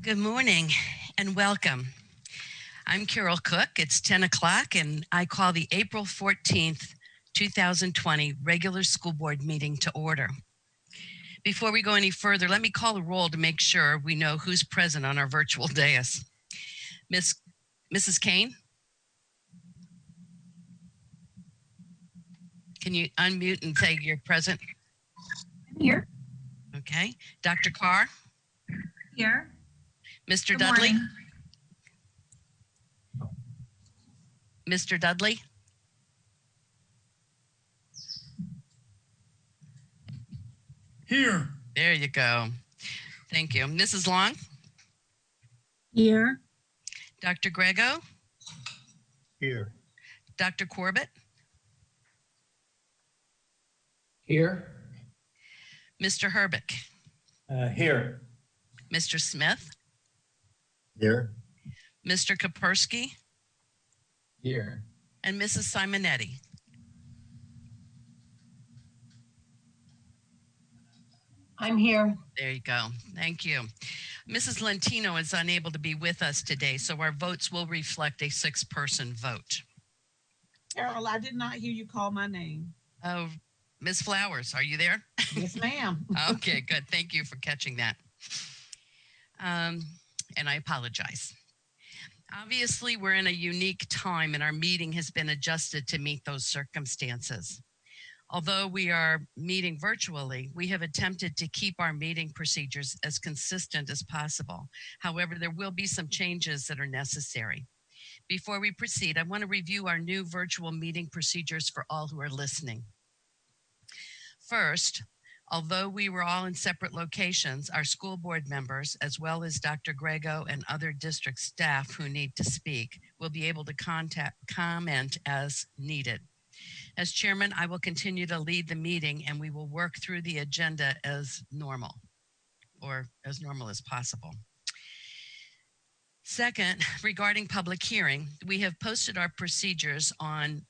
Good morning and welcome. I'm Carol Cook. It's 10 o'clock and I call the April 14th, 2020 regular school board meeting to order. Before we go any further, let me call the roll to make sure we know who's present on our virtual dais. Mrs. Kane? Can you unmute and say you're present? I'm here. Okay. Dr. Carr? Here. Mr. Good Dudley? morning. Mr. Dudley? Here. There you go. Thank you. Mrs. Long? Here. Dr. Grego? Here. Dr. Corbett? Here. Mr. Herbeck? Here. Mr. Smith? Here. Mr. Kapersky? Here. And Mrs. Simonetti? I'm here. There you go. Thank you. Mrs. Lentino is unable to be with us today, so our votes will reflect a 6-person vote. Carol, I did not hear you call my name. Oh, Ms. Flowers, are you there? Yes, ma'am. Okay, good. Thank you for catching that. And I apologize. Obviously, we're in a unique time and our meeting has been adjusted to meet those circumstances. Although we are meeting virtually, we have attempted to keep our meeting procedures as consistent as possible. However, there will be some changes that are necessary. Before we proceed, I want to review our new virtual meeting procedures for all who are listening. First, although we were all in separate locations, our school board members, as well as Dr. Grego and other district staff who need to speak, will be able to comment as needed. As chairman, I will continue to lead the meeting and we will work through the agenda as normal, or as normal as possible. Second, regarding public hearing, we have posted our procedures on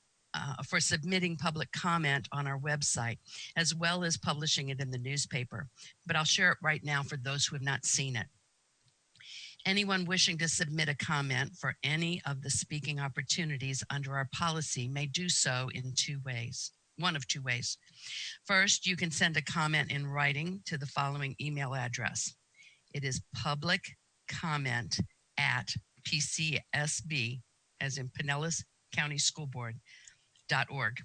for submitting public comment on our website, as well as publishing it in the newspaper. But I'll share it right now for those who have not seen it. Anyone wishing to submit a comment for any of the speaking opportunities under our policy may do so in one of two ways. First, you can send a comment in writing to the following email address. It is publiccomment@pcsb, as in Pinellas County School Board.org.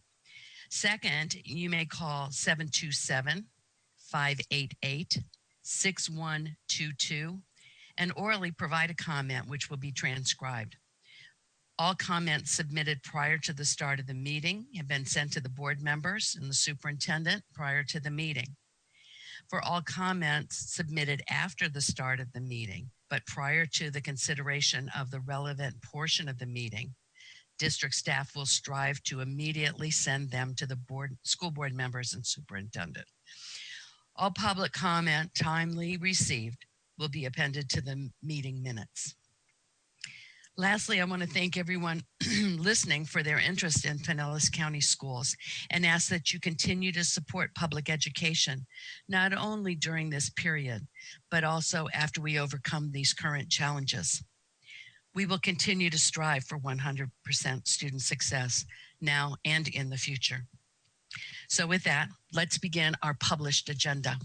Second, you may call 727-588-6122 and orally provide a comment which will be transcribed. All comments submitted prior to the start of the meeting have been sent to the board members and the superintendent prior to the meeting. For all comments submitted after the start of the meeting, but prior to the consideration of the relevant portion of the meeting, district staff will strive to immediately send them to the school board members and superintendent. All public comment timely received will be appended to the meeting minutes. Lastly, I want to thank everyone listening for their interest in Pinellas County Schools and ask that you continue to support public education, not only during this period, but also after we overcome these current challenges. We will continue to strive for 100% student success now and in the future. So with that, let's begin our published agenda.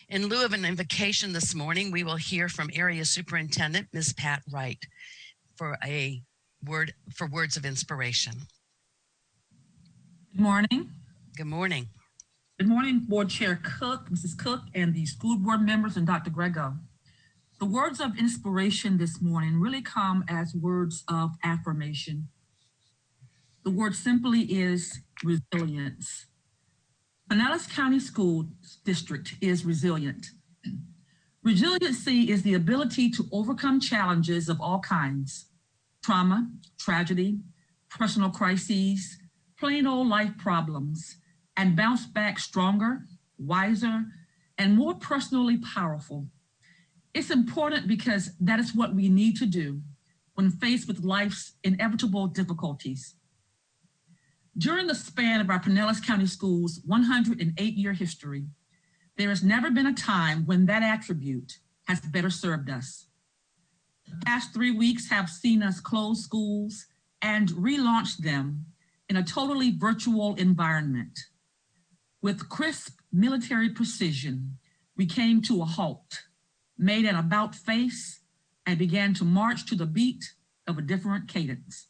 In lieu of an invocation this morning, we will hear from Area Superintendent Ms. Pat Wright for words of inspiration. Good morning. Good morning. Good morning, Board Chair Cook, Mrs. Cook, and the school board members and Dr. Grego. The words of inspiration this morning really come as words of affirmation. The word simply is resilience. Pinellas County School District is resilient. Resiliency is the ability to overcome challenges of all kinds: trauma, tragedy, personal crises, plain old life problems, and bounce back stronger, wiser, and more personally powerful. It's important because that is what we need to do when faced with life's inevitable difficulties. During the span of our Pinellas County Schools' 108-year history, there has never been a time when that attribute, has better served us. The past 3 weeks have seen us close schools and relaunch them in a totally virtual environment. With crisp military precision, we came to a halt, made an about face, and began to march to the beat of a different cadence.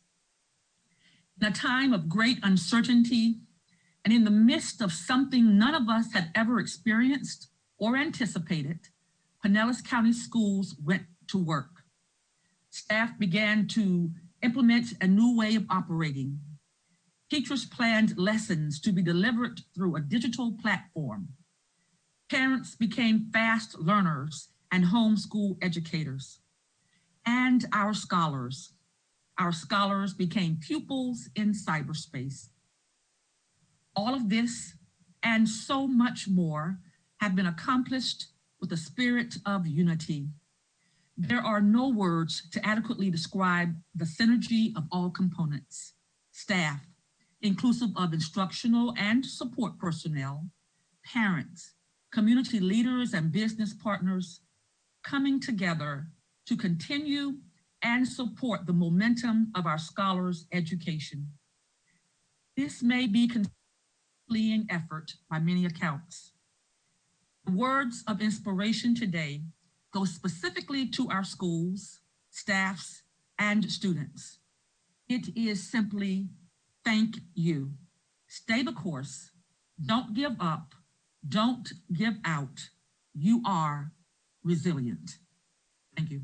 In a time of great uncertainty, and in the midst of something none of us had ever experienced or anticipated, Pinellas County Schools went to work. Staff began to implement a new way of operating. Teachers planned lessons to be delivered through a digital platform. Parents became fast learners and homeschool educators. And our scholars became pupils in cyberspace. All of this and so much more have been accomplished with a spirit of unity. There are no words to adequately describe the synergy of all components: staff, inclusive of instructional and support personnel, parents, community leaders, and business partners coming together to continue and support the momentum of our scholars' education. This may be fleeing effort by many accounts. The words of inspiration today go specifically to our schools, staffs, and students. It is simply thank you. Stay the course. Don't give up. Don't give out. You are resilient. Thank you.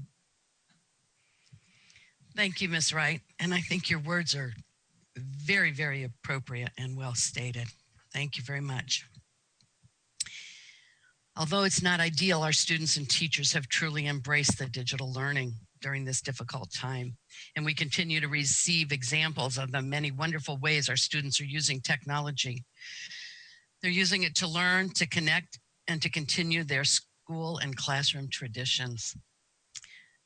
Thank you, Ms. Wright. And I think your words are very, very appropriate and well stated. Thank you very much. Although it's not ideal, our students and teachers have truly embraced the digital learning during this difficult time. And we continue to receive examples of the many wonderful ways our students are using technology. They're using it to learn, to connect, and to continue their school and classroom traditions.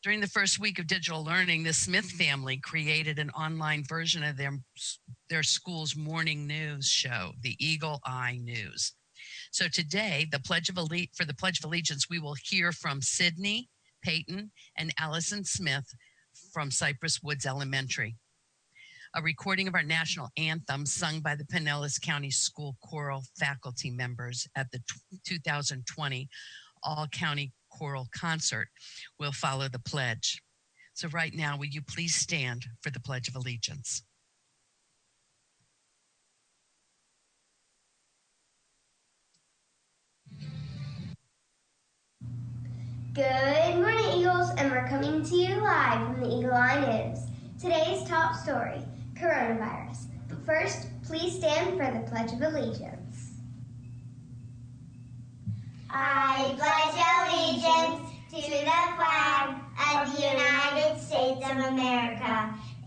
During the first week of digital learning, the Smith family created an online version of their school's morning news show, the Eagle Eye News. So today, for the Pledge of Allegiance, we will hear from Sydney, Peyton, and Allison Smith from Cypress Woods Elementary. A recording of our national anthem sung by the Pinellas County School Choral faculty members at the 2020 All-County Choral Concert will follow the pledge. So right now, will you please stand for the Pledge of Allegiance? Good morning, Eagles, and we're coming to you live from the Eagle Eye News. Today's top story, coronavirus. But first, please stand for the Pledge of Allegiance. I pledge allegiance to the flag of the United States of America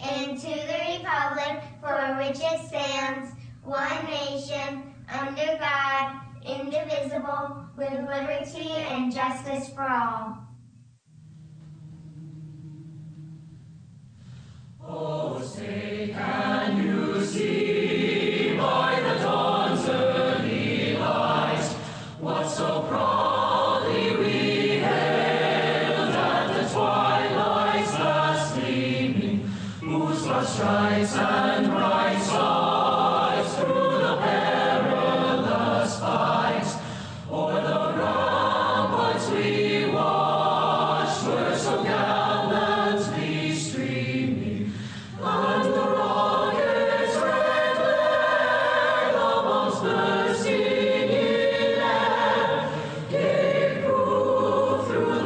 and to the republic for which it stands, one nation, under God, indivisible, with liberty and justice for all. Oh, say, can you see by the dawn's early light what so proudly we hailed at the twilight's last gleaming, whose broad stripes and bright stars through the perilous fight o'er the ramparts we watched were so gallantly streaming, and the rocket's red glare, the monsters singing air, gave proof through the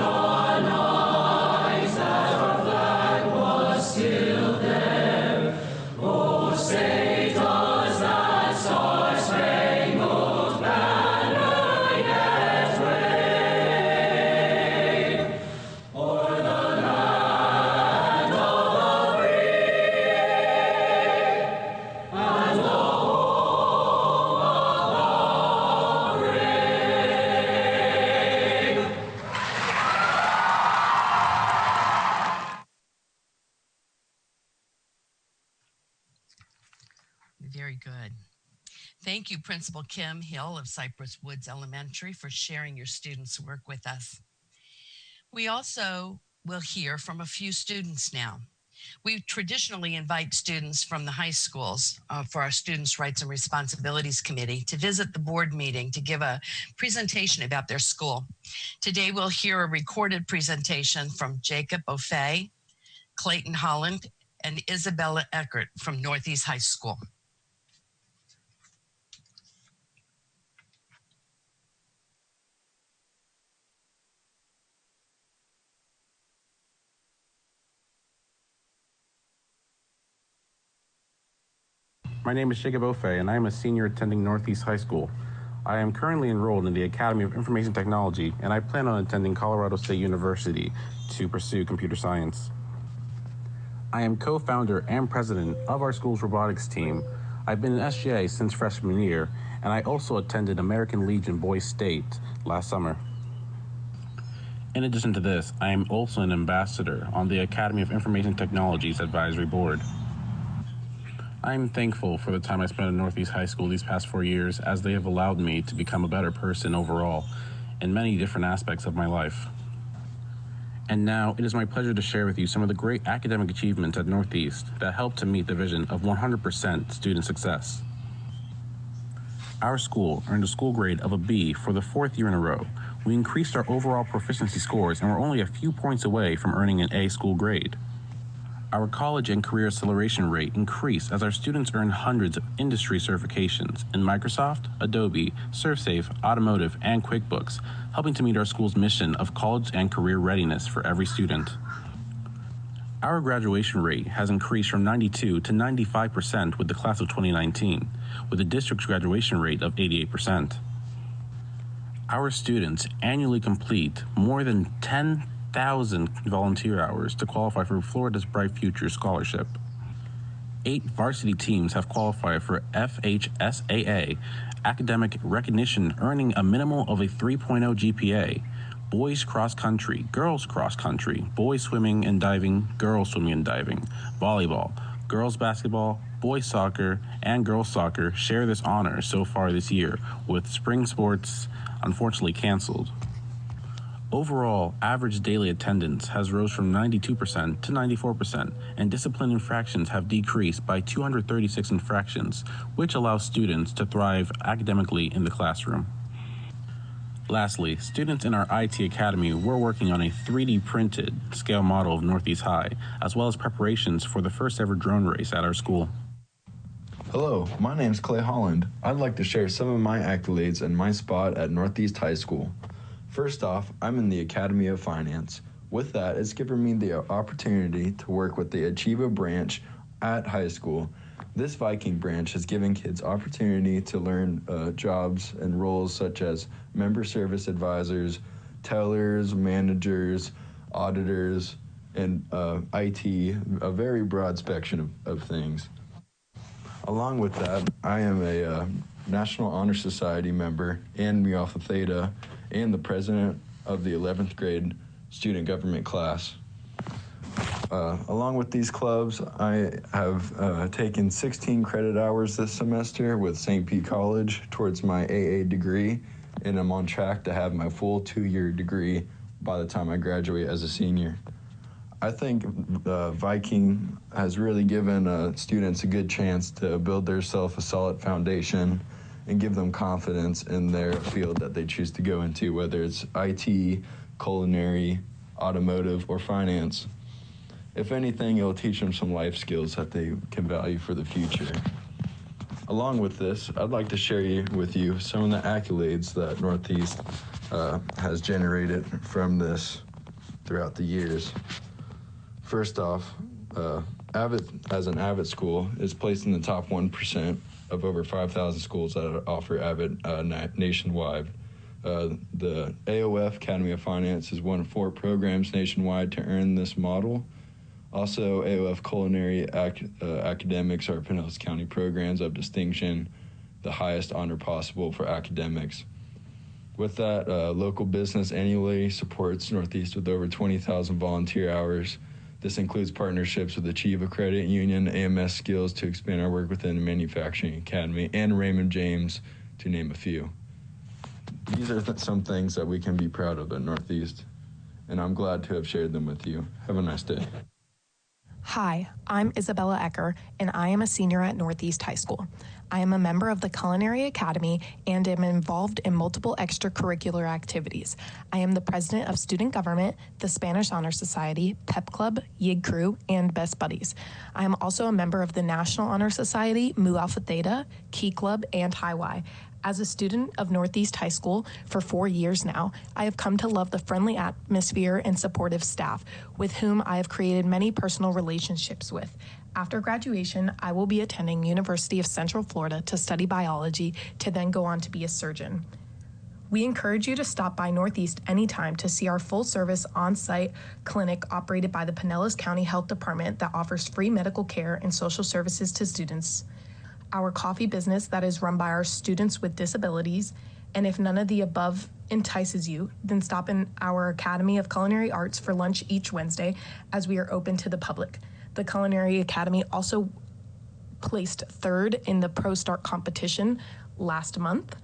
night that our flag was still there. Oh, say does that star-spangled banner yet wave o'er the land of the free and the home of the brave? Very good. Thank you, Principal Kim Hill of Cypress Woods Elementary, for sharing your students' work with us. We also will hear from a few students now. We traditionally invite students from the high schools for our Students' Rights and Responsibilities Committee to visit the board meeting to give a presentation about their school. Today, we'll hear a recorded presentation from Jacob O'Fay, Clayton Holland, and Isabella Eckert from Northeast High School. My name is Jacob O'Fay, and I am a senior attending Northeast High School. I am currently enrolled in the Academy of Information Technology, and I plan on attending Colorado State University to pursue computer science. I am co-founder and president of our school's robotics team. I've been in SGA since freshman year, and I also attended American Legion Boys State last summer. In addition to this, I am also an ambassador on the Academy of Information Technology's advisory board. I'm thankful for the time I spent at Northeast High School these past 4 years, as they have allowed me to become a better person overall in many different aspects of my life. And now it is my pleasure to share with you some of the great academic achievements at Northeast that helped to meet the vision of 100% student success. Our school earned a school grade of a B for the 4th year in a row. We increased our overall proficiency scores and were only a few points away from earning an A school grade. Our college and career acceleration rate increased as our students earned hundreds of industry certifications in Microsoft, Adobe, ServSafe, Automotive, and QuickBooks, helping to meet our school's mission of college and career readiness for every student. Our graduation rate has increased from 92 to 95% with the class of 2019, with the district's graduation rate of 88%. Our students annually complete more than 10,000 volunteer hours to qualify for Florida's Bright Future Scholarship. 8 varsity teams have qualified for FHSAA academic recognition, earning a minimum of a 3.0 GPA. Boys cross country, girls cross country, boys swimming and diving, girls swimming and diving, volleyball, girls basketball, boys soccer, and girls soccer share this honor so far this year, with spring sports unfortunately canceled. Overall, average daily attendance has rose from 92% to 94%, and discipline infractions have decreased by 236 infractions, which allows students to thrive academically in the classroom. Lastly, students in our IT Academy were working on a 3D printed scale model of Northeast High, as well as preparations for the first ever drone race at our school. Hello, my name's Clay Holland. I'd like to share some of my accolades and my spot at Northeast High School. First off, I'm in the Academy of Finance. With that, it's given me the opportunity to work with the Achieva branch at high school. This Viking branch has given kids opportunity to learn jobs and roles such as member service advisors, tellers, managers, auditors, and IT, a very broad spectrum of things. Along with that, I am a National Honor Society member and Mu Alpha Theta, and the president of the 11th grade student government class. Along with these clubs, I have taken 16 credit hours this semester with St. Pete College towards my AA degree, and I'm on track to have my full 2-year degree by the time I graduate as a senior. I think Viking has really given students a good chance to build themselves a solid foundation and give them confidence in their field that they choose to go into, whether it's IT, culinary, automotive, or finance. If anything, it'll teach them some life skills that they can value for the future. Along with this, I'd like to share with you some of the accolades that Northeast has generated from this throughout the years. First off, Avid, as an Avid school, is placed in the top 1% of over 5,000 schools that offer Avid nationwide. The AOF, Academy of Finance, has won 4 programs nationwide to earn this model. Also, AOF Culinary Academics are Pinellas County programs of distinction, the highest honor possible for academics. With that, local business annually supports Northeast with over 20,000 volunteer hours. This includes partnerships with Achieva Credit Union, AMS Skills to expand our work within the Manufacturing Academy, and Raymond James, to name a few. These are some things that we can be proud of at Northeast. and I'm glad to have shared them with you. Have a nice day. Hi, I'm Isabella Ecker, and I am a senior at Northeast High School. I am a member of the Culinary Academy and am involved in multiple extracurricular activities. I am the president of Student Government, the Spanish Honor Society, Pep Club, Yig Crew, and Best Buddies. I am also a member of the National Honor Society, Mu Alpha Theta, Key Club, and Hi Y. As a student of Northeast High School for 4 years now, I have come to love the friendly atmosphere and supportive staff, with whom I have created many personal relationships with. After graduation, I will be attending University of Central Florida to study biology, to then go on to be a surgeon. We encourage you to stop by Northeast anytime to see our full-service on-site clinic operated by the Pinellas County Health Department that offers free medical care and social services to students, our coffee business that is run by our students with disabilities, and if none of the above entices you, then stop in our Academy of Culinary Arts for lunch each Wednesday, as we are open to the public. The Culinary Academy also placed 3rd in the Pro Start competition last month.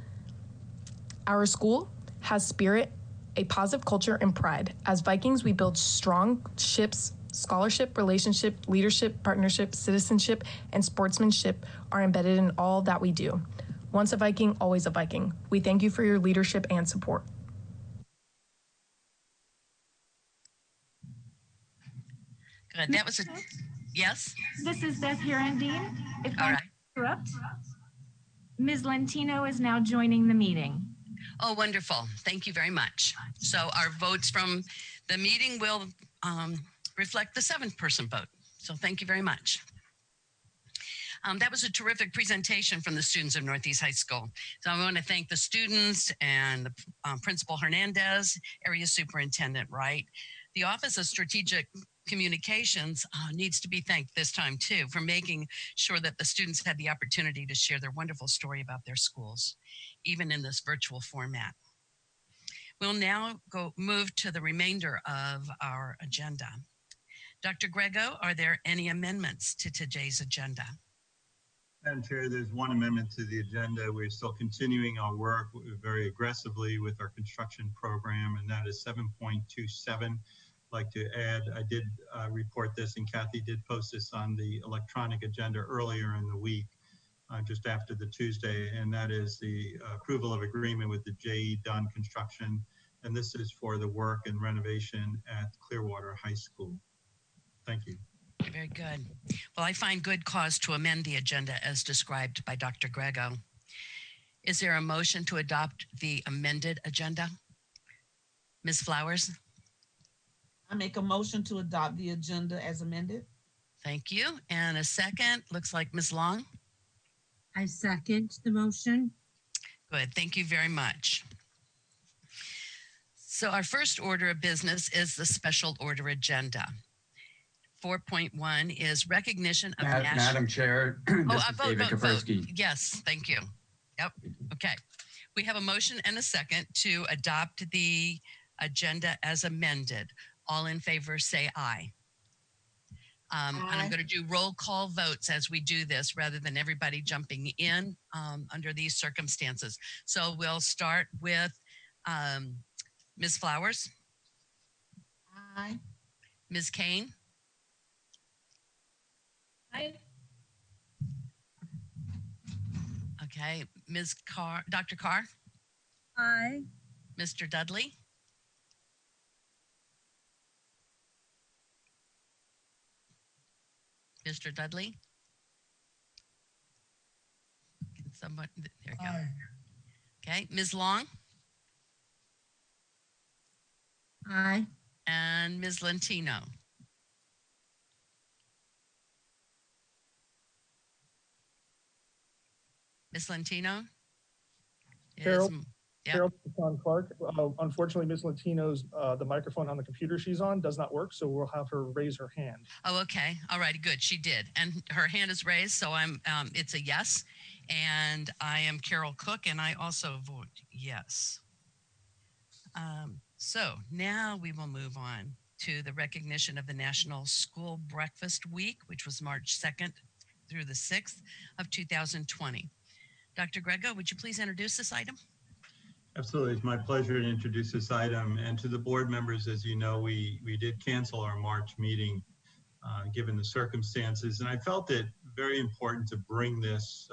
Our school has spirit, a positive culture, and pride. As Vikings, we build strong ships. Scholarship, relationship, leadership, partnership, citizenship, and sportsmanship are embedded in all that we do. Once a Viking, always a Viking. We thank you for your leadership and support. Good. That was a yes. This is Beth Hirandine. If All I right. interrupt, Ms. Lentino is now joining the meeting. Oh, wonderful. Thank you very much. So our votes from the meeting will reflect the 7th-person vote. So thank you very much. That was a terrific presentation from the students of Northeast High School. So I want to thank the students and the Principal Hernandez, Area Superintendent Wright. The Office of Strategic Communications needs to be thanked this time too for making sure that the students had the opportunity to share their wonderful story about their schools, even in this virtual format. We'll now move to the remainder of our agenda. Dr. Grego, are there any amendments to today's agenda? Madam Chair, there's one amendment to the agenda. We're still continuing our work very aggressively with our construction program, and that is 7.27. I'd like to add, I did report this, and Kathy did post this on the electronic agenda earlier in the week, just after the Tuesday, and that is the approval of agreement with the J.E. Dunn Construction, and this is for the work and renovation at Clearwater High School. Thank you. Very good. Well, I find good cause to amend the agenda as described by Dr. Grego. Is there a motion to adopt the amended agenda? Ms. Flowers? I make a motion to adopt the agenda as amended. Thank you. And a second, looks like Ms. Long. I second the motion. Good. Thank you very much. So our first order of business is the special order agenda. 4.1 is recognition of national... Madam Chair, this is David Kapersky. Yes, thank you. Yep. Okay. We have a motion and a second to adopt the agenda as amended. All in favor say aye. And I'm going to do roll call votes as we do this rather than everybody jumping in under these circumstances. So we'll start with Ms. Flowers. Aye. Ms. Kane. Aye. Okay. Ms. Carr, Dr. Carr. Aye. Mr. Dudley. Mr. Dudley. Can someone, there you go. Aye. Okay. Ms. Long. Aye. And Ms. Lentino. Ms. Lentino? Carol, Yep. Carol, John Clark. Unfortunately, Ms. Lentino's, the microphone on the computer she's on does not work, so we'll have her raise her hand. Oh, okay. All right, good. She did. And her hand is raised, so it's a yes. And I am Carol Cook, and I also vote yes. So now we will move on to the recognition of the National School Breakfast Week, which was March 2nd through the 6th of 2020. Dr. Grego, would you please introduce this item? Absolutely. It's my pleasure to introduce this item. And to the board members, as you know, we did cancel our March meeting given the circumstances. And I felt it very important to bring this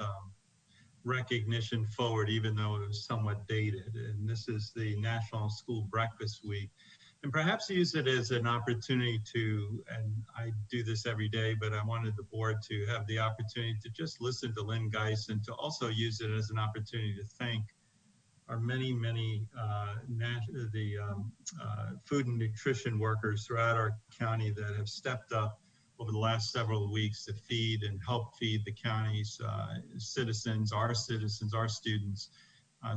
recognition forward, even though it was somewhat dated. And this is the National School Breakfast Week. And perhaps use it as an opportunity to, and I do this every day, but I wanted the board to have the opportunity to just listen to Lynn Geis and to also use it as an opportunity to thank our many food and nutrition workers throughout our county that have stepped up over the last several weeks to feed and help feed the county's citizens, our students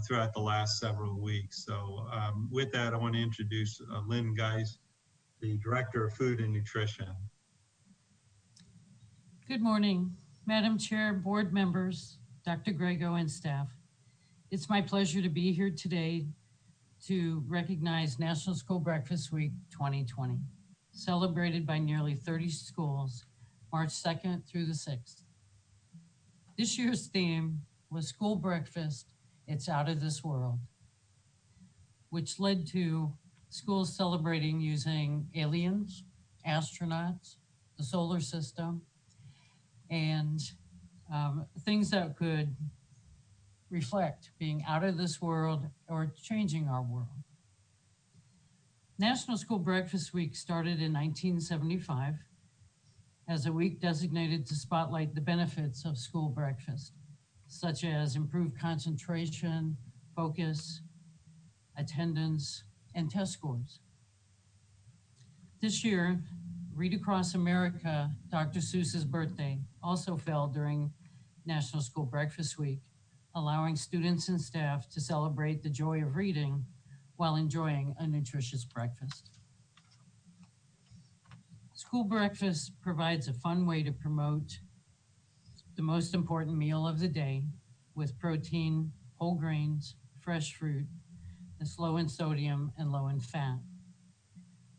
throughout the last several weeks. So with that, I want to introduce Lynn Geis, the Director of Food and Nutrition. Good morning, Madam Chair, board members, Dr. Grego and staff. It's my pleasure to be here today to recognize National School Breakfast Week 2020, celebrated by nearly 30 schools, March 2nd through the 6th. This year's theme was School Breakfast, It's Out of This World, which led to schools celebrating using aliens, astronauts, the solar system, and things that could reflect being out of this world or changing our world. National School Breakfast Week started in 1975 as a week designated to spotlight the benefits of school breakfast, such as improved concentration, focus, attendance, and test scores. This year, Read Across America, Dr. Seuss's birthday, also fell during National School Breakfast Week, allowing students and staff to celebrate the joy of reading while enjoying a nutritious breakfast. School breakfast provides a fun way to promote the most important meal of the day with protein, whole grains, fresh fruit, that's low in sodium and low in fat,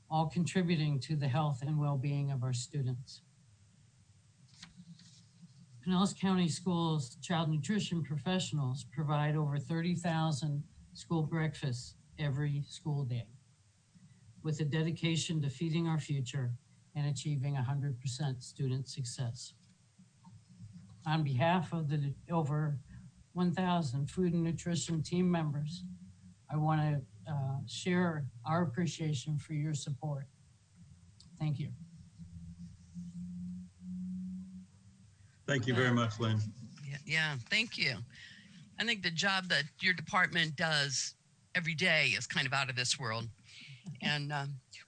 all contributing to the health and well-being of our students. Pinellas County Schools child nutrition professionals provide over 30,000 school breakfasts every school day, with a dedication to feeding our future and achieving 100% student success. On behalf of the over 1,000 food and nutrition team members, I want to share our appreciation for your support. Thank you. Thank you very much, Lynn. Yeah, thank you. I think the job that your department does every day is kind of out of this world. And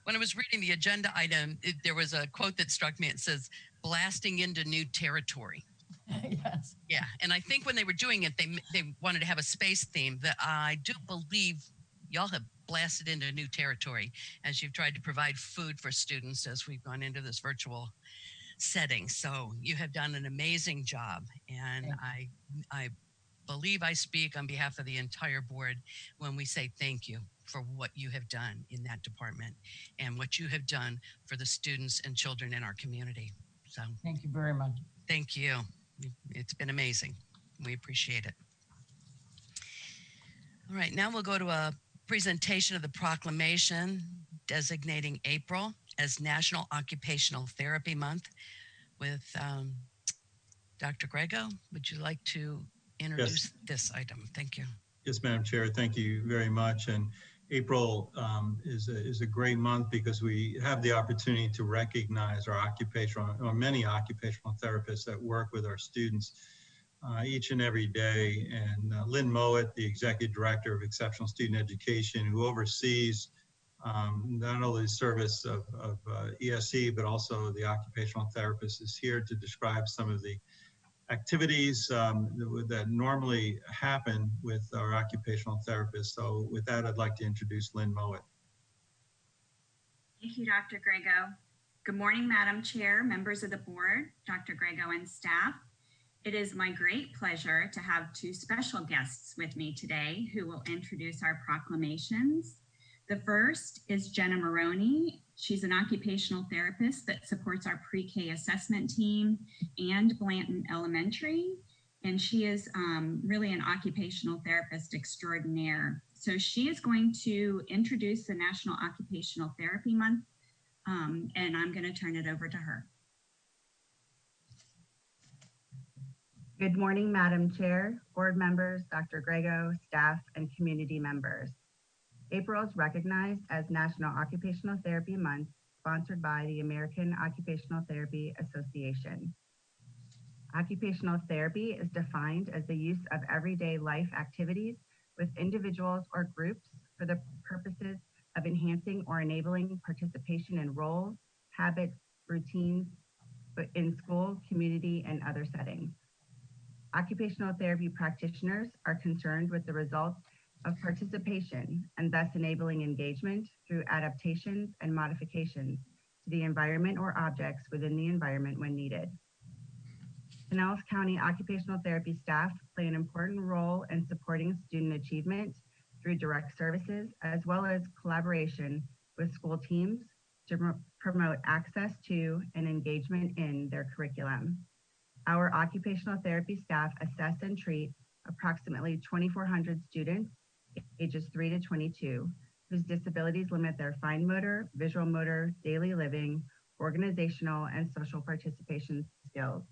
when I was reading the agenda item, there was a quote that struck me. It says, blasting into new territory. Yes. Yeah, and I think when they were doing it, they wanted to have a space theme that I do believe y'all have blasted into new territory as you've tried to provide food for students as we've gone into this virtual setting. So you have done an amazing job. And I believe I speak on behalf of the entire board when we say thank you for what you have done in that department and what you have done for the students and children in our community. So thank you very much. Thank you. It's been amazing. We appreciate it. All right, now we'll go to a presentation of the proclamation designating April as National Occupational Therapy Month with Dr. Grego. Would you like to introduce this item? Thank you. Yes, Madam Chair, thank you very much. And April is a great month because we have the opportunity to recognize our many occupational therapists that work with our students each and every day. And Lynn Mowat, the Executive Director of Exceptional Student Education, who oversees not only the service of ESE, but also the occupational therapist, is here to describe some of the activities that normally happen with our occupational therapists. So with that, I'd like to introduce Lynn Mowat. Thank you, Dr. Grego. Good morning, Madam Chair, members of the board, Dr. Grego and staff. It is my great pleasure to have two special guests with me today who will introduce our proclamations. The first is Jenna Maroney. She's an occupational therapist that supports our pre-K assessment team and Blanton Elementary. and she is really an occupational therapist extraordinaire. So she is going to introduce the National Occupational Therapy Month, and I'm going to turn it over to her. Good morning, Madam Chair, board members, Dr. Grego, staff, and community members. April is recognized as National Occupational Therapy Month, sponsored by the American Occupational Therapy Association. Occupational therapy is defined as the use of everyday life activities with individuals or groups for the purposes of enhancing or enabling participation in roles, habits, routines in school, community, and other settings. Occupational therapy practitioners are concerned with the results of participation and thus enabling engagement through adaptations and modifications to the environment or objects within the environment when needed. Pinellas County occupational therapy staff play an important role in supporting student achievement through direct services, as well as collaboration with school teams to promote access to and engagement in their curriculum. Our occupational therapy staff assess and treat approximately 2,400 students ages 3 to 22, whose disabilities limit their fine motor, visual motor, daily living, organizational, and social participation skills.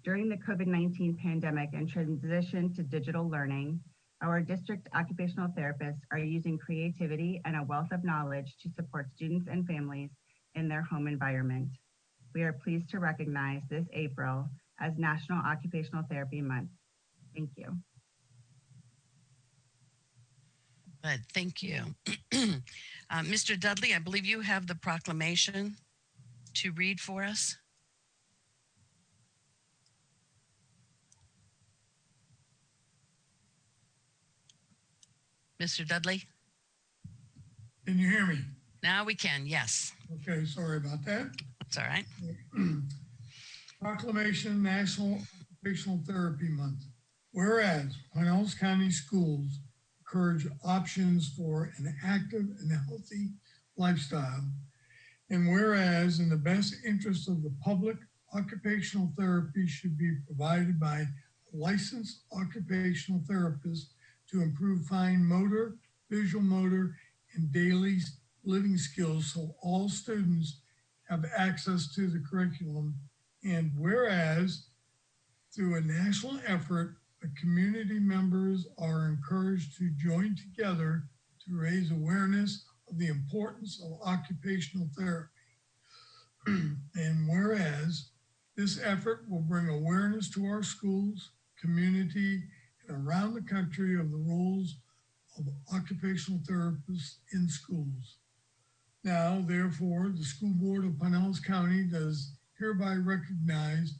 During the COVID-19 pandemic and transition to digital learning, our district occupational therapists are using creativity and a wealth of knowledge to support students and families in their home environment. We are pleased to recognize this April as National Occupational Therapy Month. Thank you. Good, thank you. Mr. Dudley, I believe you have the proclamation to read for us. Mr. Dudley? Can you hear me? Now we can, yes. Okay, sorry about that. That's all right. Proclamation National Occupational Therapy Month. Whereas Pinellas County Schools encourage options for an active and healthy lifestyle, and whereas in the best interest of the public, occupational therapy should be provided by a licensed occupational therapist to improve fine motor, visual motor, and daily living skills so all students have access to the curriculum. And whereas through a national effort, the community members are encouraged to join together to raise awareness of the importance of occupational therapy. And whereas this effort will bring awareness to our schools, community, and around the country of the roles of occupational therapists in schools. Now, therefore, the School Board of Pinellas County does hereby recognize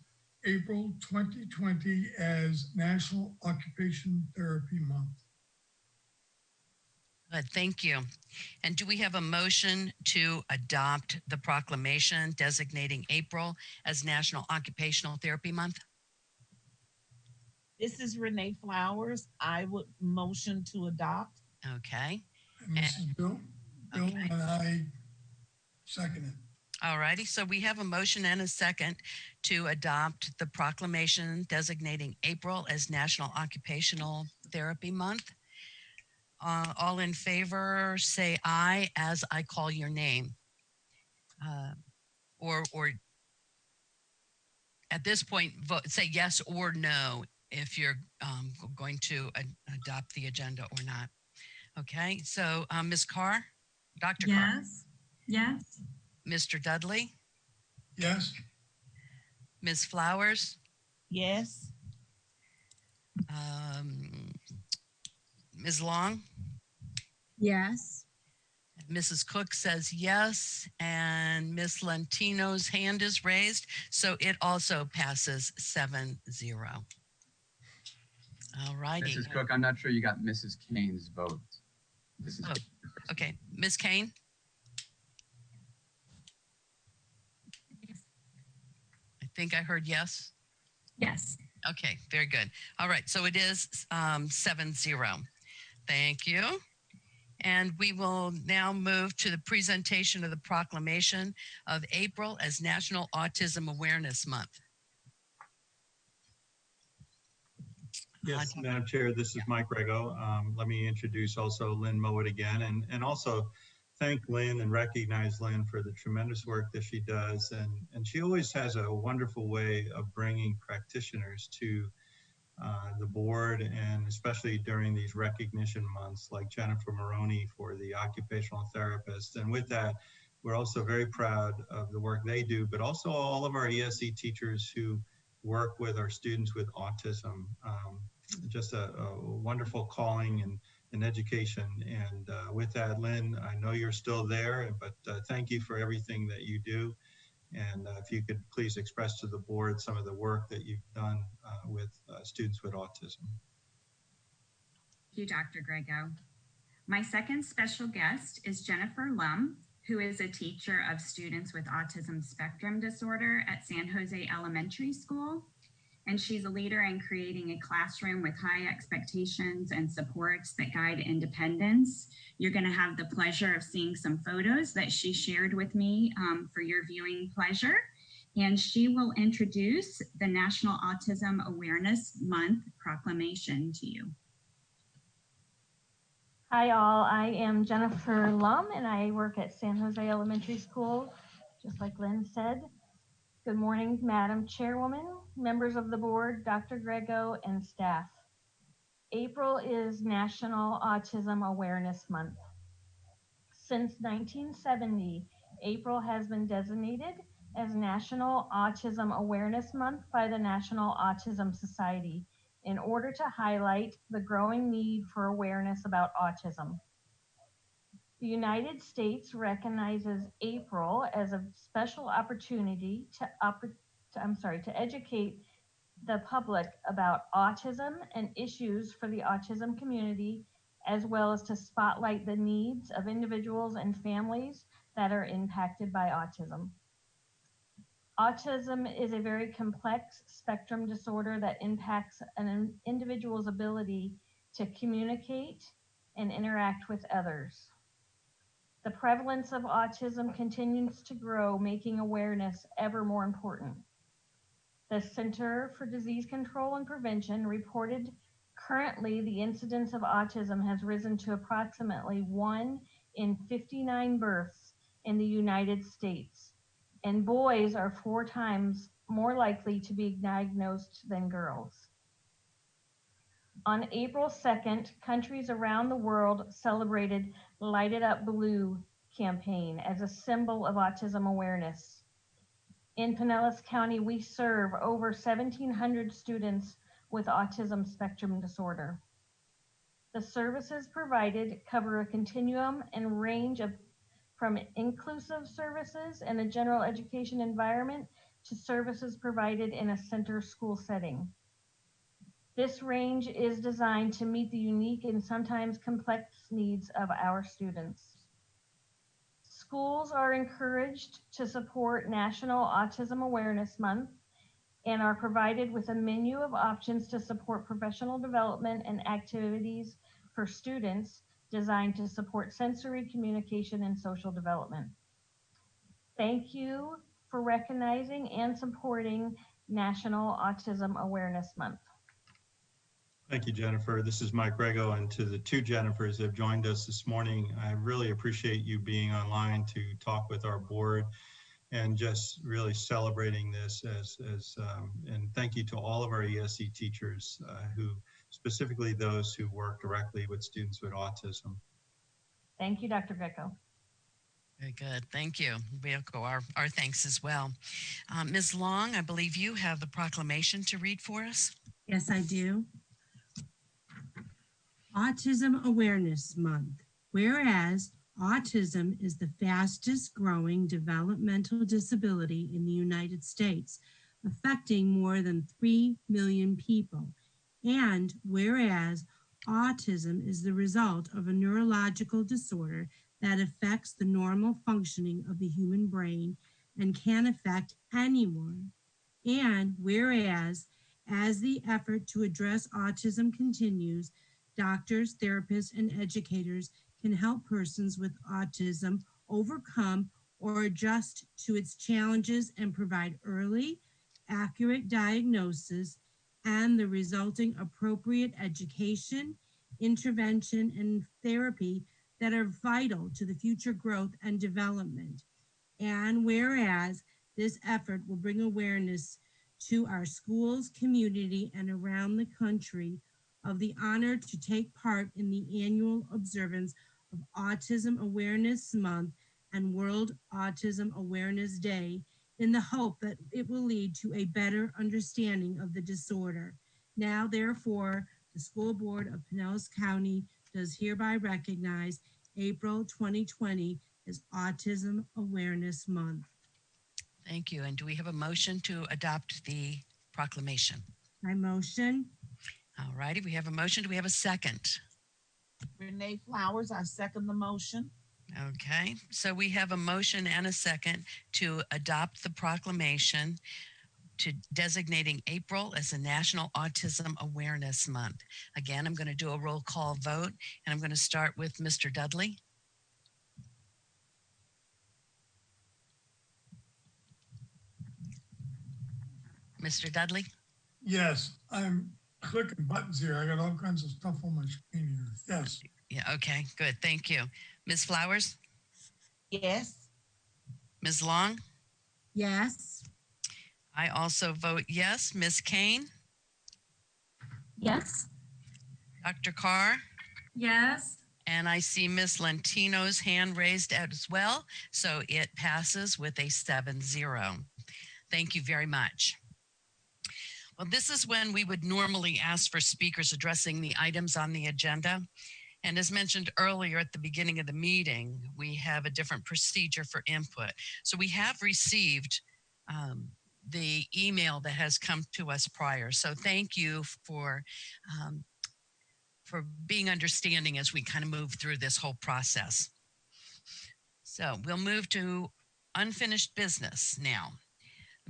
April 2020 as National Occupational Therapy Month. Good, thank you. And do we have a motion to adopt the proclamation designating April as National Occupational Therapy Month? This is Renee Flowers. I would motion to adopt. Okay. And Mrs. Bill, Okay. and I second it. All righty, so we have a motion and a second to adopt the proclamation designating April as National Occupational Therapy Month. All in favor, say aye as I call your name. Or at this point, vote, say yes or no if you're going to adopt the agenda or not. Okay, so Ms. Carr, Dr. Carr. Yes. Yes. Mr. Dudley, Yes. Ms. Flowers, Yes. Ms. Long, Yes. Mrs. Cook says yes, and Ms. Lentino's hand is raised, so it also passes 7-0. All righty. Mrs. Cook, I'm not sure you got Mrs. Kane's vote. Oh, okay, Ms. Kane? I think I heard yes. Yes. Okay, very good. All right, so it is 7-0. Thank you. And we will now move to the presentation of the proclamation of April as National Autism Awareness Month. Yes, Madam Chair, this is Mike Rego. Let me introduce also Lynn Mowat again, and also thank Lynn and recognize Lynn for the tremendous work that she does. And she always has a wonderful way of bringing practitioners to the board, and especially during these recognition months, like Jennifer Maroney for the occupational therapist. And with that, we're also very proud of the work they do, but also all of our ESE teachers who work with our students with autism. Just a wonderful calling and education. And with that, Lynn, I know you're still there, but thank you for everything that you do. And if you could please express to the board some of the work that you've done with students with autism. Thank you, Dr. Grego. My second special guest is Jennifer Lum, who is a teacher of students with autism spectrum disorder at San Jose Elementary School. And she's a leader in creating a classroom with high expectations and supports that guide independence. You're going to have the pleasure of seeing some photos that she shared with me for your viewing pleasure. And she will introduce the National Autism Awareness Month proclamation to you. Hi all, I am Jennifer Lum and I work at San Jose Elementary School, just like Lynn said. Good morning, Madam Chairwoman, members of the board, Dr. Grego, and staff. April is National Autism Awareness Month. Since 1970, April has been designated as National Autism Awareness Month by the National Autism Society in order to highlight the growing need for awareness about autism. The United States recognizes April as a special opportunity to educate the public about autism and issues for the autism community, as well as to spotlight the needs of individuals and families that are impacted by autism. Autism is a very complex spectrum disorder that impacts an individual's ability to communicate and interact with others. The prevalence of autism continues to grow, making awareness ever more important. The Center for Disease Control and Prevention reported currently the incidence of autism has risen to approximately 1 in 59 births in the United States, and boys are 4 times more likely to be diagnosed than girls. On April 2nd, countries around the world celebrated Light It Up Blue campaign as a symbol of autism awareness. In Pinellas County, we serve over 1,700 students with autism spectrum disorder. The services provided cover a continuum and range of from inclusive services in a general education environment to services provided in a center school setting. This range is designed to meet the unique and sometimes complex needs of our students. Schools are encouraged to support National Autism Awareness Month and are provided with a menu of options to support professional development and activities for students designed to support sensory communication and social development. Thank you for recognizing and supporting National Autism Awareness Month. Thank you, Jennifer. This is Mike Rego, and to the 2 Jennifers that have joined us this morning, I really appreciate you being online to talk with our board and just really celebrating this and thank you to all of our ESE teachers who, specifically those who work directly with students with autism. Thank you, Dr. Greco. Very good. Thank you. We echo our thanks as well. Ms. Long, I believe you have the proclamation to read for us. Yes, I do. Autism Awareness Month. Whereas autism is the fastest growing developmental disability in the United States, affecting more than 3 million people. And whereas autism is the result of a neurological disorder that affects the normal functioning of the human brain and can affect anyone. And whereas as the effort to address autism continues, doctors, therapists, and educators can help persons with autism overcome or adjust to its challenges and provide early, accurate diagnosis and the resulting appropriate education, intervention, and therapy that are vital to the future growth and development. And whereas this effort will bring awareness to our schools, community, and around the country of the honor to take part in the annual observance of Autism Awareness Month and World Autism Awareness Day, in the hope that it will lead to a better understanding of the disorder. Now, therefore, the School Board of Pinellas County does hereby recognize April 2020 as Autism Awareness Month. Thank you. And do we have a motion to adopt the proclamation? I motion. All righty, we have a motion. Do we have a second? Renee Flowers, I second the motion. Okay, so we have a motion and a second to adopt the proclamation to designating April as a National Autism Awareness Month. Again, I'm going to do a roll call vote, and I'm going to start with Mr. Dudley. Mr. Dudley? Yes, I'm clicking buttons here. I got all kinds of stuff on my screen here. Yes. Yeah, okay, good. Thank you. Ms. Flowers? Yes. Ms. Long? Yes. I also vote yes. Ms. Kane? Yes. Dr. Carr? Yes. And I see Ms. Lentino's hand raised as well, so it passes with a 7-0. Thank you very much. Well, this is when we would normally ask for speakers addressing the items on the agenda. And as mentioned earlier at the beginning of the meeting, we have a different procedure for input. So we have received the email that has come to us prior. So thank you for being understanding as we kind of move through this whole process. So we'll move to unfinished business now.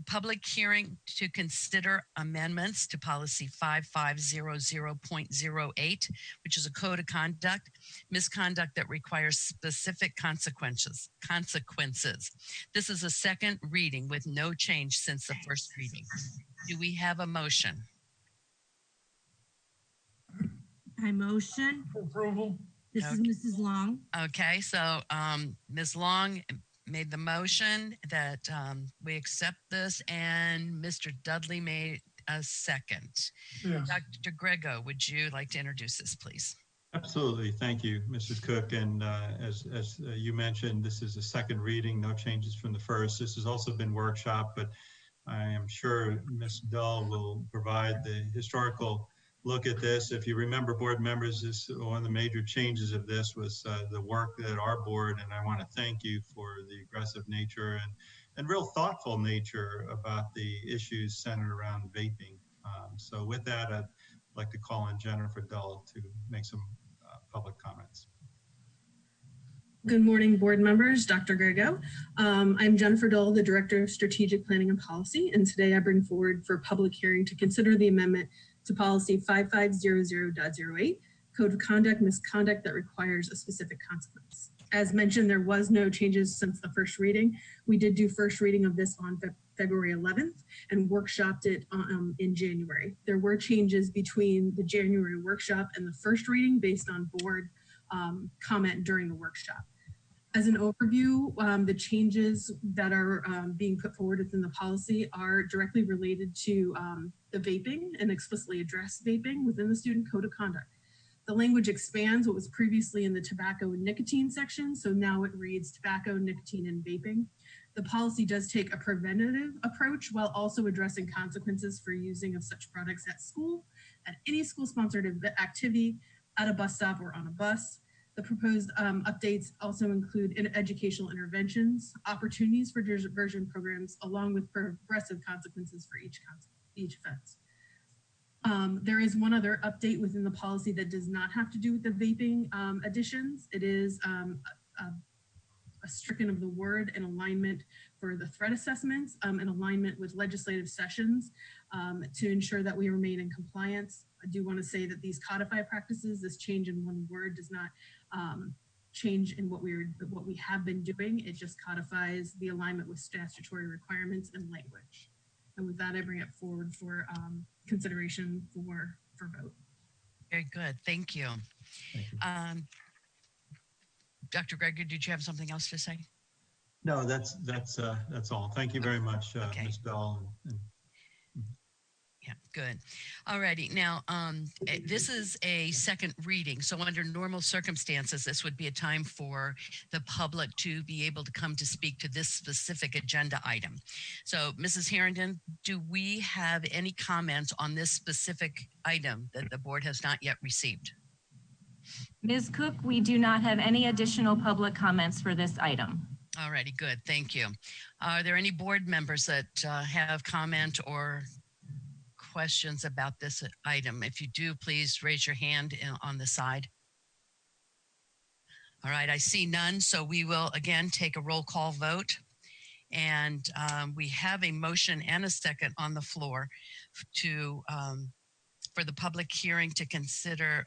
Public hearing to consider amendments to policy 5500.08, which is a code of conduct, misconduct that requires specific consequences. This is a second reading with no change since the first reading. Do we have a motion? I motion. For approval. This is Mrs. Long. Okay, so Ms. Long made the motion that we accept this, and Mr. Dudley made a second. Yes. Dr. Grego, would you like to introduce this, please? Absolutely. Thank you, Mrs. Cook. And as you mentioned, this is a second reading, no changes from the first. This has also been workshopped, but I am sure Ms. Dull will provide the historical look at this. If you remember, board members, this one of the major changes of this was the work that our board, and I want to thank you for the aggressive nature and real thoughtful nature about the issues centered around vaping. So with that, I'd like to call on Jennifer Dull to make some public comments. Good morning, board members, Dr. Grego. I'm Jennifer Dull, the Director of Strategic Planning and Policy, and today I bring forward for public hearing to consider the amendment to policy 5500.08, Code of Conduct, misconduct that requires a specific consequence. As mentioned, there was no changes since the first reading. We did do first reading of this on February 11th and workshopped it in January. There were changes between the January workshop and the first reading based on board comment during the workshop. As an overview, the changes that are being put forward within the policy are directly related to the vaping and explicitly address vaping within the student code of conduct. The language expands what was previously in the tobacco and nicotine section, so now it reads tobacco, nicotine, and vaping. The policy does take a preventative approach while also addressing consequences for using of such products at school, at any school-sponsored activity, at a bus stop or on a bus. The proposed updates also include educational interventions, opportunities for diversion programs, along with progressive consequences for each offense. There is one other update within the policy that does not have to do with the vaping additions. It is a stricken of the word and alignment for the threat assessments in alignment with legislative sessions to ensure that we remain in compliance. I do want to say that these codified practices, this change in one word does not change in what we have been doing. It just codifies the alignment with statutory requirements and language. And with that, I bring it forward for consideration for vote. Very good. Thank you. Dr. Greger, did you have something else to say? No, that's all. Thank you very much, Ms. Bell. Yeah, good. All righty. Now, this is a second reading. So under normal circumstances, this would be a time for the public to be able to come to speak to this specific agenda item. So Mrs. Harrington, do we have any comments on this specific item that the board has not yet received? Ms. Cook, we do not have any additional public comments for this item. All righty, good. Thank you. Are there any board members that have comment or questions about this item? If you do, please raise your hand on the side. All right, I see none. So we will again take a roll call vote. And we have a motion and a second on the floor to for the public hearing to consider,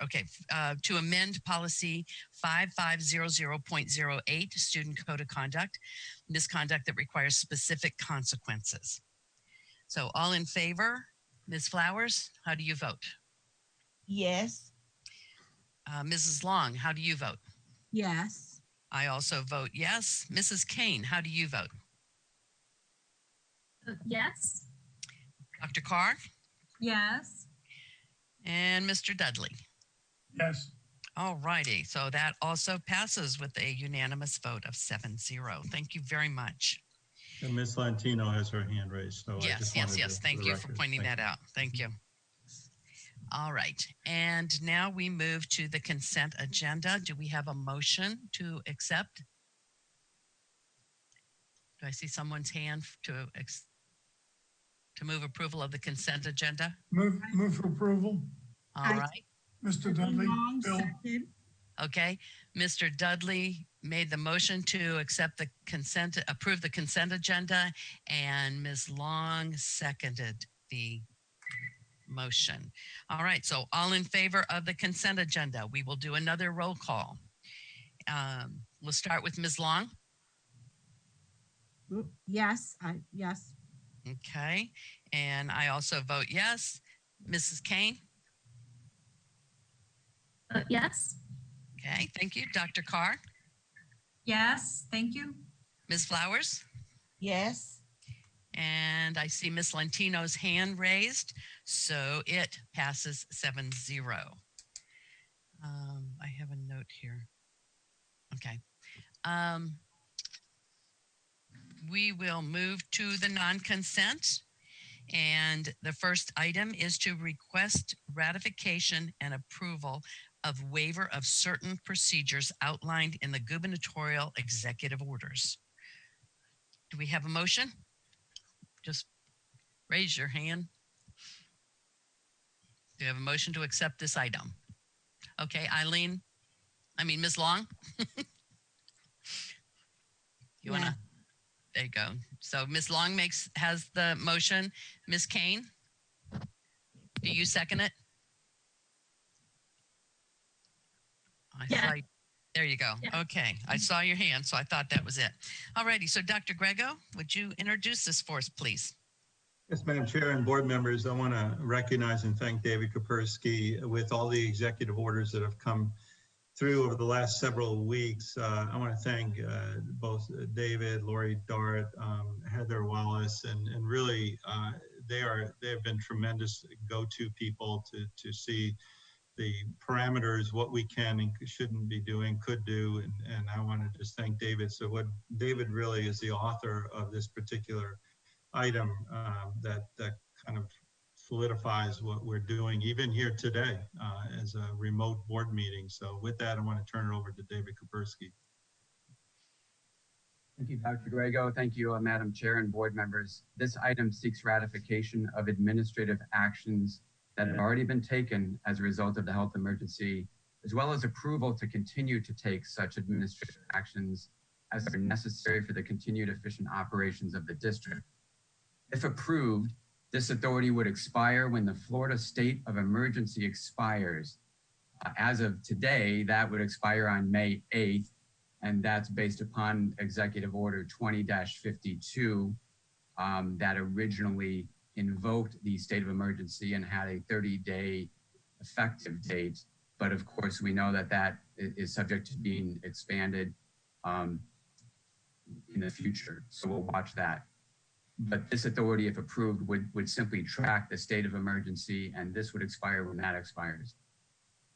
to amend policy 5500.08, student code of conduct, misconduct that requires specific consequences. So all in favor? Ms. Flowers, how do you vote? Yes. Mrs. Long, how do you vote? Yes. I also vote yes. Mrs. Kane, how do you vote? Yes. Dr. Carr? Yes. And Mr. Dudley? Yes. All righty. So that also passes with a unanimous vote of 7-0. Thank you very much. And Ms. Lantino has her hand raised. So Yes. Thank you for pointing that out. Thank you. All right. And now we move to the consent agenda. Do we have a motion to accept? Do I see someone's hand to move approval of the consent agenda? Move for approval. All right. Mr. Dudley. Bill. Okay. Mr. Dudley made the motion to approve the consent agenda, and Ms. Long seconded the motion. All right. So all in favor of the consent agenda, we will do another roll call. We'll start with Ms. Long. Yes. Yes. Okay. And I also vote yes. Mrs. Kane? Yes. Okay. Thank you. Dr. Carr? Yes. Thank you. Ms. Flowers? Yes. And I see Ms. Lantino's hand raised, so it passes 7-0. I have a note here. Okay. We will move to the non-consent. And the first item is to request ratification and approval of waiver of certain procedures outlined in the gubernatorial executive orders. Do we have a motion? Just raise your hand. Do you have a motion to accept this item? Okay, Ms. Long? You wanna? There you go. So Ms. Long has the motion. Ms. Kane, do you second it? There you go. Yeah. Okay, I saw your hand, so I thought that was it. All righty, so Dr. Grego, would you introduce this for us, please? Yes, Madam Chair and board members, I want to recognize and thank David Kapersky with all the executive orders that have come through over the last several weeks. I want to thank both David, Lori Dart, Heather Wallace, and really they have been tremendous go-to people to see the parameters, what we can and shouldn't be doing, could do, and I want to just thank David. So what David really is the author of this particular item that kind of solidifies what we're doing even here today as a remote board meeting. So with that, I want to turn it over to David Kapersky. Thank you, Dr. Grego. Thank you, Madam Chair and board members. This item seeks ratification of administrative actions that have already been taken as a result of the health emergency, as well as approval to continue to take such administrative actions as are necessary for the continued efficient operations of the district. If approved, this authority would expire when the Florida state of emergency expires. As of today, that would expire on May 8th, and that's based upon Executive Order 20-52 that originally invoked the state of emergency and had a 30-day effective date. But of course, we know that that is subject to being expanded in the future. So we'll watch that. But this authority, if approved, would simply track the state of emergency, and this would expire when that expires.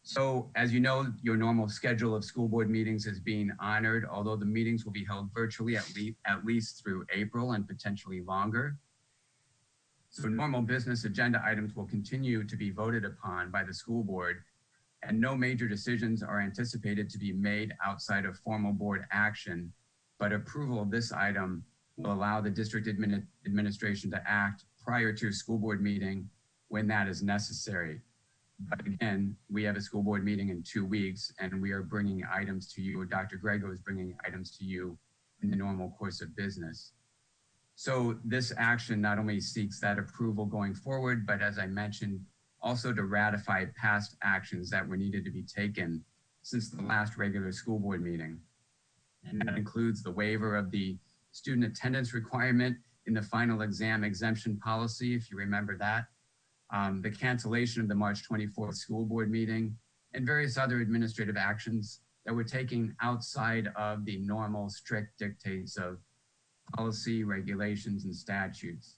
So as you know, your normal schedule of school board meetings is being honored, although the meetings will be held virtually at least through April and potentially longer. So normal business agenda items will continue to be voted upon by the school board, and no major decisions are anticipated to be made outside of formal board action, but approval of this item will allow the district administration to act prior to a school board meeting when that is necessary. But again, we have a school board meeting in 2 weeks, and we are bringing items to you, or Dr. Grego is bringing items to you in the normal course of business. So this action not only seeks that approval going forward, but as I mentioned, also to ratify past actions that were needed to be taken since the last regular school board meeting. And that includes the waiver of the student attendance requirement in the final exam exemption policy, if you remember that, the cancellation of the March 24th school board meeting, and various other administrative actions that were taken outside of the normal strict dictates of policy, regulations, and statutes.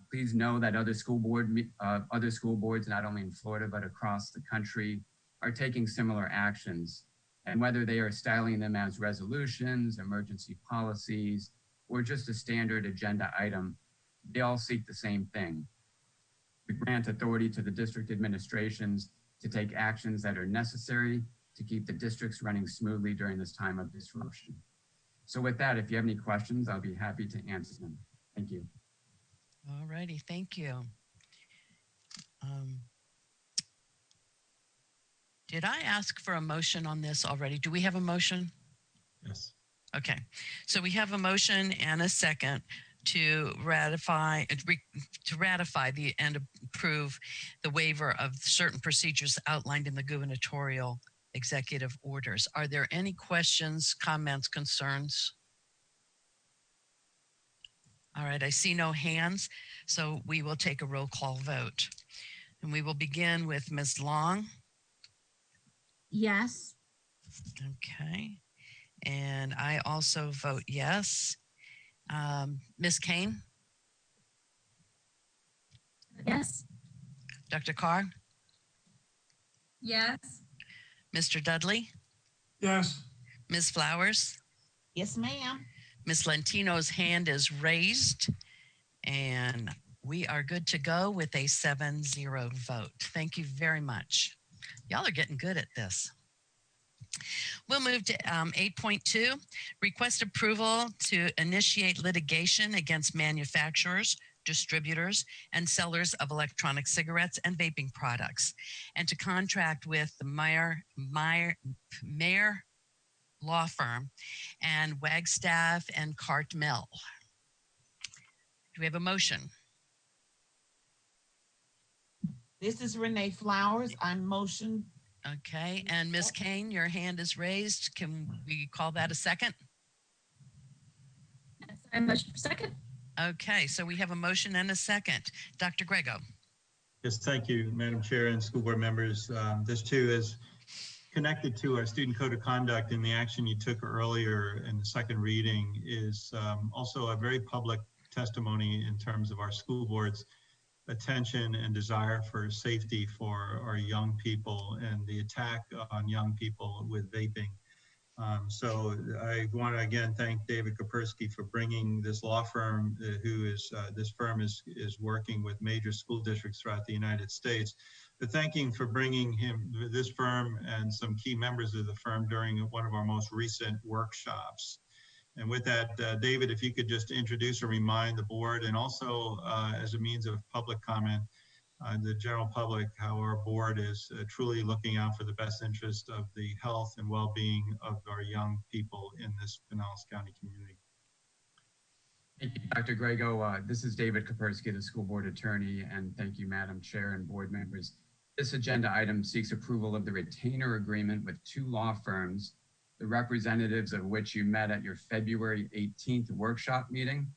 Please know that other school boards, not only in Florida, but across the country, are taking similar actions. And whether they are styling them as resolutions, emergency policies, or just a standard agenda item, they all seek the same thing: to grant authority to the district administrations to take actions that are necessary to keep the districts running smoothly during this time of disruption. So with that, if you have any questions, I'll be happy to answer them. Thank you. All righty, thank you. Did I ask for a motion on this already? Do we have a motion? Yes. Okay, so we have a motion and a second to ratify the and approve the waiver of certain procedures outlined in the gubernatorial executive orders. Are there any questions, comments, concerns? All right, I see no hands, so we will take a roll call vote. And we will begin with Ms. Long. Yes. Okay, and I also vote yes. Ms. Kane? Yes. Dr. Carr? Yes. Mr. Dudley? Yes. Ms. Flowers? Yes, ma'am. Ms. Lentino's hand is raised, and we are good to go with a 7-0 vote. Thank you very much. Y'all are getting good at this. We'll move to 8.2, request approval to initiate litigation against manufacturers, distributors, and sellers of electronic cigarettes and vaping products, and to contract with the Mayer Law Firm and Wagstaff and Cartmel. Do we have a motion? This is Renee Flowers. I'm motion. Okay, and Ms. Kane, your hand is raised. Can we call that a second? Yes, I motion for second. Okay, so we have a motion and a second. Dr. Grego. Yes, thank you, Madam Chair and school board members. This too is connected to our student code of conduct, and the action you took earlier in the second reading is also a very public testimony in terms of our school board's attention and desire for safety for our young people and the attack on young people with vaping. So I want to again thank David Kapersky for bringing this law firm, this firm is working with major school districts throughout the United States, but thanking for bringing this firm and some key members of the firm during one of our most recent workshops. And with that, David, if you could just introduce or remind the board, and also as a means of public comment, the general public, how our board is truly looking out for the best interest of the health and well-being of our young people in this Pinellas County community. Thank you, Dr. Grego. This is David Kapersky, the school board attorney, and thank you, Madam Chair and board members. This agenda item seeks approval of the retainer agreement with 2 law firms, the representatives of which you met at your February 18th workshop meeting.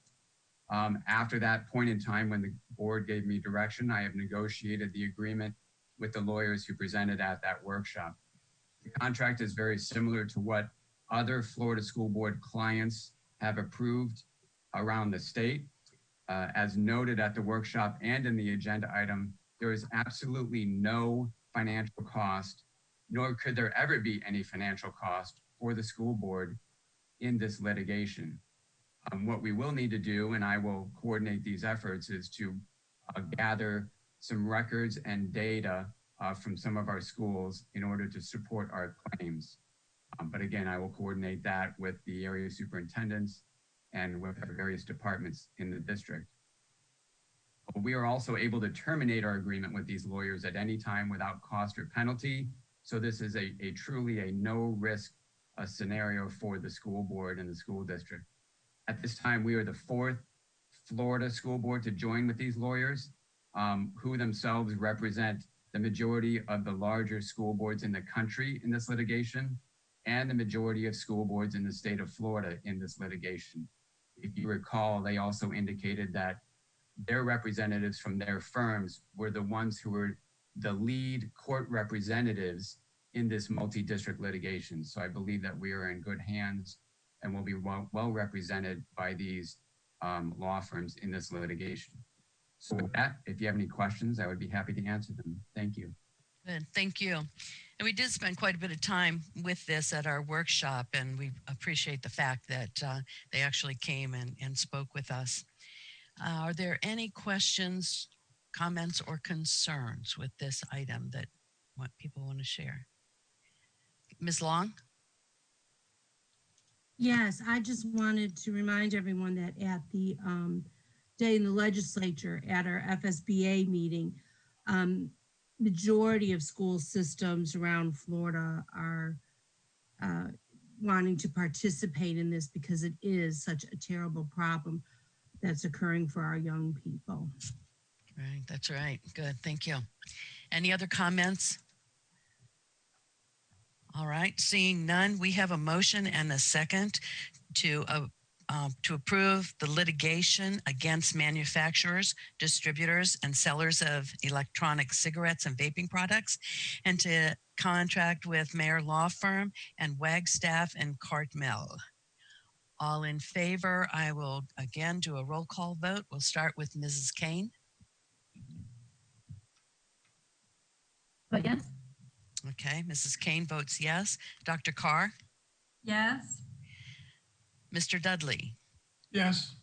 After that point in time, when the board gave me direction, I have negotiated the agreement with the lawyers who presented at that workshop. The contract is very similar to what other Florida School Board clients have approved around the state. As noted at the workshop and in the agenda item, there is absolutely no financial cost, nor could there ever be any financial cost for the school board in this litigation. What we will need to do, and I will coordinate these efforts, is to gather some records and data from some of our schools in order to support our claims. But again, I will coordinate that with the area superintendents and with our various departments in the district. We are also able to terminate our agreement with these lawyers at any time without cost or penalty. So this is a truly a no risk scenario for the school board and the school district. At this time, we are the 4th Florida school board to join with these lawyers, who themselves represent the majority of the larger school boards in the country in this litigation, and the majority of school boards in the state of Florida in this litigation. If you recall, they also indicated that their representatives from their firms were the ones who were the lead court representatives in this multi-district litigation. So I believe that we are in good hands and will be well represented by these law firms in this litigation. So with that, if you have any questions, I would be happy to answer them. Thank you. Good, thank you. And we did spend quite a bit of time with this at our workshop, and we appreciate the fact that they actually came and spoke with us. Are there any questions, comments, or concerns with this item that what people want to share? Ms. Long? Yes, I just wanted to remind everyone that at the day in the legislature at our FSBA meeting, majority of school systems around Florida are wanting to participate in this because it is such a terrible problem that's occurring for our young people. Right, that's right. Good, thank you. Any other comments? All right, seeing none, we have a motion and a second to approve the litigation against manufacturers, distributors, and sellers of electronic cigarettes and vaping products, and to contract with Mayer Law Firm and Wagstaff and Cartmel. All in favor, I will again do a roll call vote. We'll start with Mrs. Kane. But yes. Okay, Mrs. Kane votes yes. Dr. Carr? Yes. Mr. Dudley? Yes.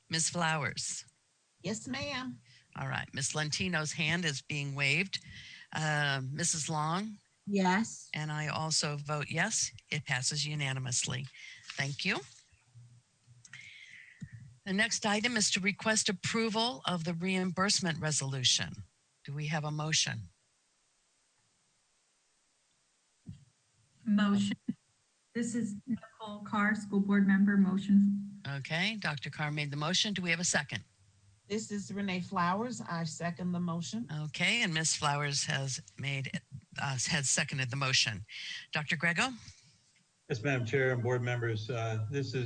Ms. Flowers? Yes, ma'am. All right, Ms. Lentino's hand is being waved. Mrs. Long? Yes. And I also vote yes. It passes unanimously. Thank you. The next item is to request approval of the reimbursement resolution. Do we have a motion? Motion. This is Nicole Carr, school board member, motion. Okay, Dr. Carr made the motion. Do we have a second? This is Renee Flowers. I second the motion. Okay, and Ms. Flowers has seconded the motion. Dr. Grego? Yes, Madam Chair and board members, this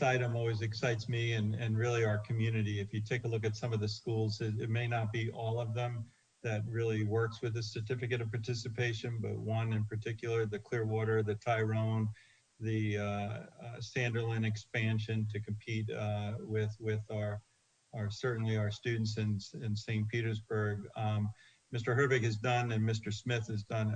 item always excites me and really our community. If you take a look at some of the schools, it may not be all of them that really works with the certificate of participation, but one in particular, the Clearwater, the Tyrone, the Sanderlin expansion to compete with our certainly our students in St. Petersburg. Mr. Herbig has done and Mr. Smith has done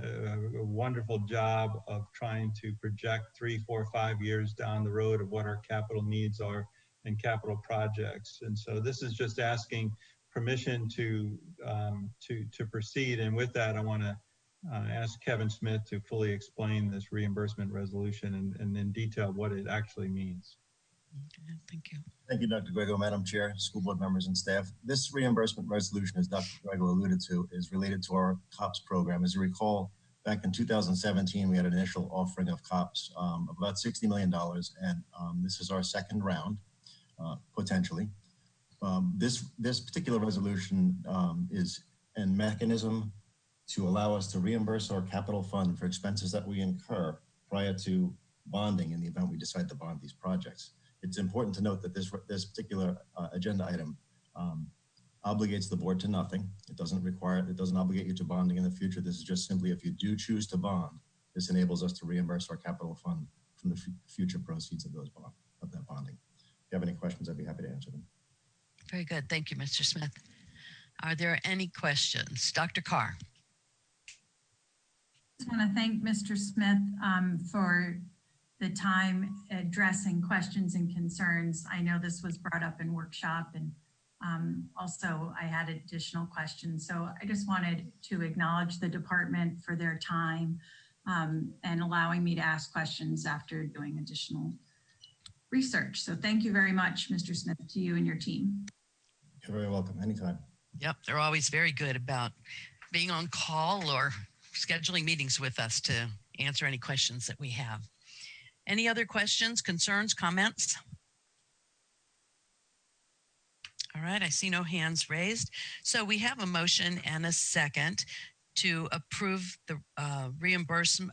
a wonderful job of trying to project 3, 4, 5 years down the road of what our capital needs are and capital projects. And so this is just asking permission to proceed. And with that, I want to ask Kevin Smith to fully explain this reimbursement resolution and in detail what it actually means. Okay, thank you. Thank you, Dr. Grego, Madam Chair, school board members and staff. This reimbursement resolution, as Dr. Grego alluded to, is related to our COPS program. As you recall, back in 2017, we had an initial offering of COPS of about $60 million, and this is our second round, potentially. This particular resolution is a mechanism to allow us to reimburse our capital fund for expenses that we incur prior to bonding in the event we decide to bond these projects. It's important to note that this particular agenda item obligates the board to nothing. It doesn't obligate you to bonding in the future. This is just simply if you do choose to bond, this enables us to reimburse our capital fund from the future proceeds of that bonding. If you have any questions, I'd be happy to answer them. Very good. Thank you, Mr. Smith. Are there any questions? Dr. Carr. I just want to thank Mr. Smith for the time addressing questions and concerns. I know this was brought up in workshop, and also I had additional questions. So I just wanted to acknowledge the department for their time and allowing me to ask questions after doing additional research. So thank you very much, Mr. Smith, to you and your team. You're very welcome. Anytime. Yep, they're always very good about being on call or scheduling meetings with us to answer any questions that we have. Any other questions, concerns, comments? All right, I see no hands raised. So we have a motion and a second to approve the reimbursement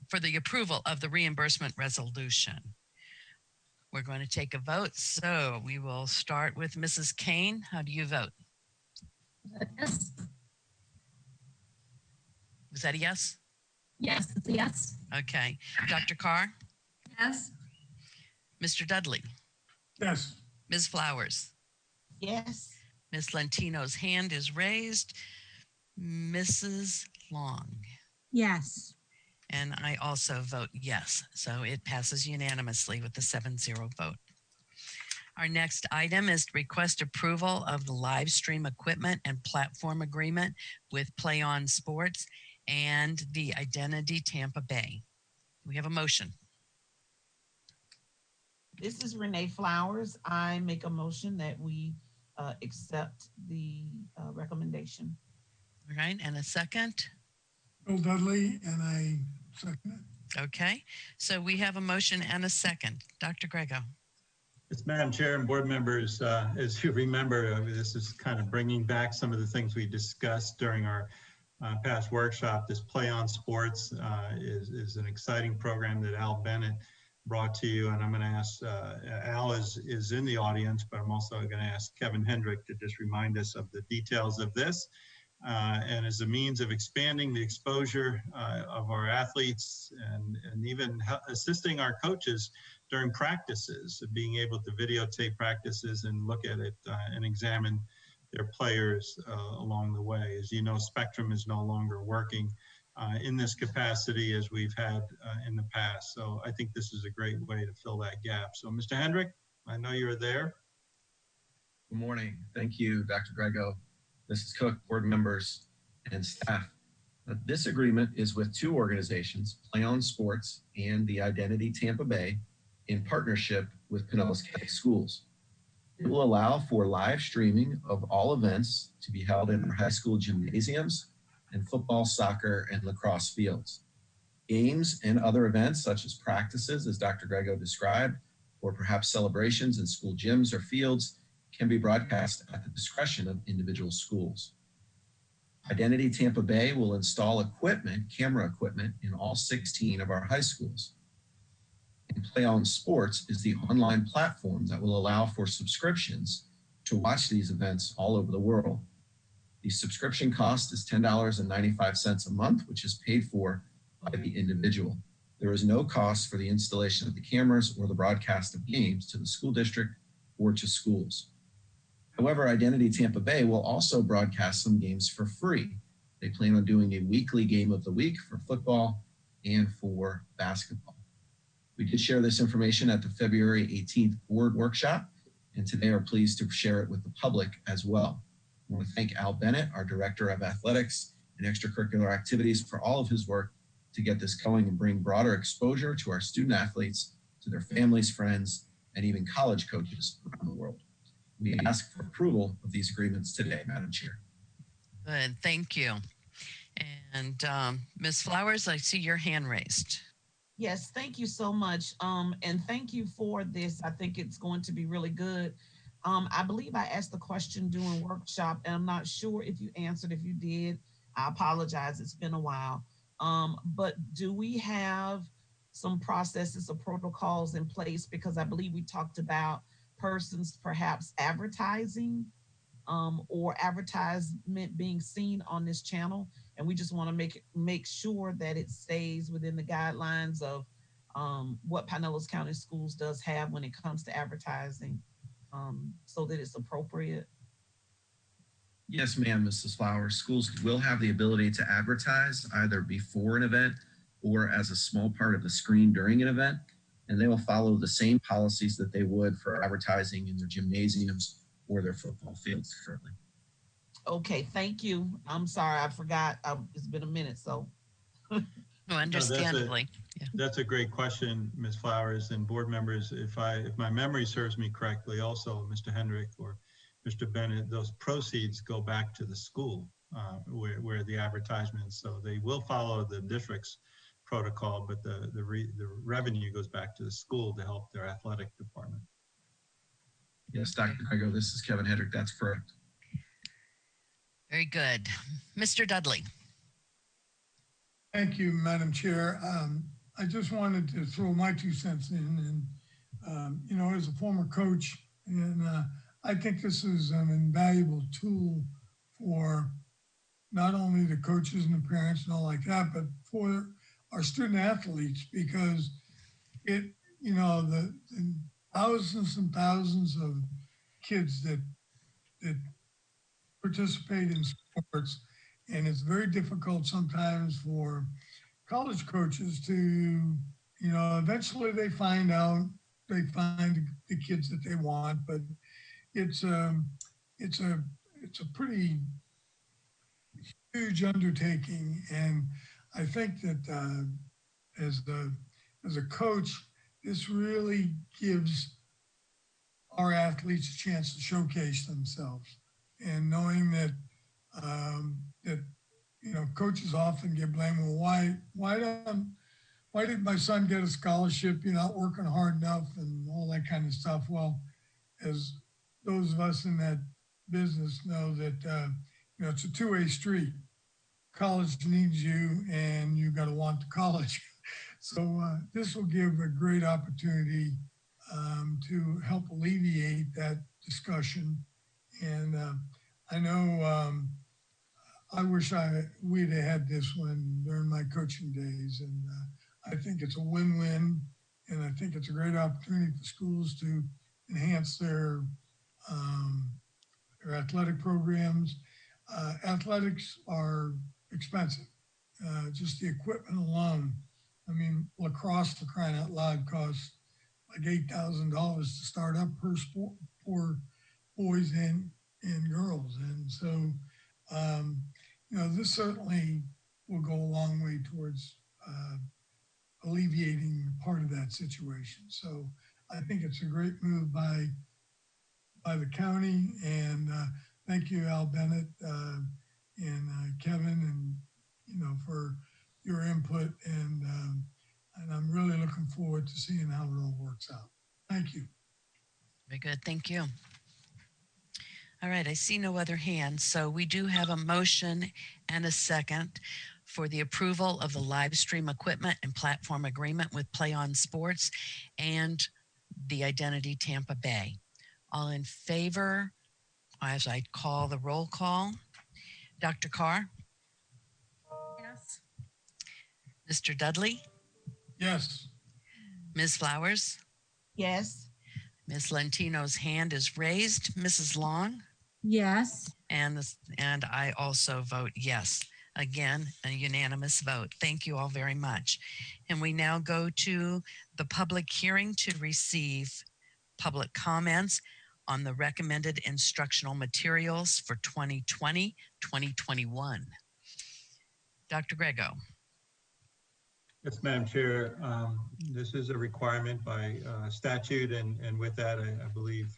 for the approval of the reimbursement resolution. We're going to take a vote. So we will start with Mrs. Kane. How do you vote? Yes. Was that a yes? Yes, it's a yes. Okay. Dr. Carr? Yes. Mr. Dudley? Yes. Ms. Flowers? Yes. Ms. Lentino's hand is raised. Mrs. Long? Yes. And I also vote yes. So it passes unanimously with a 7-0 vote. Our next item is to request approval of the live stream equipment and platform agreement with Play On Sports and the Identity Tampa Bay. We have a motion. This is Renee Flowers. I make a motion that we accept the recommendation. All right, and a second? Bill Dudley, and I second it. Okay, so we have a motion and a second. Dr. Grego. Yes, Madam Chair and board members, as you remember, this is kind of bringing back some of the things we discussed during our past workshop. This Play On Sports is an exciting program that Al Bennett brought to you, and I'm going to ask, Al is in the audience, but I'm also going to ask Kevin Hendrick to just remind us of the details of this. And as a means of expanding the exposure of our athletes and even assisting our coaches during practices, being able to videotape practices and look at it and examine their players along the way. As you know, Spectrum is no longer working in this capacity as we've had in the past. So I think this is a great way to fill that gap. So Mr. Hendrick, I know you're there. Good morning. Thank you, Dr. Grego, Mrs. Cook, board members, and staff. This agreement is with two organizations, Play On Sports and the Identity Tampa Bay, in partnership with Pinellas County Schools. It will allow for live streaming of all events to be held in our high school gymnasiums and football, soccer, and lacrosse fields. Games and other events such as practices, as Dr. Grego described, or perhaps celebrations in school gyms or fields can be broadcast at the discretion of individual schools. Identity Tampa Bay will install equipment, camera equipment, in all 16 of our high schools. And Play On Sports is the online platform that will allow for subscriptions to watch these events all over the world. The subscription cost is $10.95 a month, which is paid for by the individual. There is no cost for the installation of the cameras or the broadcast of games to the school district or to schools. However, Identity Tampa Bay will also broadcast some games for free. They plan on doing a weekly game of the week for football and for basketball. We did share this information at the February 18th board workshop, and today are pleased to share it with the public as well. I want to thank Al Bennett, our Director of Athletics and Extracurricular Activities, for all of his work to get this going and bring broader exposure to our student athletes, to their families, friends, and even college coaches around the world. We ask for approval of these agreements today, Madam Chair. Good, thank you. And Ms. Flowers, I see your hand raised. Yes, thank you so much. And thank you for this. I think it's going to be really good. I believe I asked the question during workshop, and I'm not sure if you answered. If you did, I apologize. It's been a while. But do we have some processes or protocols in place, because I believe we talked about persons perhaps advertising or advertisement being seen on this channel. And we just want to make sure that it stays within the guidelines of what Pinellas County Schools does have when it comes to advertising, so that it's appropriate. Yes, ma'am, Mrs. Flowers. Schools will have the ability to advertise either before an event or as a small part of the screen during an event, and they will follow the same policies that they would for advertising in their gymnasiums or their football fields currently. Okay, thank you. I'm sorry, I forgot. It's been a minute, so. Understandably. That's a great question, Ms. Flowers and board members. If my memory serves me correctly, also Mr. Hendrick or Mr. Bennett, those proceeds go back to the school where the advertisements. So they will follow the district's protocol, but the revenue goes back to the school to help their athletic department. Yes, Dr. Grego, this is Kevin Hendrick. That's correct. Very good. Mr. Dudley. Thank you, Madam Chair. I just wanted to throw my 2 cents in, and you know, as a former coach, and I think this is an invaluable tool for not only the coaches and the parents and all like that, but for our student athletes, because it, you know, the thousands and thousands of kids that participate in sports, and it's very difficult sometimes for college coaches to, you know, eventually they find the kids that they want, but it's a pretty huge undertaking. And I think that as a coach, this really gives our athletes a chance to showcase themselves, and knowing that that, you know, coaches often get blamed. Well, why did my son get a scholarship? You're not working hard enough and all that kind of stuff. Well, as those of us in that business know that, you know, it's a two-way street. College needs you and you got to want the college. So this will give a great opportunity to help alleviate that discussion. And I know I wish we'd have had this one during my coaching days, and I think it's a win-win, and I think it's a great opportunity for schools to enhance their athletic programs. Athletics are expensive, just the equipment alone. I mean, lacrosse, for crying out loud, costs like $8,000 to start up per sport for boys and girls, and so. You know, this certainly will go a long way towards alleviating part of that situation. So I think it's a great move by the county, and thank you, Al Bennett and Kevin, and you know, for your input, and I'm really looking forward to seeing how it all works out. Thank you. Very good. Thank you. All right, I see no other hands. So we do have a motion and a second for the approval of the live stream equipment and platform agreement with Play On Sports and the Identity Tampa Bay. All in favor, as I call the roll call. Dr. Carr? Yes. Mr. Dudley? Yes. Ms. Flowers? Yes. Ms. Lentino's hand is raised. Mrs. Long? Yes. And I also vote yes. Again, a unanimous vote. Thank you all very much. And we now go to the public hearing to receive public comments on the recommended instructional materials for 2020-2021. Dr. Grego. Yes, Madam Chair. This is a requirement by statute, and with that, I believe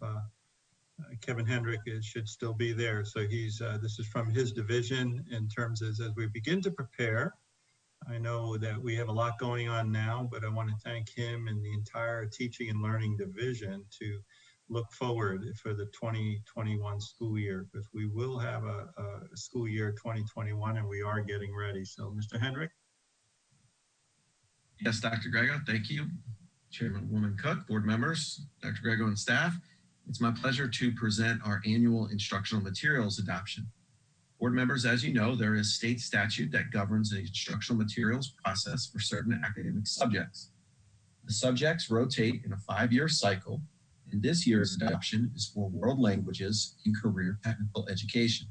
Kevin Hendrick should still be there. So this is from his division in terms of as we begin to prepare. I know that we have a lot going on now, but I want to thank him and the entire teaching and learning division to look forward for the 2021 school year, because we will have a school year 2021 and we are getting ready. So Mr. Hendrick. Yes, Dr. Grego, thank you. Chairwoman Cook, board members, Dr. Grego and staff. It's my pleasure to present our annual instructional materials adoption. Board members, as you know, there is state statute that governs the instructional materials process for certain academic subjects. The subjects rotate in a 5-year cycle, and this year's adoption is for world languages and career technical education.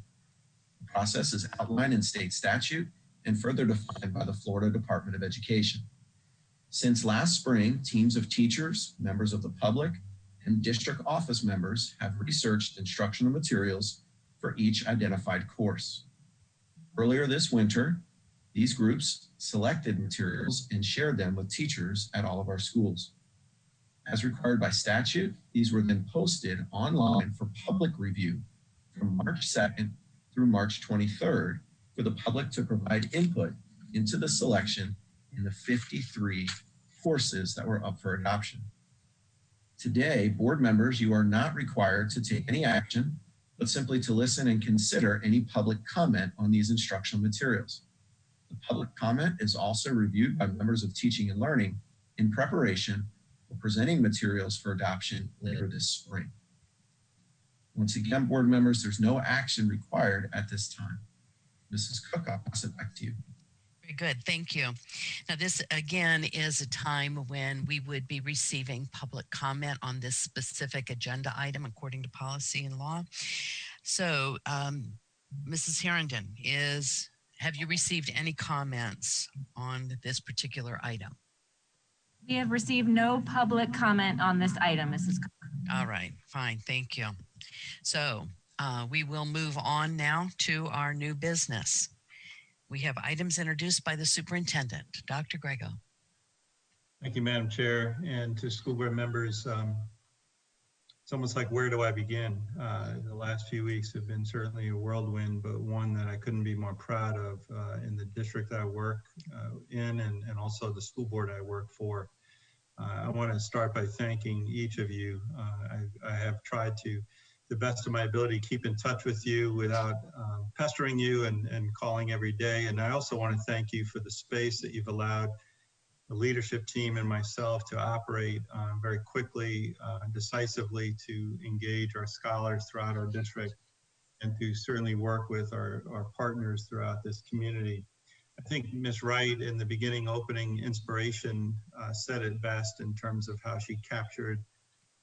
The process is outlined in state statute and further defined by the Florida Department of Education. Since last spring, teams of teachers, members of the public, and district office members have researched instructional materials for each identified course. Earlier this winter, these groups selected materials and shared them with teachers at all of our schools. As required by statute, these were then posted online for public review from March 2nd through March 23rd for the public to provide input into the selection in the 53 courses that were up for adoption. Today, board members, you are not required to take any action, but simply to listen and consider any public comment on these instructional materials. The public comment is also reviewed by members of teaching and learning in preparation for presenting materials for adoption later this spring. Once again, board members, there's no action required at this time. Mrs. Cook, I'll pass it back to you. Very good, thank you. Now this again is a time when we would be receiving public comment on this specific agenda item according to policy and law. So Mrs. Herndon, have you received any comments on this particular item? We have received no public comment on this item, Mrs. Cook. All right, fine, thank you. So we will move on now to our new business. We have items introduced by the superintendent. Dr. Grego. Thank you, Madam Chair, and to school board members. It's almost like, where do I begin? The last few weeks have been certainly a whirlwind, but one that I couldn't be more proud of in the district that I work in and also the school board I work for. I want to start by thanking each of you. I have tried to the best of my ability, keep in touch with you without pestering you and calling every day. And I also want to thank you for the space that you've allowed the leadership team and myself to operate very quickly, decisively to engage our scholars throughout our district and to certainly work with our partners throughout this community. I think Ms. Wright in the beginning opening inspiration said it best in terms of how she captured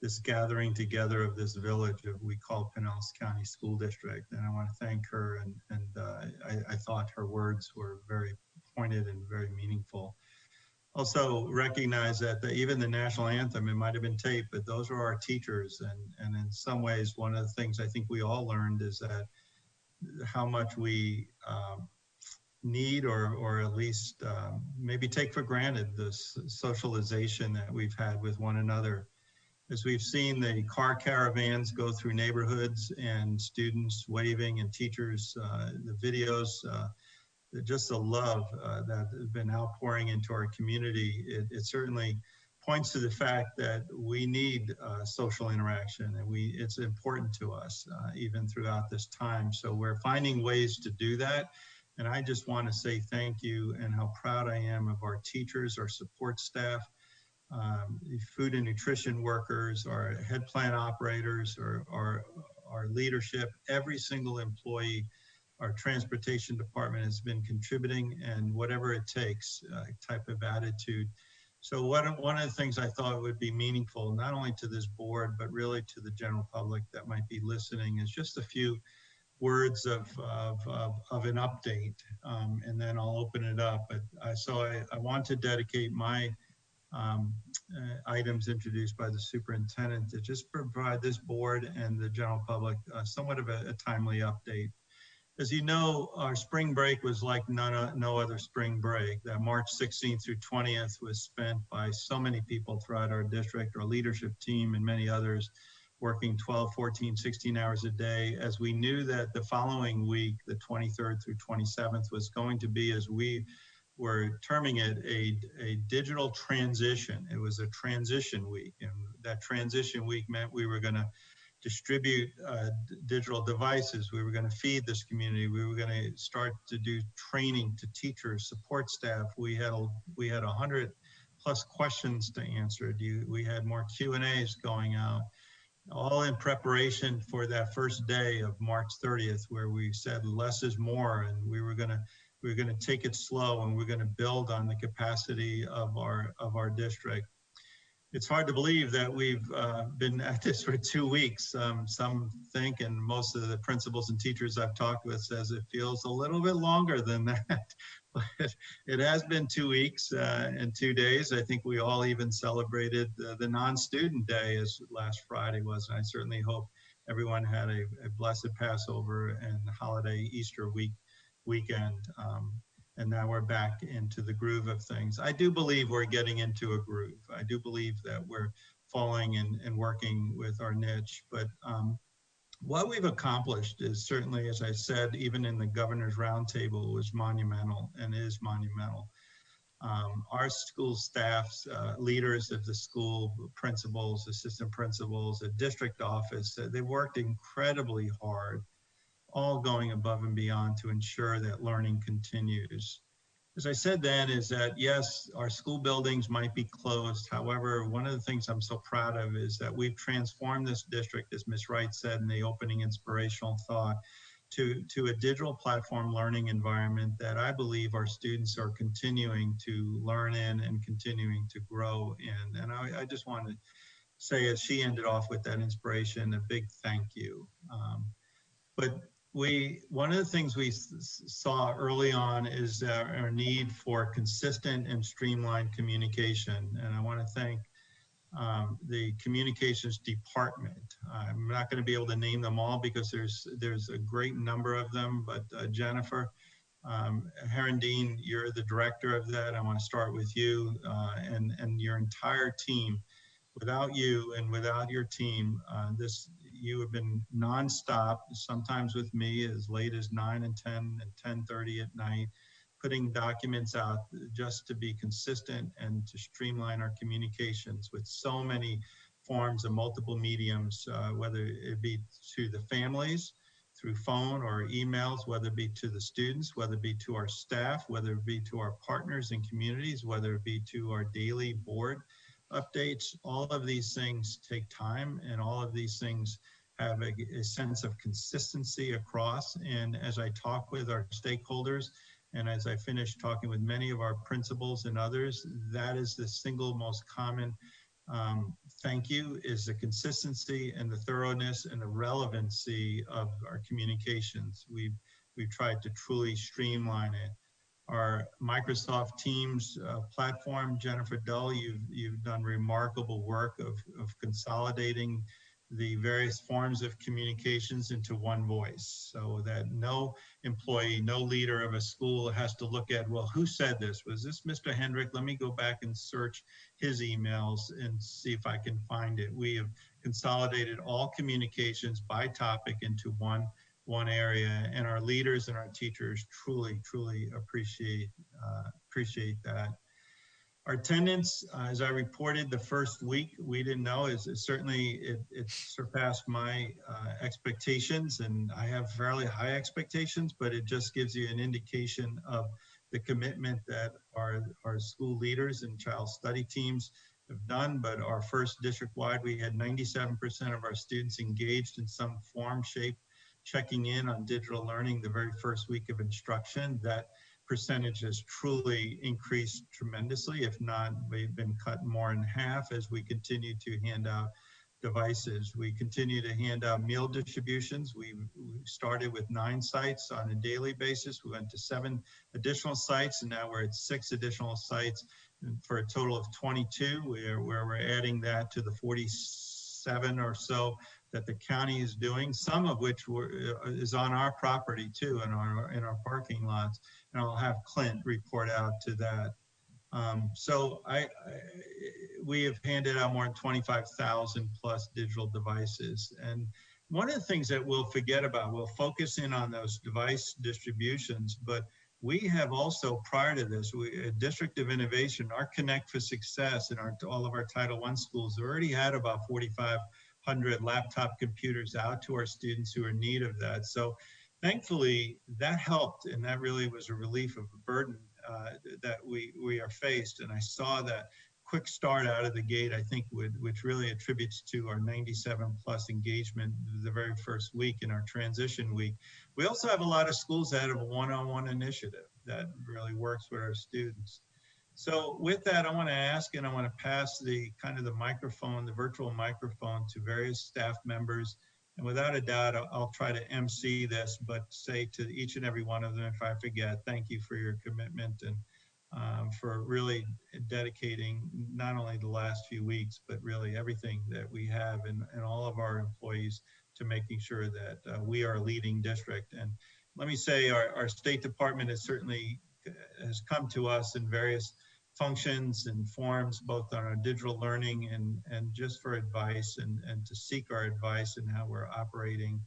this gathering together of this village of we call Pinellas County School District. And I want to thank her and I thought her words were very pointed and very meaningful. Also recognize that even the national anthem, it might have been taped, but those are our teachers. And in some ways, one of the things I think we all learned is that how much we need or at least maybe take for granted this socialization that we've had with one another. As we've seen the car caravans go through neighborhoods and students waving and teachers, the videos, just the love that has been outpouring into our community, it certainly points to the fact that we need social interaction and it's important to us even throughout this time. So we're finding ways to do that. And I just want to say thank you and how proud I am of our teachers, our support staff, food and nutrition workers, our head plan operators, our leadership, every single employee. Our transportation department has been contributing and whatever it takes type of attitude. So one of the things I thought would be meaningful, not only to this board, but really to the general public that might be listening, is just a few words of an update, and then I'll open it up. But I want to dedicate my items introduced by the superintendent to just provide this board and the general public somewhat of a timely update. As you know, our spring break was like no other spring break. That March 16th through 20th was spent by so many people throughout our district, our leadership team and many others working 12, 14, 16 hours a day, as we knew that the following week, the 23rd through 27th, was going to be, as we were terming it, a digital transition. It was a transition week, and that transition week meant we were going to distribute digital devices. We were going to feed this community. We were going to start to do training to teachers, support staff. We had 100 plus questions to answer. We had more Q&As going out, all in preparation for that first day of March 30th, where we said less is more, and we were going to take it slow, and we're going to build on the capacity of our district. It's hard to believe that we've been at this for 2 weeks. Some think, and most of the principals and teachers I've talked with says it feels a little bit longer than that. But it has been 2 weeks and 2 days. I think we all even celebrated the non-student day as last Friday was. And I certainly hope everyone had a blessed Passover and holiday Easter weekend. And now we're back into the groove of things. I do believe we're getting into a groove. I do believe that we're falling and working with our niche. But what we've accomplished is certainly, as I said, even in the governor's roundtable, was monumental and is monumental. Our school staffs, leaders of the school, principals, assistant principals, the district office, they worked incredibly hard, all going above and beyond to ensure that learning continues. As I said then, is that yes, our school buildings might be closed. However, one of the things I'm so proud of is that we've transformed this district, as Ms. Wright said in the opening inspirational thought, to a digital platform learning environment that I believe our students are continuing to learn in and continuing to grow in. And I just want to say, as she ended off with that inspiration, a big thank you. But one of the things we saw early on is our need for consistent and streamlined communication. And I want to thank the communications department. I'm not going to be able to name them all because there's a great number of them, but Jennifer Herendine, you're the director of that. I want to start with you and your entire team. Without you and without your team, you have been nonstop, sometimes with me as late as 9 and 10 and 10:30 at night, putting documents out just to be consistent and to streamline our communications with so many forms of multiple mediums, whether it be to the families, through phone or emails, whether it be to the students, whether it be to our staff, whether it be to our partners and communities, whether it be to our daily board updates. All of these things take time, and all of these things have a sense of consistency across. And as I talk with our stakeholders, and as I finish talking with many of our principals and others, that is the single most common thank you, is the consistency and the thoroughness and the relevancy of our communications. We've tried to truly streamline it. Our Microsoft Teams platform, Jennifer Dull, you've done remarkable work of consolidating the various forms of communications into one voice, so that no employee, no leader of a school has to look at, well, who said this? Was this Mr. Hendrick? Let me go back and search his emails and see if I can find it. We have consolidated all communications by topic into one area, and our leaders and our teachers truly appreciate that. Our attendance, as I reported the first week, we didn't know, it surpassed my expectations, and I have fairly high expectations, but it just gives you an indication of the commitment that our school leaders and child study teams have done. But our first district-wide, we had 97% of our students engaged in some form, shape, checking in on digital learning the very first week of instruction. That percentage has truly increased tremendously. If not, we've been cut more in half as we continue to hand out devices. We continue to hand out meal distributions. We started with 9 sites on a daily basis. We went to 7 additional sites, and now we're at 6 additional sites for a total of 22, where we're adding that to the 47 or so that the county is doing, some of which is on our property too, in our parking lots. And I'll have Clint report out to that. So we have handed out more than 25,000 plus digital devices. And one of the things that we'll forget about, we'll focus in on those device distributions, but we have also, prior to this, a District of Innovation, our Connect for Success in all of our Title I schools already had about 4,500 laptop computers out to our students who are in need of that. So thankfully that helped, and that really was a relief of a burden that we are faced. And I saw that quick start out of the gate, I think, which really attributes to our 97+ engagement the very first week in our transition week. We also have a lot of schools that have a one-on-one initiative that really works with our students. So with that, I want to ask, and I want to pass the microphone, the virtual microphone, to various staff members. And without a doubt, I'll try to MC this, but say to each and every one of them, if I forget, thank you for your commitment and for really dedicating not only the last few weeks, but really everything that we have and all of our employees to making sure that we are a leading district. And let me say our State Department has come to us in various functions and forms, both on our digital learning and just for advice and to seek our advice in how we're operating.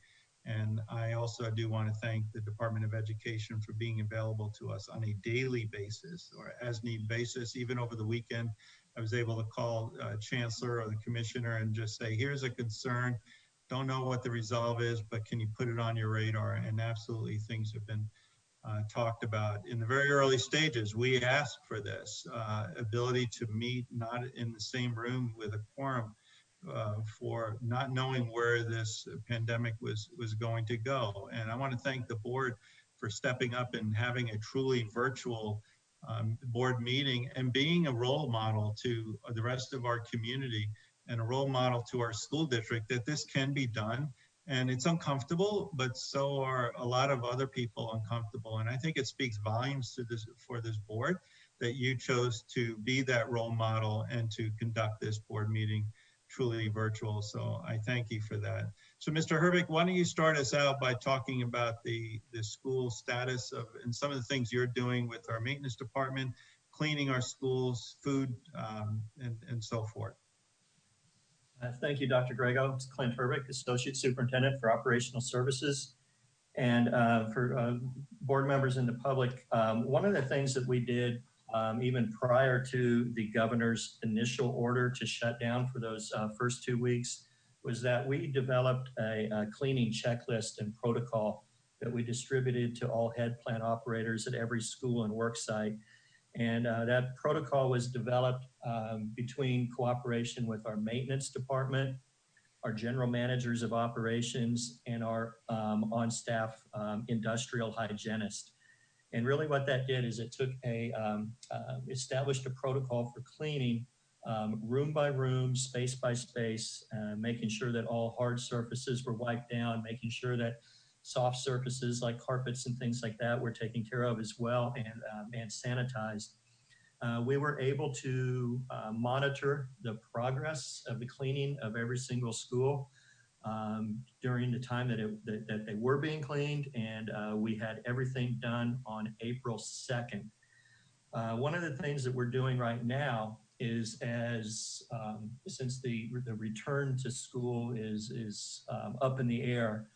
And I also do want to thank the Department of Education for being available to us on a daily basis or as need basis. Even over the weekend, I was able to call Chancellor or the Commissioner and just say, here's a concern. Don't know what the resolve is, but can you put it on your radar? And absolutely things have been talked about. In the very early stages, we asked for this ability to meet not in the same room with a quorum for not knowing where this pandemic was going to go. And I want to thank the board for stepping up and having a truly virtual board meeting and being a role model to the rest of our community and a role model to our school district that this can be done. And it's uncomfortable, but so are a lot of other people uncomfortable. And I think it speaks volumes to for this board that you chose to be that role model and to conduct this board meeting truly virtual. So I thank you for that. So Mr. Herbeck, why don't you start us out by talking about the school status of and some of the things you're doing with our maintenance department, cleaning our schools, food, and so forth. Thank you, Dr. Grego. It's Clint Herbeck, Associate Superintendent for Operational Services. And for board members and the public, one of the things that we did even prior to the governor's initial order to shut down for those first 2 weeks was that we developed a cleaning checklist and protocol that we distributed to all head plant operators at every school and work site. And that protocol was developed between cooperation with our maintenance department, our general managers of operations, and our on-staff industrial hygienist. And really what that did is it took established a protocol for cleaning room by room, space by space, making sure that all hard surfaces were wiped down, making sure that soft surfaces like carpets and things like that were taken care of as well and sanitized. We were able to monitor the progress of the cleaning of every single school during the time that they were being cleaned, and we had everything done on April 2nd. One of the things that we're doing right now is since the return to school is up in the air,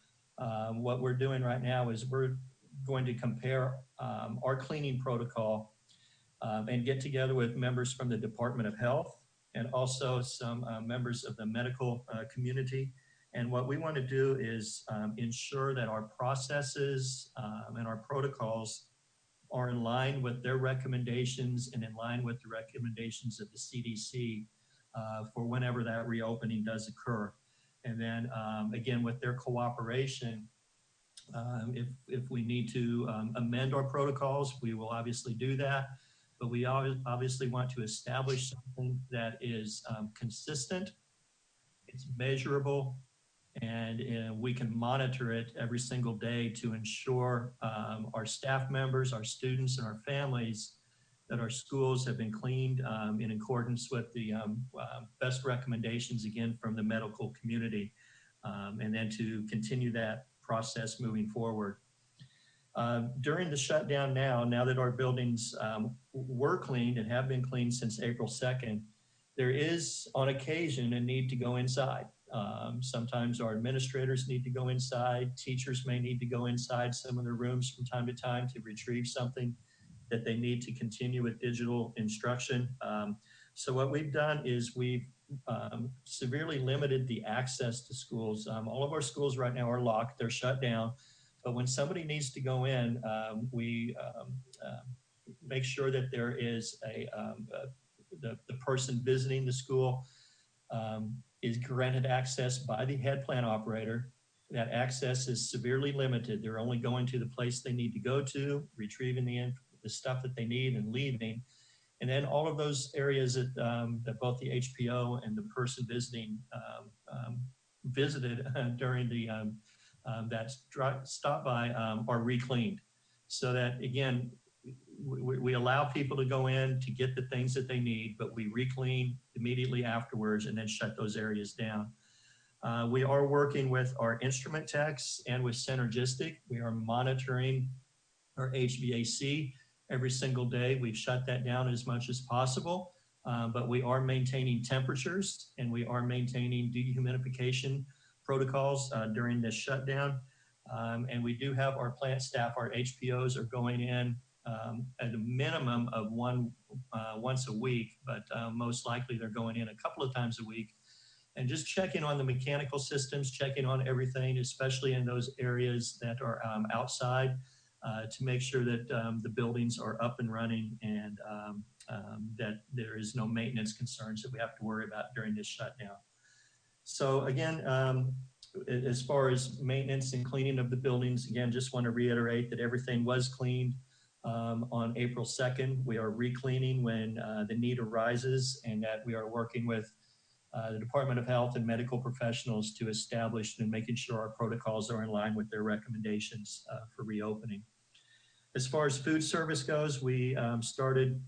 what we're doing right now is we're going to compare our cleaning protocol and get together with members from the Department of Health and also some members of the medical community. And what we want to do is ensure that our processes and our protocols are in line with their recommendations and in line with the recommendations of the CDC for whenever that reopening does occur. And then again, with their cooperation, if we need to amend our protocols, we will obviously do that. But we obviously want to establish something that is consistent, it's measurable, and we can monitor it every single day to ensure our staff members, our students, and our families that our schools have been cleaned in accordance with the best recommendations, again, from the medical community, and then to continue that process moving forward. During the shutdown now that our buildings were cleaned and have been cleaned since April 2nd, there is on occasion a need to go inside. Sometimes our administrators need to go inside, teachers may need to go inside some of the rooms from time to time to retrieve something that they need to continue with digital instruction. So what we've done is we've severely limited the access to schools. All of our schools right now are locked, they're shut down. But when somebody needs to go in, we make sure that there is the person visiting the school is granted access by the head plan operator. That access is severely limited. They're only going to the place they need to go to, retrieving the stuff that they need and leaving. And then all of those areas that both the HPO and the person visiting visited during that stop by are recleaned. So that, again, we allow people to go in to get the things that they need, but we reclean immediately afterwards and then shut those areas down. We are working with our instrument techs and with Synergistic. We are monitoring our HVAC every single day. We've shut that down as much as possible, but we are maintaining temperatures and we are maintaining dehumidification protocols during this shutdown. And we do have our plant staff, our HPOs are going in at a minimum of once a week, but most likely they're going in a couple of times a week and just checking on the mechanical systems, checking on everything, especially in those areas that are outside to make sure that the buildings are up and running and that there is no maintenance concerns that we have to worry about during this shutdown. So again, as far as maintenance and cleaning of the buildings, again, just want to reiterate that everything was cleaned on April 2nd. We are re-cleaning when the need arises, and that we are working with the Department of Health and medical professionals to establish and making sure our protocols are in line with their recommendations for reopening. As far as food service goes, we started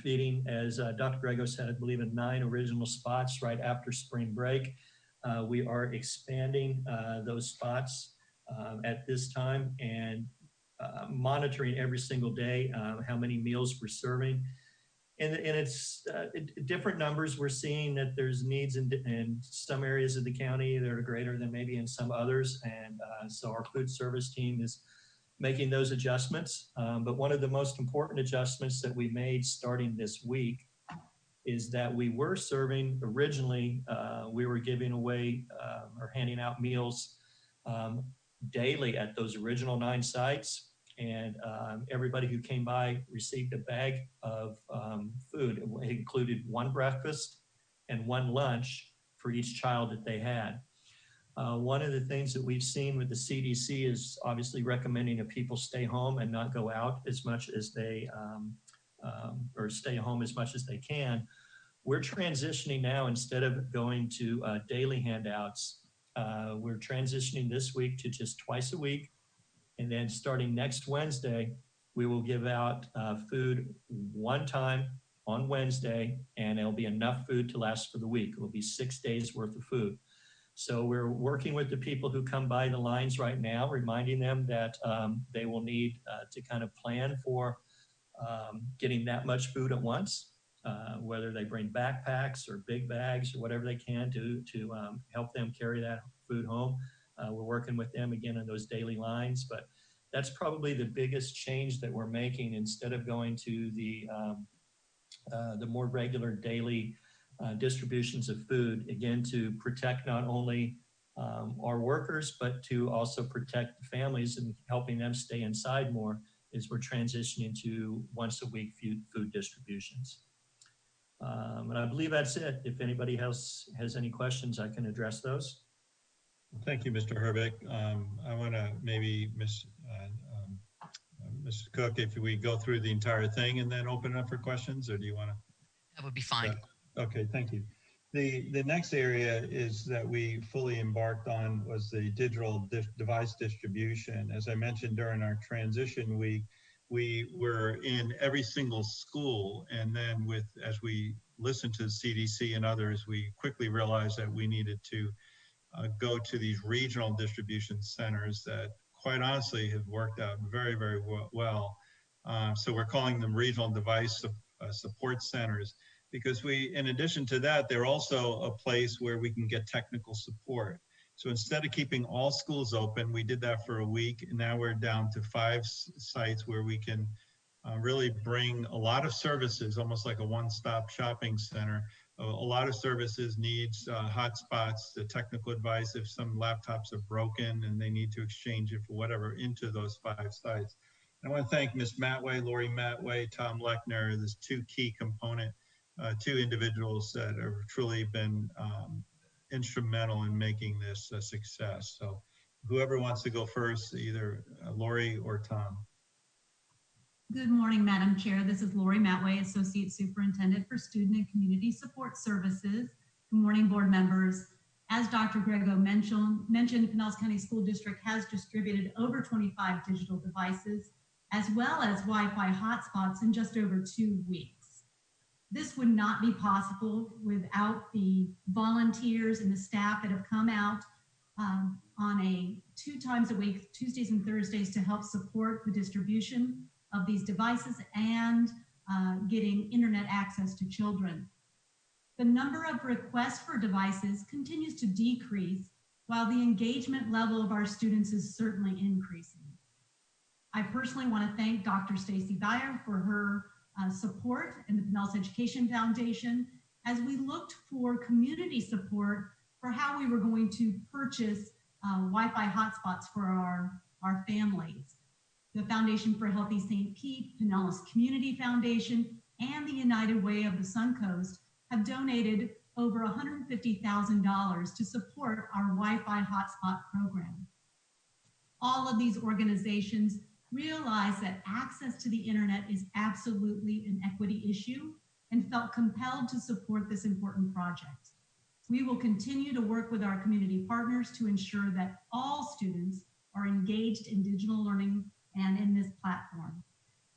feeding, as Dr. Grego said, I believe in 9 original spots right after spring break. We are expanding those spots at this time and monitoring every single day how many meals we're serving. And it's different numbers. We're seeing that there's needs in some areas of the county that are greater than maybe in some others. And so our food service team is making those adjustments. But one of the most important adjustments that we made starting this week is that we were serving originally, we were giving away or handing out meals daily at those original 9 sites. And everybody who came by received a bag of food. It included 1 breakfast and 1 lunch for each child that they had. One of the things that we've seen with the CDC is obviously recommending that people stay home and not go out as much as they, or stay home as much as they can. We're transitioning now, instead of going to daily handouts, we're transitioning this week to just twice a week. And then starting next Wednesday, we will give out food 1 time on Wednesday, and it'll be enough food to last for the week. It will be 6 days worth of food. So we're working with the people who come by the lines right now, reminding them that they will need to kind of plan for getting that much food at once, whether they bring backpacks or big bags or whatever they can to help them carry that food home. We're working with them again on those daily lines, but that's probably the biggest change that we're making. Instead of going to the more regular daily distributions of food, again, to protect not only our workers, but to also protect the families and helping them stay inside more, is we're transitioning to once a week food distributions. And I believe that's it. If anybody else has any questions, I can address those. Thank you, Mr. Herbeck. I want to maybe, Mr. Cook, if we go through the entire thing and then open it up for questions, or do you want to? That would be fine. Okay, thank you. The next area is that we fully embarked on was the digital device distribution. As I mentioned during our transition week, we were in every single school, and then as we listened to the CDC and others, we quickly realized that we needed to go to these regional distribution centers that quite honestly have worked out very, very well. So we're calling them regional device support centers, because in addition to that, they're also a place where we can get technical support. So instead of keeping all schools open, we did that for a week, and now we're down to 5 sites where we can really bring a lot of services, almost like a one-stop shopping center. A lot of services, needs, hotspots, the technical advice if some laptops are broken and they need to exchange it for whatever into those 5 sites. And I want to thank Ms. Matway, Lori Matway, Tom Lechner, this 2 key component two individuals that have truly been instrumental in making this a success. So whoever wants to go first, either Lori or Tom. Good morning, Madam Chair. This is Lori Matway, Associate Superintendent for Student and Community Support Services. Good morning, board members. As Dr. Grego mentioned, Pinellas County School District has distributed over 25 digital devices, as well as Wi-Fi hotspots in just over 2 weeks. This would not be possible without the volunteers and the staff that have come out on a 2 times a week, Tuesdays and Thursdays, to help support the distribution of these devices and getting internet access to children. The number of requests for devices continues to decrease, while the engagement level of our students is certainly increasing. I personally want to thank Dr. Stacy Dyer for her support and the Pinellas Education Foundation as we looked for community support for how we were going to purchase Wi-Fi hotspots for our families. The Foundation for Healthy St. Pete, Pinellas Community Foundation, and the United Way of the Suncoast have donated over $150,000 to support our Wi-Fi hotspot program. All of these organizations realize that access to the internet is absolutely an equity issue and felt compelled to support this important project. We will continue to work with our community partners to ensure that all students are engaged in digital learning and in this platform.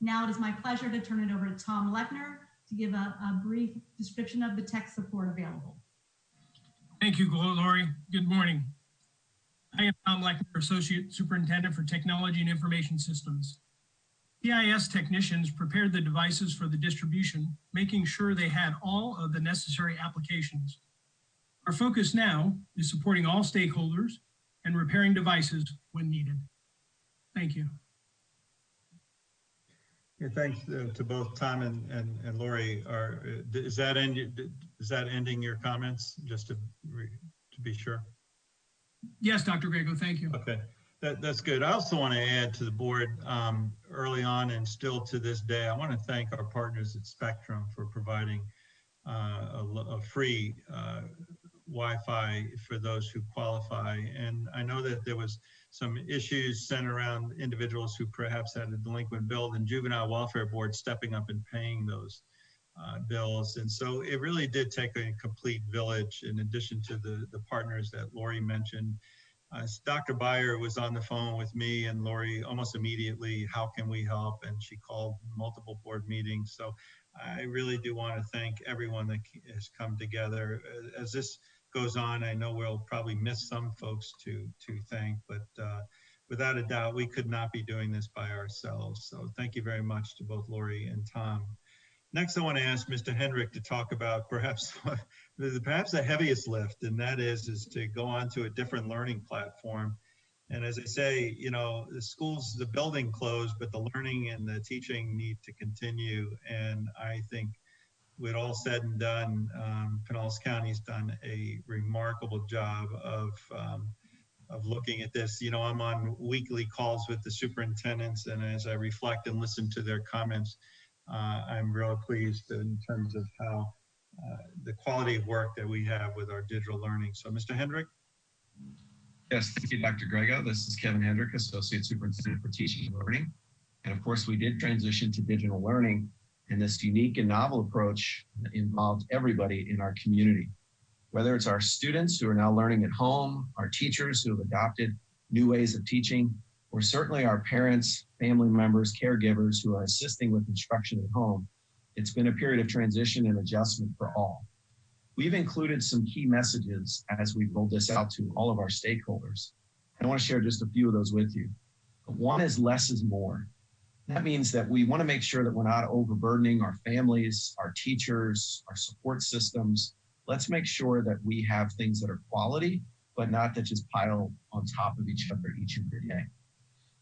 Now it is my pleasure to turn it over to Tom Lechner to give a brief description of the tech support available. Thank you, Lori. Good morning. I am Tom Lechner, Associate Superintendent for Technology and Information Systems. CIS technicians prepared the devices for the distribution, making sure they had all of the necessary applications. Our focus now is supporting all stakeholders and repairing devices when needed. Thank you. Yeah, thanks to both Tom and Lori. Is that ending your comments, just to be sure? Yes, Dr. Grego, thank you. Okay, that's good. I also want to add to the board early on and still to this day, I want to thank our partners at Spectrum for providing a free Wi-Fi for those who qualify. And I know that there was some issues centered around individuals who perhaps had a delinquent bill, and Juvenile Welfare Board stepping up and paying those bills. And so it really did take a complete village in addition to the partners that Lori mentioned. Dr. Beyer was on the phone with me and Lori almost immediately, how can we help? And she called multiple board meetings. So I really do want to thank everyone that has come together. As this goes on, I know we'll probably miss some folks to thank, but without a doubt, we could not be doing this by ourselves. So thank you very much to both Lori and Tom. Next, I want to ask Mr. Hendrick to talk about perhaps the heaviest lift, and that is to go on to a different learning platform. And as I say, you know, the building closed, but the learning and the teaching need to continue. And I think with all said and done, Pinellas County's done a remarkable job of looking at this. You know, I'm on weekly calls with the superintendents, and as I reflect and listen to their comments, I'm real pleased in terms of how the quality of work that we have with our digital learning. So Mr. Hendrick. Yes, thank you, Dr. Grego. This is Kevin Hendrick, Associate Superintendent for Teaching and Learning. And of course, we did transition to digital learning, and this unique and novel approach involved everybody in our community. Whether it's our students who are now learning at home, our teachers who have adopted new ways of teaching, or certainly our parents, family members, caregivers who are assisting with instruction at home, it's been a period of transition and adjustment for all. We've included some key messages as we rolled this out to all of our stakeholders. I want to share just a few of those with you. One is less is more. That means that we want to make sure that we're not overburdening our families, our teachers, our support systems. Let's make sure that we have things that are quality, but not that just pile on top of each other each and every day.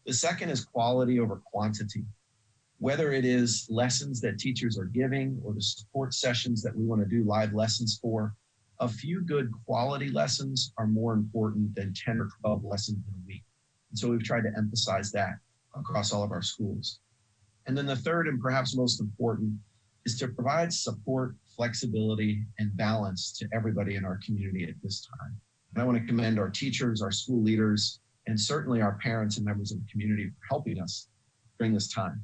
The second is quality over quantity. Whether it is lessons that teachers are giving or the support sessions that we want to do live lessons for, a few good quality lessons are more important than 10 or 12 lessons in a week. And so we've tried to emphasize that across all of our schools. And then the third and perhaps most important is to provide support, flexibility, and balance to everybody in our community at this time. And I want to commend our teachers, our school leaders, and certainly our parents and members of the community for helping us during this time.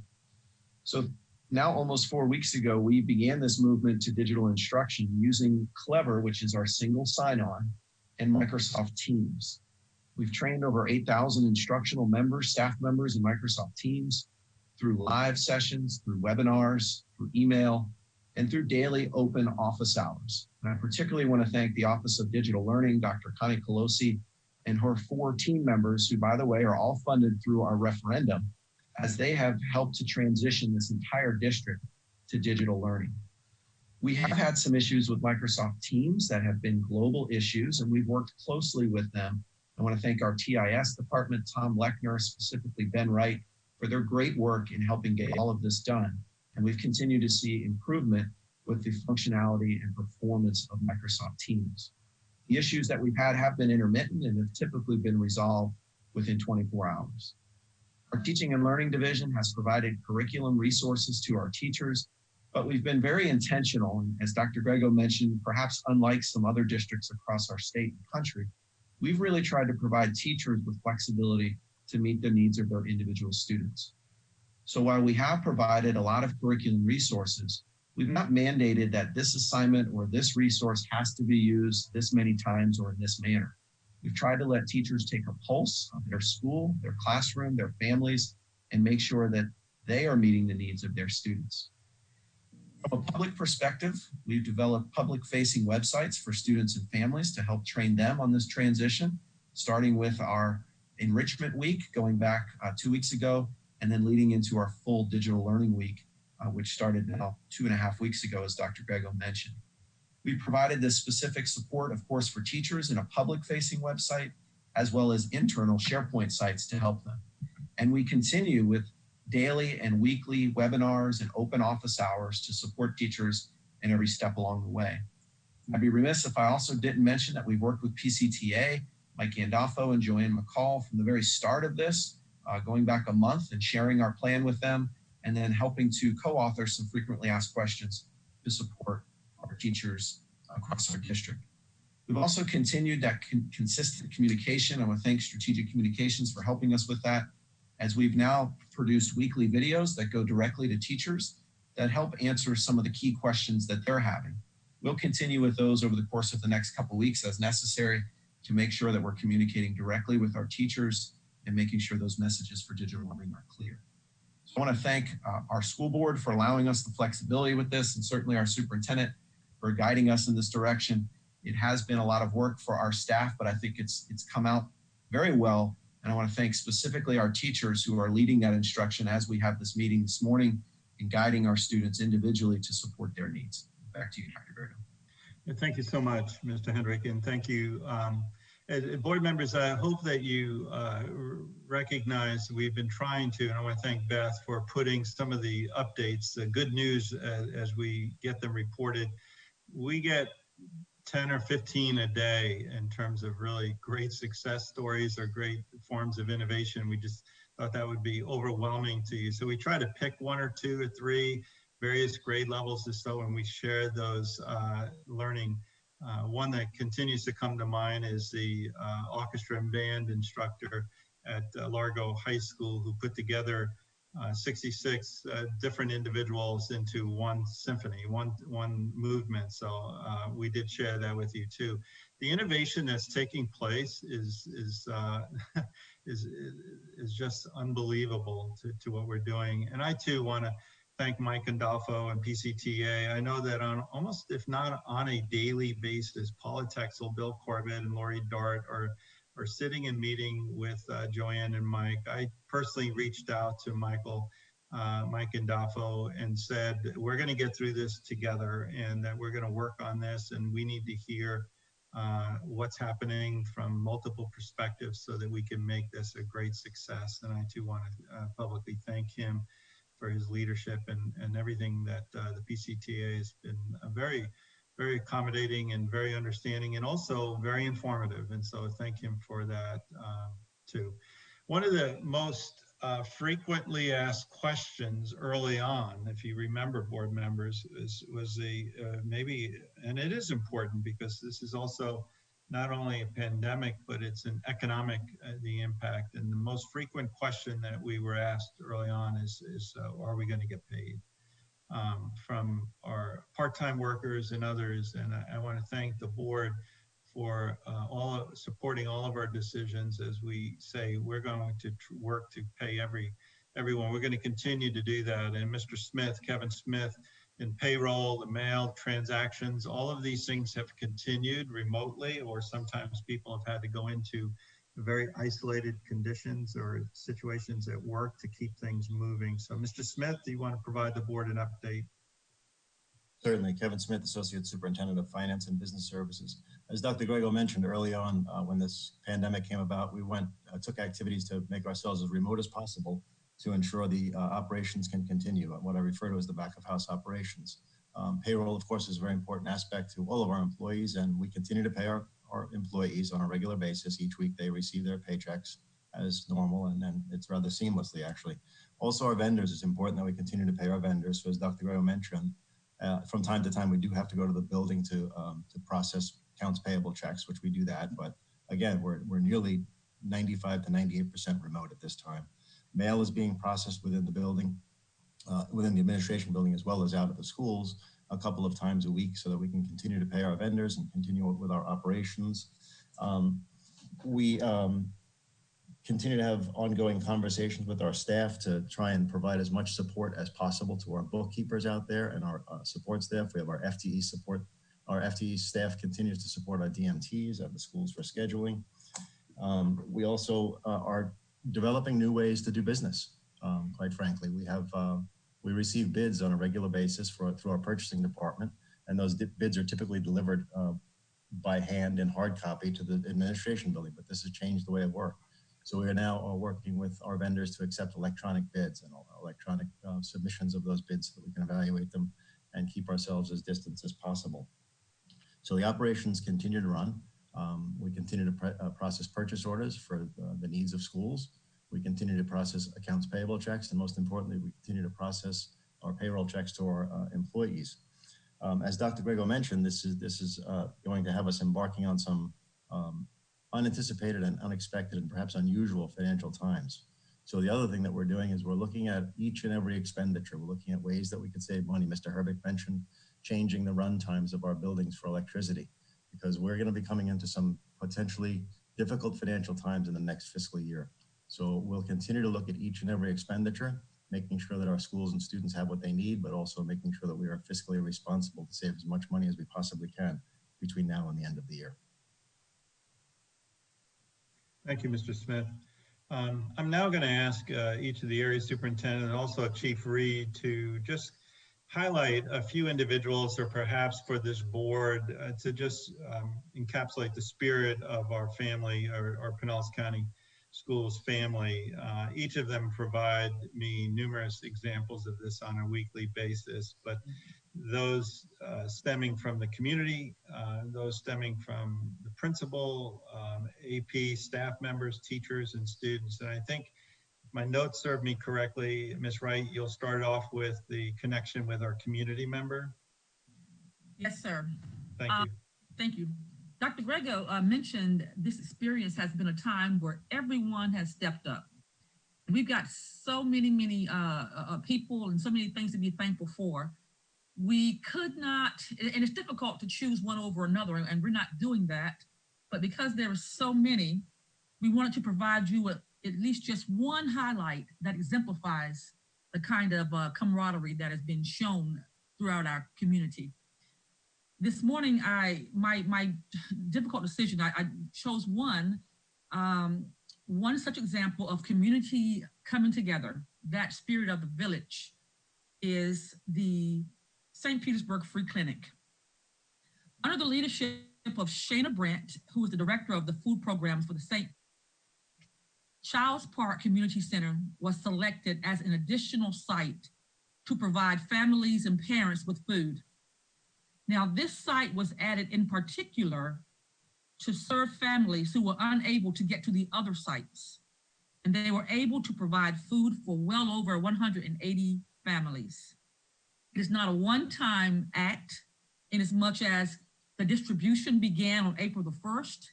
So now almost 4 weeks ago, we began this movement to digital instruction using Clever, which is our single sign-on, and Microsoft Teams. We've trained over 8,000 instructional members, staff members in Microsoft Teams through live sessions, through webinars, through email, and through daily open office hours. And I particularly want to thank the Office of Digital Learning, Dr. Connie Colosi, and her 4 team members, who, by the way, are all funded through our referendum, as they have helped to transition this entire district to digital learning. We have had some issues with Microsoft Teams that have been global issues, and we've worked closely with them. I want to thank our TIS department, Tom Lechner, specifically Ben Wright, for their great work in helping get all of this done. And we've continued to see improvement with the functionality and performance of Microsoft Teams. The issues that we've had have been intermittent and have typically been resolved within 24 hours. Our Teaching and Learning Division has provided curriculum resources to our teachers, but we've been very intentional, and as Dr. Grego mentioned, perhaps unlike some other districts across our state and country, we've really tried to provide teachers with flexibility to meet the needs of their individual students. So while we have provided a lot of curriculum resources, we've not mandated that this assignment or this resource has to be used this many times or in this manner. We've tried to let teachers take a pulse of their school, their classroom, their families, and make sure that they are meeting the needs of their students. From a public perspective, we've developed public-facing websites for students and families to help train them on this transition, starting with our Enrichment Week going back 2 weeks ago, and then leading into our full Digital Learning Week, which started now 2.5 weeks ago, as Dr. Grego mentioned. We provided this specific support, of course, for teachers in a public-facing website, as well as internal SharePoint sites to help them. And we continue with daily and weekly webinars and open office hours to support teachers in every step along the way. I'd be remiss if I also didn't mention that we've worked with PCTA, Mike Gandolfo and Joanne McCall from the very start of this, going back a month and sharing our plan with them, and then helping to co-author some frequently asked questions to support our teachers across our district. We've also continued that consistent communication. I want to thank Strategic Communications for helping us with that, as we've now produced weekly videos that go directly to teachers that help answer some of the key questions that they're having. We'll continue with those over the course of the next couple of weeks as necessary to make sure that we're communicating directly with our teachers and making sure those messages for digital learning are clear. So I want to thank our school board for allowing us the flexibility with this, and certainly our superintendent for guiding us in this direction. It has been a lot of work for our staff, but I think it's come out very well. And I want to thank specifically our teachers who are leading that instruction as we have this meeting this morning and guiding our students individually to support their needs. Back to you, Dr. Grego. Thank you so much, Mr. Hendrick, and thank you. Board members, I hope that you recognize we've been trying to, and I want to thank Beth for putting some of the updates, the good news as we get them reported. We get 10 or 15 a day in terms of really great success stories or great forms of innovation. We just thought that would be overwhelming to you. So we try to pick 1 or 2 or 3 various grade levels or so, and we share those learning. One that continues to come to mind is the orchestra and band instructor at Largo High School, who put together 66 different individuals into one symphony, one movement. So we did share that with you too. The innovation that's taking place is just unbelievable to what we're doing. And I too want to thank Mike Gandolfo and PCTA. I know that on almost, if not on a daily basis, Paula Texel, Bill Corbett, and Lori Dart are sitting and meeting with Joanne and Mike. I personally reached out to Mike Gandolfo and said, we're going to get through this together and that we're going to work on this, and we need to hear what's happening from multiple perspectives so that we can make this a great success. And I too want to publicly thank him for his leadership and everything that the PCTA has been very, very accommodating and very understanding and also very informative. And so thank him for that too. One of the most frequently asked questions early on, if you remember, board members, was the maybe, and it is important because this is also not only a pandemic, but it's an economic, the impact. And the most frequent question that we were asked early on is are we going to get paid? From our part-time workers and others. And I want to thank the board for supporting all of our decisions. As we say, we're going to work to pay everyone. We're going to continue to do that. And Mr. Smith, Kevin Smith, in payroll, the mail, transactions, all of these things have continued remotely, or sometimes people have had to go into very isolated conditions or situations at work to keep things moving. So Mr. Smith, do you want to provide the board an update? Certainly. Kevin Smith, Associate Superintendent of Finance and Business Services. As Dr. Grego mentioned early on, when this pandemic came about, we took activities to make ourselves as remote as possible to ensure the operations can continue, what I refer to as the back of house operations. Payroll, of course, is a very important aspect to all of our employees, and we continue to pay our employees on a regular basis. Each week they receive their paychecks as normal, and then it's rather seamlessly, actually. Also, our vendors, it's important that we continue to pay our vendors. So as Dr. Grego mentioned, from time to time, we do have to go to the building to process accounts payable checks, which we do that. But again, we're nearly 95 to 98% remote at this time. Mail is being processed within the building, within the administration building, as well as out of the schools a couple of times a week so that we can continue to pay our vendors and continue with our operations. We continue to have ongoing conversations with our staff to try and provide as much support as possible to our bookkeepers out there and our support staff. We have our FTE support. Our FTE staff continues to support our DMTs at the schools for scheduling. We also are developing new ways to do business. Quite frankly, we receive bids on a regular basis through our purchasing department, and those bids are typically delivered by hand in hard copy to the administration building, but this has changed the way it works. So we are now working with our vendors to accept electronic bids and electronic submissions of those bids so that we can evaluate them and keep ourselves as distant as possible. So the operations continue to run. We continue to process purchase orders for the needs of schools. We continue to process accounts payable checks, and most importantly, we continue to process our payroll checks to our employees. As Dr. Grego mentioned, this is going to have us embarking on some unanticipated and unexpected and perhaps unusual financial times. So the other thing that we're doing is we're looking at each and every expenditure. We're looking at ways that we could save money. Mr. Herbeck mentioned changing the run times of our buildings for electricity, because we're going to be coming into some potentially difficult financial times in the next fiscal year. So we'll continue to look at each and every expenditure, making sure that our schools and students have what they need, but also making sure that we are fiscally responsible to save as much money as we possibly can between now and the end of the year. Thank you, Mr. Smith. I'm now going to ask each of the area superintendent and also Chief Reed to just highlight a few individuals, or perhaps for this board to just encapsulate the spirit of our family, our Pinellas County Schools family. Each of them provide me numerous examples of this on a weekly basis, but those stemming from the community, those stemming from the principal, AP, staff members, teachers, and students. And I think if my notes serve me correctly, Ms. Wright, you'll start off with the connection with our community member. Yes, sir. Thank you. Thank you. Dr. Grego mentioned this experience has been a time where everyone has stepped up. We've got so many people and so many things to be thankful for. We could not, and it's difficult to choose one over another, and we're not doing that. But because there are so many, we wanted to provide you with at least just one highlight that exemplifies the kind of camaraderie that has been shown throughout our community. This morning, my difficult decision, I chose one such example of community coming together. That spirit of the village is the St. Petersburg Free Clinic. Under the leadership of Shana Brent, who is the director of the food programs for the St. Childs Park Community Center, was selected as an additional site to provide families and parents with food. Now, this site was added in particular to serve families who were unable to get to the other sites. and they were able to provide food for well over 180 families. It is not a one-time act, in as much as the distribution began on April the 1st,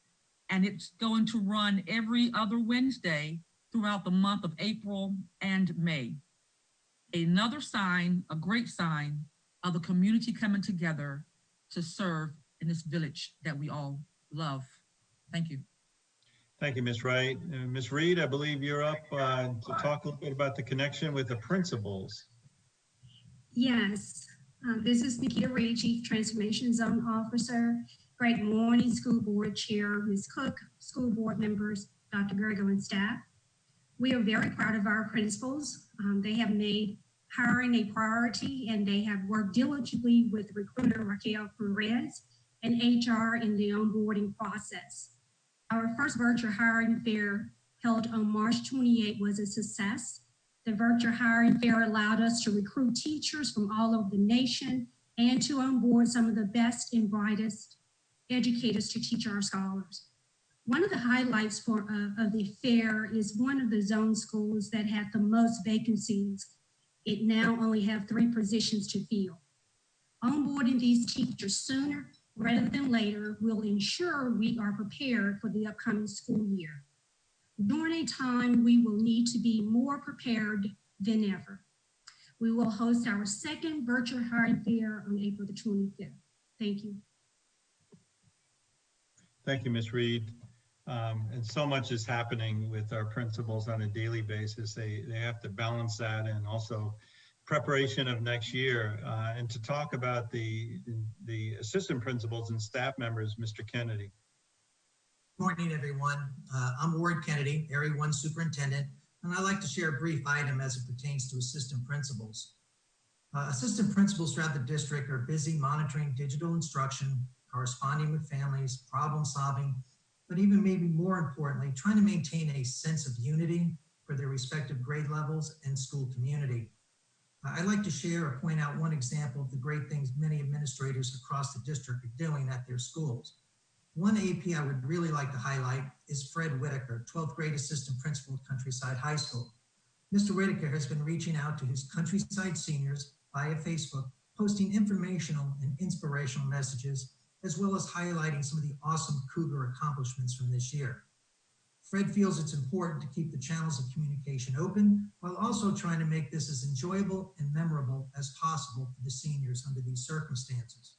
and it's going to run every other Wednesday throughout the month of April and May. Another sign, a great sign, of the community coming together to serve in this village that we all love. Thank you. Thank you, Ms. Wright. Ms. Reed, I believe you're up to talk a little bit about the connection with the principals. Yes, this is Nikita Reed, Chief Transformation Zone Officer. Great morning, School Board Chair, Ms. Cook, school board members, Dr. Grego and staff. We are very proud of our principals. They have made hiring a priority, and they have worked diligently with recruiter Raquel Perez and HR in the onboarding process. Our first virtual hiring fair held on March 28 was a success. The virtual hiring fair allowed us to recruit teachers from all over the nation and to onboard some of the best and brightest educators to teach our scholars. One of the highlights of the fair is one of the zone schools that had the most vacancies. It now only have 3 positions to fill. Onboarding these teachers sooner rather than later will ensure we are prepared for the upcoming school year. During a time we will need to be more prepared than ever. We will host our second virtual hiring fair on April the 25th. Thank you. Thank you, Ms. Reed. And so much is happening with our principals on a daily basis. They have to balance that and also preparation of next year. And to talk about the assistant principals and staff members, Mr. Kennedy. Good morning, everyone. I'm Ward Kennedy, Area 1 Superintendent, and I'd like to share a brief item as it pertains to assistant principals. Assistant principals throughout the district are busy monitoring digital instruction, corresponding with families, problem solving, but even maybe more importantly, trying to maintain a sense of unity for their respective grade levels and school community. I'd like to share or point out one example of the great things many administrators across the district are doing at their schools. One AP I would really like to highlight is Fred Whitaker, 12th grade assistant principal at Countryside High School. Mr. Whitaker has been reaching out to his Countryside seniors via Facebook, posting informational and inspirational messages, as well as highlighting some of the awesome Cougar accomplishments from this year. Fred feels it's important to keep the channels of communication open while also trying to make this as enjoyable and memorable as possible for the seniors under these circumstances.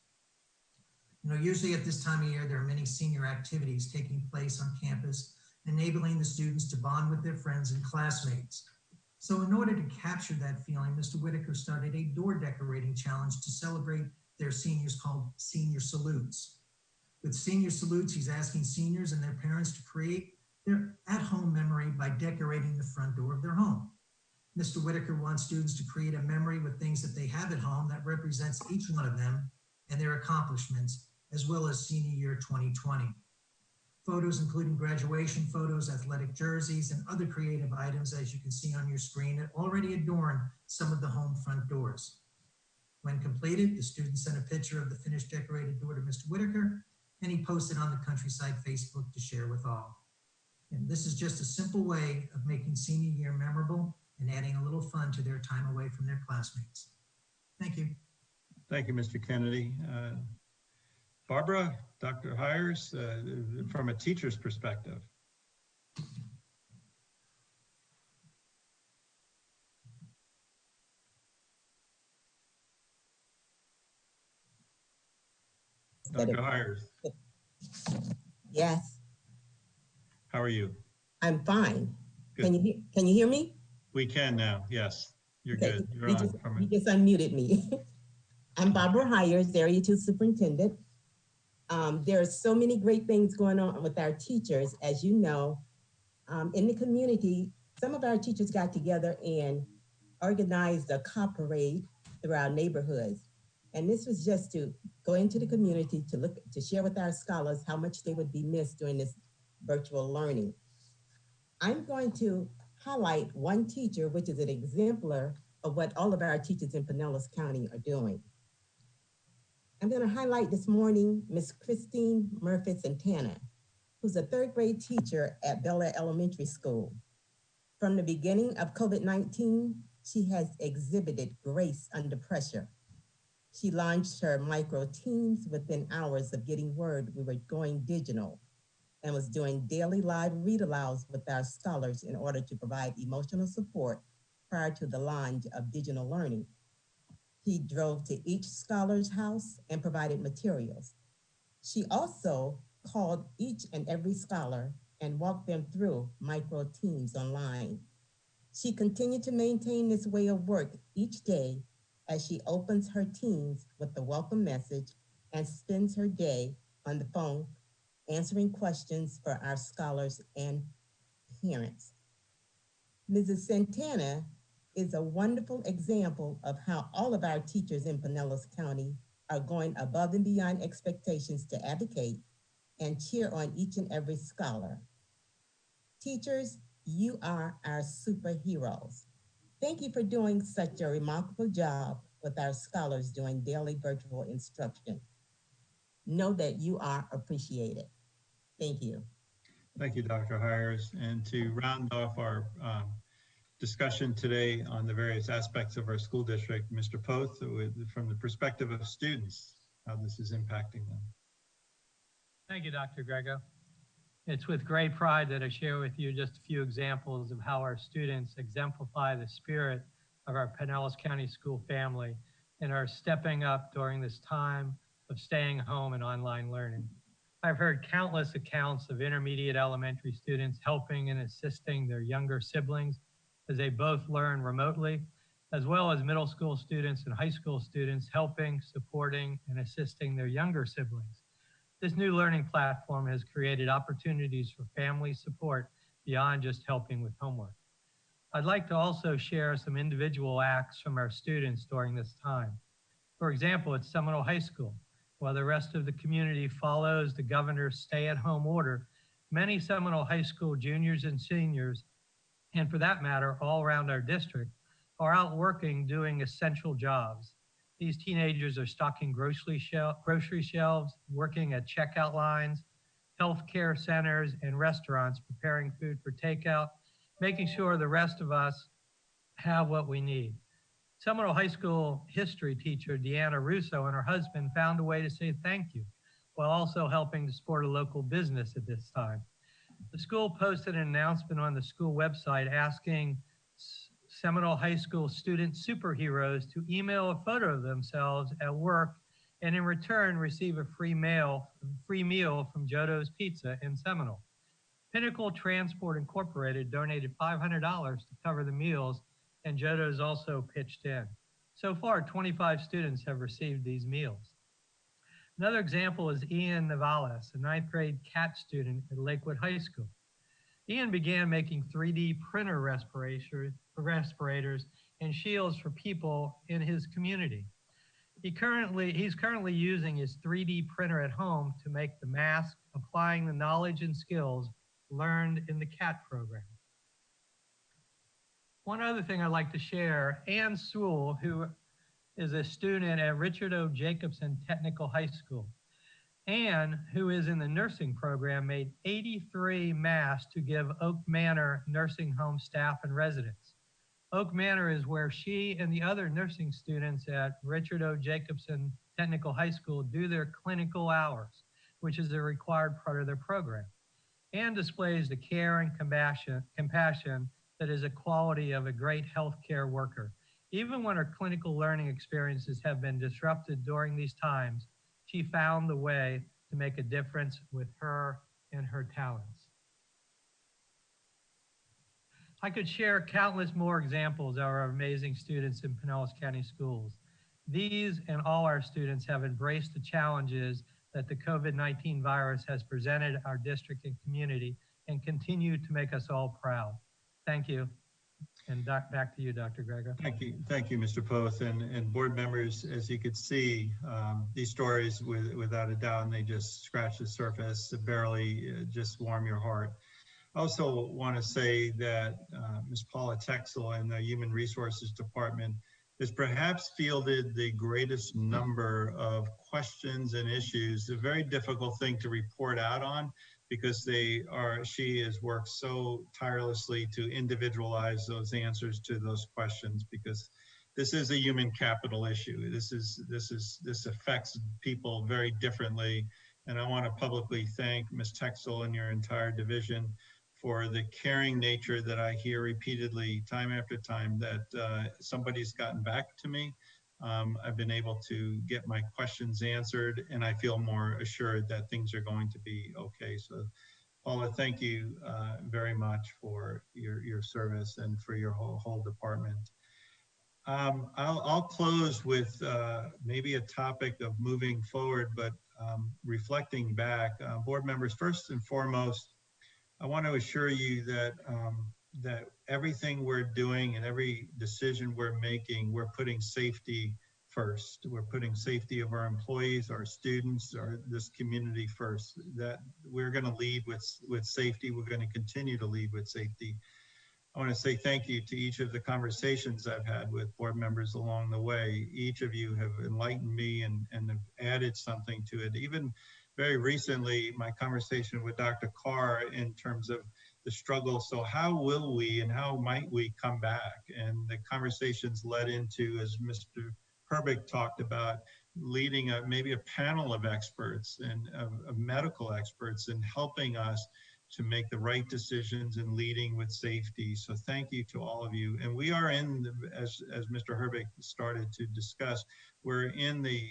You know, usually at this time of year, there are many senior activities taking place on campus, enabling the students to bond with their friends and classmates. So in order to capture that feeling, Mr. Whitaker started a door decorating challenge to celebrate their seniors called Senior Salutes. With Senior Salutes, he's asking seniors and their parents to create their at-home memory by decorating the front door of their home. Mr. Whitaker wants students to create a memory with things that they have at home that represents each one of them and their accomplishments, as well as senior year 2020. Photos including graduation photos, athletic jerseys, and other creative items, as you can see on your screen, that already adorn some of the home front doors. When completed, the student sent a picture of the finished decorated door to Mr. Whitaker, and he posted on the Countryside Facebook to share with all. And this is just a simple way of making senior year memorable and adding a little fun to their time away from their classmates. Thank you. Thank you, Mr. Kennedy. Barbara, Dr. Hires, from a teacher's perspective. Dr. Hires. Yes. How are you? I'm fine. Good. Can you hear me? We can now. Yes, you're Okay. good. You're You on. just unmuted me. I'm Barbara Hires, Area 2 Superintendent. There are so many great things going on with our teachers. As you know, in the community, some of our teachers got together and organized a cop parade through our neighborhoods. And this was just to go into the community to share with our scholars how much they would be missed during this virtual learning. I'm going to highlight one teacher, which is an exemplar of what all of our teachers in Pinellas County are doing. I'm going to highlight this morning Miss Christine Murphy Santana, who's a 3rd grade teacher at Bel Air Elementary School. From the beginning of COVID-19, she has exhibited grace under pressure. She launched her micro teams within hours of getting word we were going digital and was doing daily live read-alouds with our scholars in order to provide emotional support prior to the launch of digital learning. She drove to each scholar's house and provided materials. She also called each and every scholar and walked them through micro teams online. She continued to maintain this way of work each day as she opens her teams with the welcome message and spends her day on the phone answering questions for our scholars and parents. Mrs. Santana is a wonderful example of how all of our teachers in Pinellas County are going above and beyond expectations to advocate and cheer on each and every scholar. Teachers, you are our superheroes. Thank you for doing such a remarkable job with our scholars doing daily virtual instruction. Know that you are appreciated. Thank you. Thank you, Dr. Hires. And to round off our discussion today on the various aspects of our school district, Mr. Poth, from the perspective of students, how this is impacting them. Thank you, Dr. Grego. It's with great pride that I share with you just a few examples of how our students exemplify the spirit of our Pinellas County school family and are stepping up during this time of staying home and online learning. I've heard countless accounts of intermediate elementary students helping and assisting their younger siblings as they both learn remotely, as well as middle school students and high school students helping, supporting, and assisting their younger siblings. This new learning platform has created opportunities for family support beyond just helping with homework. I'd like to also share some individual acts from our students during this time. For example, at Seminole High School, while the rest of the community follows the governor's stay-at-home order, many Seminole High School juniors and seniors, and for that matter, all around our district, are out working doing essential jobs. These teenagers are stocking grocery shelves, working at checkout lines, healthcare centers, and restaurants, preparing food for takeout, making sure the rest of us have what we need. Seminole High School history teacher Deanna Russo and her husband found a way to say thank you while also helping to support a local business at this time. The school posted an announcement on the school website asking Seminole High School student superheroes to email a photo of themselves at work and in return receive a free meal from Jodo's Pizza in Seminole. Pinnacle Transport Incorporated donated $500 to cover the meals, and Jodo's also pitched in. So far, 25 students have received these meals. Another example is Ian Navales, a 9th grade CAT student at Lakewood High School. Ian began making 3D printer respirators and shields for people in his community. He's currently using his 3D printer at home to make the mask, applying the knowledge and skills learned in the CAT program. One other thing I'd like to share, Ann Sewell, who is a student at Richard O. Jacobson Technical High School. Ann, who is in the nursing program, made 83 masks to give Oak Manor nursing home staff and residents. Oak Manor is where she and the other nursing students at Richard O. Jacobson Technical High School do their clinical hours, which is a required part of their program. Ann displays the care and compassion that is a quality of a great healthcare worker. Even when her clinical learning experiences have been disrupted during these times, she found the way to make a difference with her and her talents. I could share countless more examples of our amazing students in Pinellas County schools. These and all our students have embraced the challenges that the COVID-19 virus has presented our district and community and continue to make us all proud. Thank you. And back to you, Dr. Grego. Thank you, Mr. Poth, and board members. As you could see, these stories, without a doubt, and they just scratch the surface, barely just warm your heart. I also want to say that Ms. Paula Texel in the Human Resources Department has perhaps fielded the greatest number of questions and issues, a very difficult thing to report out on, because she has worked so tirelessly to individualize those answers to those questions, because this is a human capital issue. This affects people very differently. And I want to publicly thank Ms. Texel and your entire division for the caring nature that I hear repeatedly time after time, that somebody's gotten back to me. I've been able to get my questions answered, and I feel more assured that things are going to be okay. So Paula, thank you very much for your service and for your whole department. I'll close with maybe a topic of moving forward, but reflecting back. Board members, first and foremost, I want to assure you that that everything we're doing and every decision we're making, we're putting safety first. We're putting safety of our employees, our students, this community first. That we're going to lead with safety. We're going to continue to lead with safety. I want to say thank you to each of the conversations I've had with board members along the way. Each of you have enlightened me and have added something to it. Even very recently, my conversation with Dr. Carr in terms of the struggle. So how will we and how might we come back? And the conversations led into, as Mr. Herbig talked about, leading maybe a panel of experts and of medical experts and helping us to make the right decisions and leading with safety. So thank you to all of you. And we are in, as Mr. Herbig started to discuss, we're in the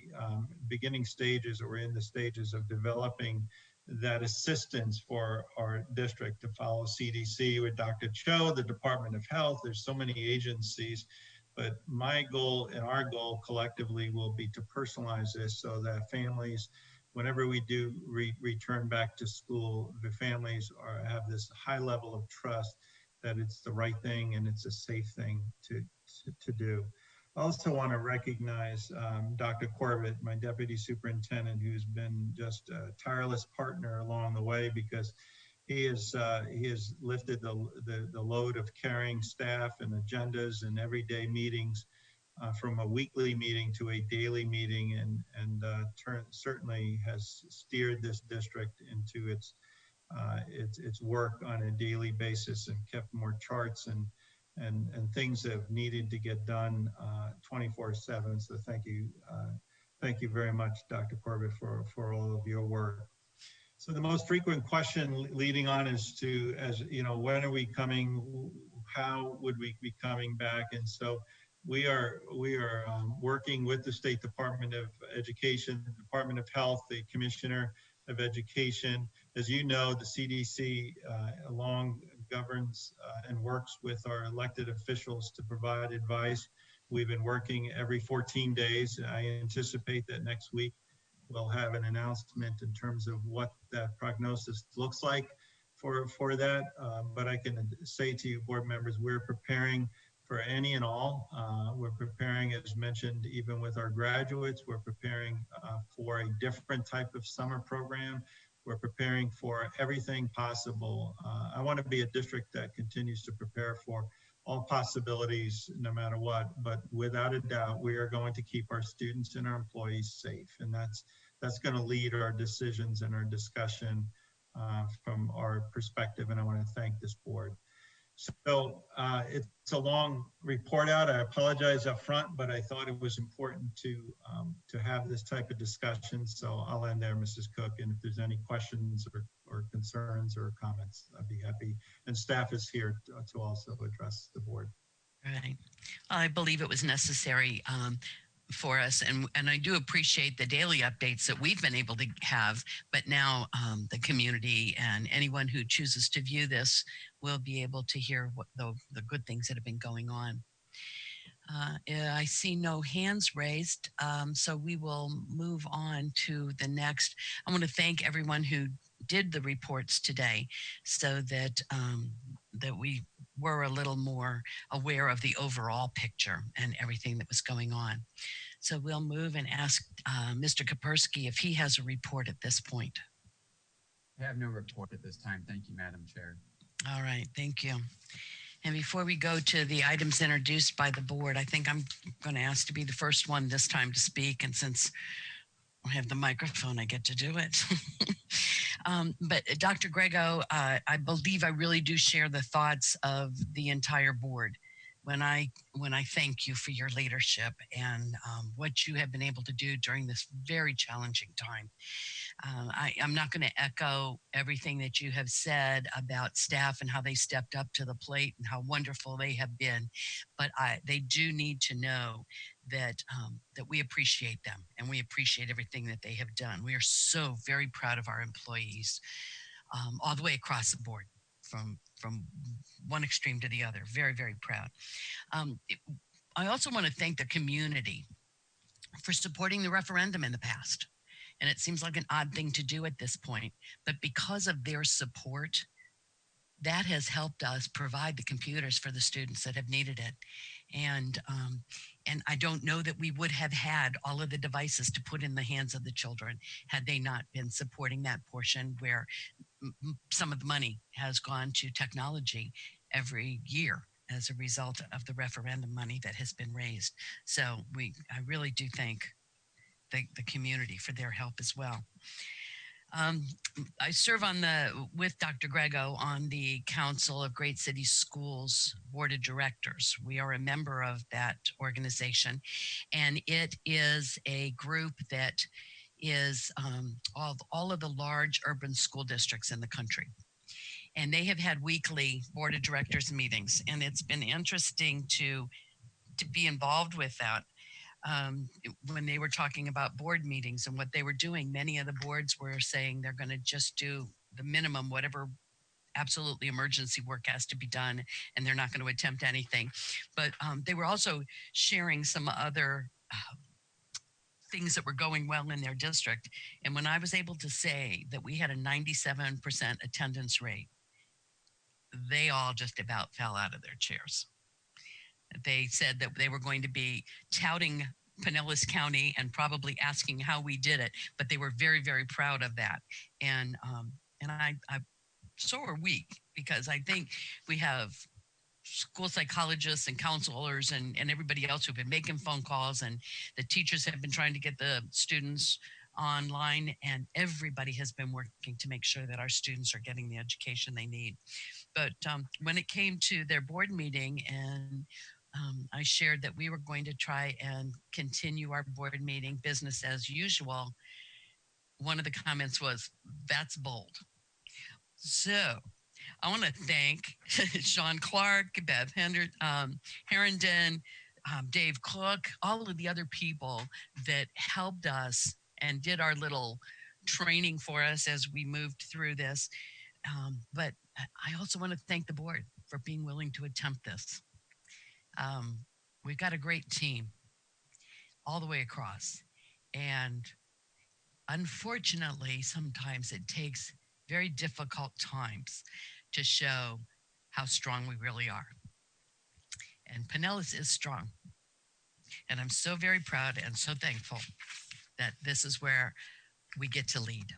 beginning stages, or we're in the stages of developing that assistance for our district to follow CDC with Dr. Cho, the Department of Health. There's so many agencies, but my goal and our goal collectively will be to personalize this so that families, whenever we do return back to school, the families have this high level of trust that it's the right thing and it's a safe thing to do. I also want to recognize Dr. Corbett, my deputy superintendent, who's been just a tireless partner along the way, because he has lifted the load of carrying staff and agendas and everyday meetings from a weekly meeting to a daily meeting, and certainly has steered this district into its work on a daily basis and kept more charts and things that have needed to get done 24/7. So thank you very much, Dr. Corbett, for all of your work. So the most frequent question leading on is to, when are we coming? How would we be coming back? And so we are working with the State Department of Education, the Department of Health, the Commissioner of Education. As you know, the CDC along governs and works with our elected officials to provide advice. We've been working every 14 days. I anticipate that next week we'll have an announcement in terms of what that prognosis looks like for that. But I can say to you, board members, we're preparing for any and all. We're preparing, as mentioned, even with our graduates. We're preparing for a different type of summer program. We're preparing for everything possible. I want to be a district that continues to prepare for all possibilities, no matter what. But without a doubt, we are going to keep our students and our employees safe, and that's going to lead our decisions and our discussion from our perspective. And I want to thank this board. So it's a long report out. I apologize up front, but I thought it was important to have this type of discussion. So I'll end there, Mrs. Cook. And if there's any questions or concerns or comments, I'd be happy. And staff is here to also address the board. Right. I believe it was necessary for us. And I do appreciate the daily updates that we've been able to have, but now the community and anyone who chooses to view this will be able to hear what the good things that have been going on. I see no hands raised, so we will move on to the next. I want to thank everyone who did the reports today so that that we were a little more aware of the overall picture and everything that was going on. So we'll move and ask Mr. Kapersky if he has a report at this point. I have no report at this time. Thank you, Madam Chair. All right, thank you. And before we go to the items introduced by the board, I think I'm going to ask to be the first one this time to speak. And since I have the microphone, I get to do it. But Dr. Grego, I believe I really do share the thoughts of the entire board when I thank you for your leadership and what you have been able to do during this very challenging time. I'm not going to echo everything that you have said about staff and how they stepped up to the plate and how wonderful they have been, but they do need to know that that we appreciate them and we appreciate everything that they have done. We are so very proud of our employees, all the way across the board, from one extreme to the other. Very, very proud. I also want to thank the community for supporting the referendum in the past. And it seems like an odd thing to do at this point, but because of their support, that has helped us provide the computers for the students that have needed it. And I don't know that we would have had all of the devices to put in the hands of the children had they not been supporting that portion where some of the money has gone to technology every year as a result of the referendum money that has been raised. So I really do thank the community for their help as well. I serve with Dr. Grego on the Council of Great City Schools Board of Directors. We are a member of that organization, and it is a group that is all of the large urban school districts in the country. And they have had weekly Board of Directors meetings, and it's been interesting to be involved with that. When they were talking about board meetings and what they were doing, many of the boards were saying they're going to just do the minimum, whatever absolutely emergency work has to be done, and they're not going to attempt anything. But they were also sharing some other things that were going well in their district. And when I was able to say that we had a 97% attendance rate, they all just about fell out of their chairs. They said that they were going to be touting Pinellas County and probably asking how we did it, but they were very, very proud of that. And I so are we, because I think we have school psychologists and counselors and everybody else who've been making phone calls, and the teachers have been trying to get the students online, and everybody has been working to make sure that our students are getting the education they need. But when it came to their board meeting, and I shared that we were going to try and continue our board meeting business as usual, one of the comments was, "That's bold." So I want to thank Sean Clark, Bev Herndon, Dave Cook, all of the other people that helped us and did our little training for us as we moved through this. But I also want to thank the board for being willing to attempt this. We've got a great team all the way across. And unfortunately, sometimes it takes very difficult times to show how strong we really are. And Pinellas is strong. And I'm so very proud and so thankful that this is where we get to lead.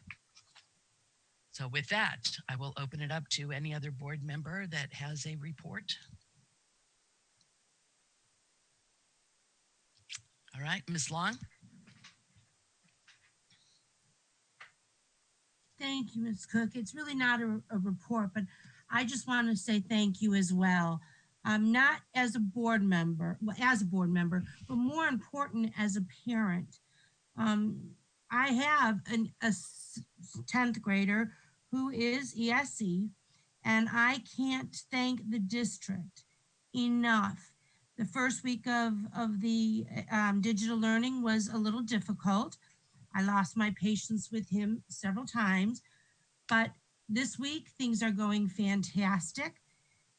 So with that, I will open it up to any other board member that has a report. All right, Ms. Long. Thank you, Ms. Cook. It's really not a report, but I just want to say thank you as well. Not as a board member, but more important as a parent. I have a 10th grader who is ESE, and I can't thank the district enough. The first week of the digital learning was a little difficult. I lost my patience with him several times, but this week things are going fantastic.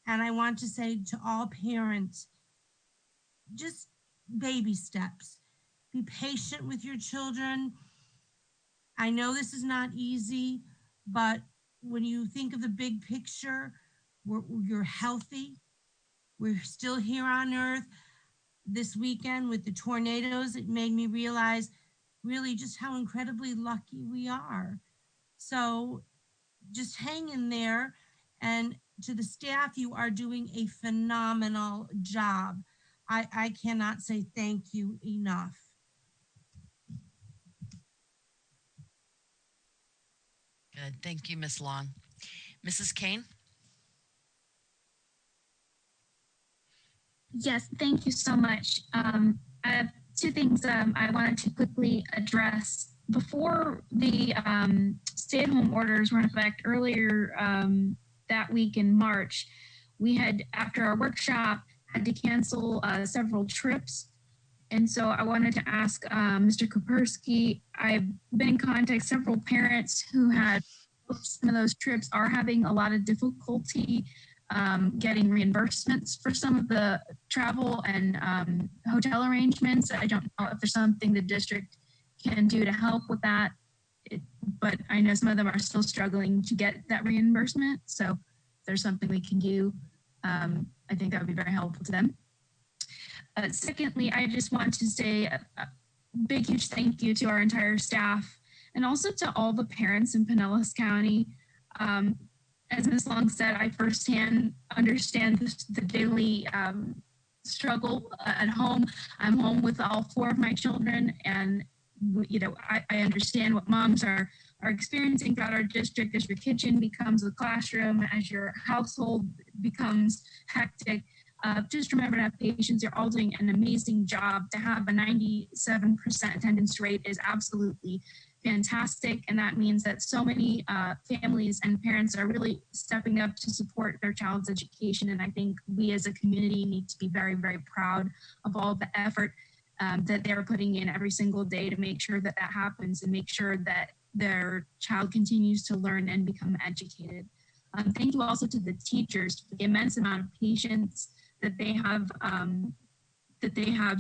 And I want to say to all parents, just baby steps. Be patient with your children. I know this is not easy, but when you think of the big picture, you're healthy. We're still here on earth. This weekend with the tornadoes, it made me realize really just how incredibly lucky we are. So just hang in there. And to the staff, you are doing a phenomenal job. I cannot say thank you enough. Good. Thank you, Ms. Long. Mrs. Kane? Yes, thank you so much. I have two things I wanted to quickly address. Before the stay-at-home orders were in effect earlier that week in March, we had, after our workshop, had to cancel several trips. And so I wanted to ask Mr. Kopersky, I've been in contact with several parents who had some of those trips are having a lot of difficulty getting reimbursements for some of the travel and hotel arrangements. I don't know if there's something the district can do to help with that, but I know some of them are still struggling to get that reimbursement. So if there's something we can do, I think that would be very helpful to them. Secondly, I just want to say a big, huge thank you to our entire staff and also to all the parents in Pinellas County. As Ms. Long said, I firsthand understand the daily struggle at home. I'm home with all 4 of my children, and you know, I understand what moms are experiencing throughout our district as your kitchen becomes a classroom, as your household becomes hectic. Just remember to have patience. You're all doing an amazing job. To have a 97% attendance rate is absolutely fantastic. And that means that so many families and parents are really stepping up to support their child's education. And I think we as a community need to be very, very proud of all the effort that they're putting in every single day to make sure that that happens and make sure that their child continues to learn and become educated. Thank you also to the teachers for the immense amount of patience that they have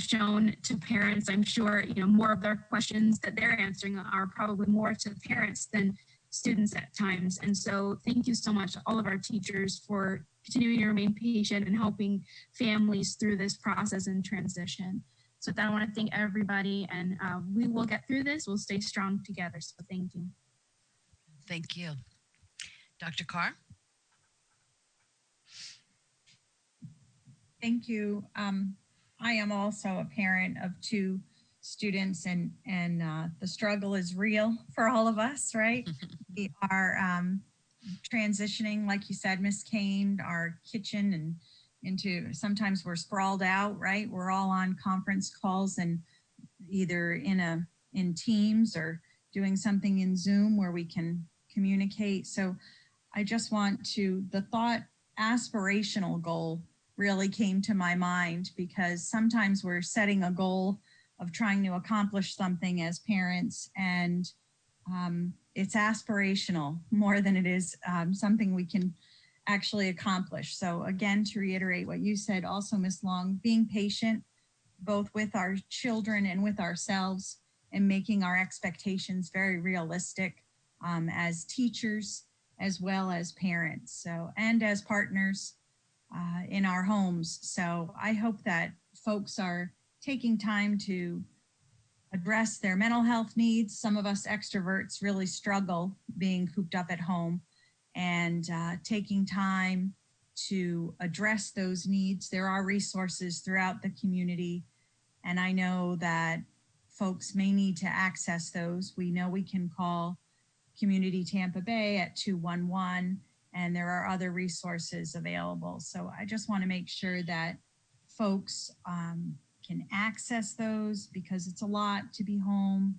shown to parents. I'm sure, you know, more of their questions that they're answering are probably more to parents than students at times. And so thank you so much to all of our teachers for continuing to remain patient and helping families through this process and transition. So with that, I want to thank everybody, and we will get through this. We'll stay strong together. So thank you. Thank you. Dr. Carr? Thank you. I am also a parent of 2 students, and the struggle is real for all of us, right? We are transitioning, like you said, Ms. Kane, our kitchen and into, sometimes we're sprawled out, right? We're all on conference calls and either in Teams or doing something in Zoom where we can communicate. So I just want to, the thought aspirational goal really came to my mind, because sometimes we're setting a goal of trying to accomplish something as parents, and it's aspirational more than it is something we can actually accomplish. So again, to reiterate what you said also, Ms. Long, being patient both with our children and with ourselves, and making our expectations very realistic as teachers as well as parents, so, and as partners in our homes. So I hope that folks are taking time to address their mental health needs. Some of us extroverts really struggle being cooped up at home, and taking time to address those needs. There are resources throughout the community, and I know that folks may need to access those. We know we can call Community Tampa Bay at 211, and there are other resources available. So I just want to make sure that folks can access those, because it's a lot to be home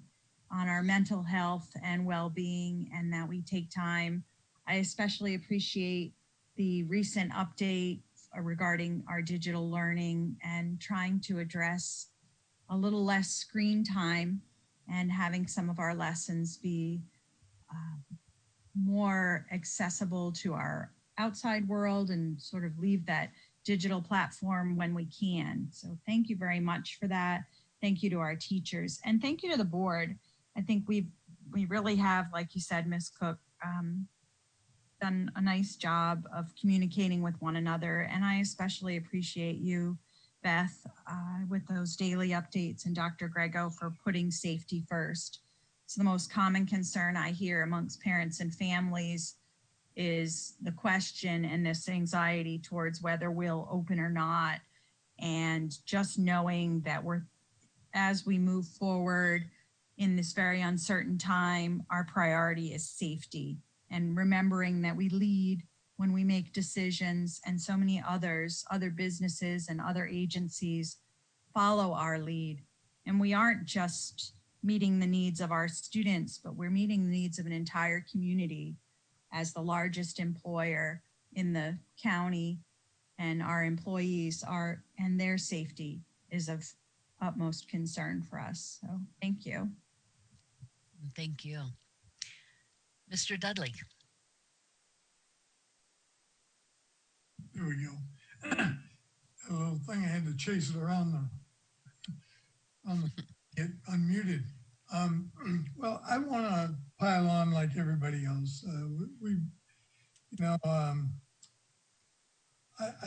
on our mental health and well-being, and that we take time. I especially appreciate the recent update regarding our digital learning and trying to address a little less screen time and having some of our lessons be more accessible to our outside world, and sort of leave that digital platform when we can. So thank you very much for that. Thank you to our teachers, and thank you to the board. I think we really have, like you said, Ms. Cook, done a nice job of communicating with one another. And I especially appreciate you, Beth, with those daily updates, and Dr. Grego for putting safety first. It's the most common concern I hear amongst parents and families is the question and this anxiety towards whether we'll open or not. And just knowing that as we move forward, in this very uncertain time, our priority is safety and remembering that we lead when we make decisions, and so many others, other businesses and other agencies follow our lead. And we aren't just meeting the needs of our students, but we're meeting the needs of an entire community as the largest employer in the county, and our employees are, and their safety is of utmost concern for us. So thank you. Thank you. Mr. Dudley. There we go. A little thing, I had to chase it around get unmuted. Well, I want to pile on like everybody else.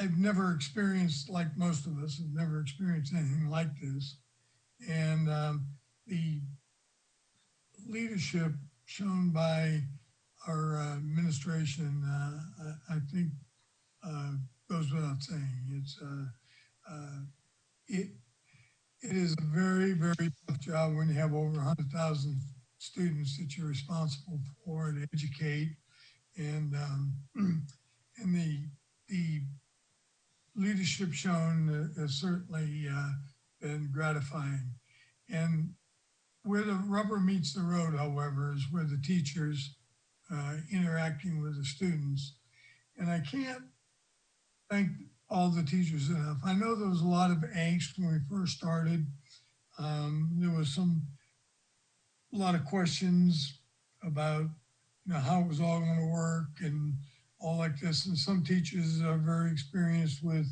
I've never experienced, like most of us, have never experienced anything like this. And the leadership shown by our administration, I think goes without saying. It is a very, very tough job when you have over 100,000 students that you're responsible for and educate. And the leadership shown has certainly been gratifying. And where the rubber meets the road, however, is where the teachers interacting with the students. And I can't thank all the teachers enough. I know there was a lot of angst when we first started. There was a lot of questions about how it was all going to work and all like this. And some teachers are very experienced with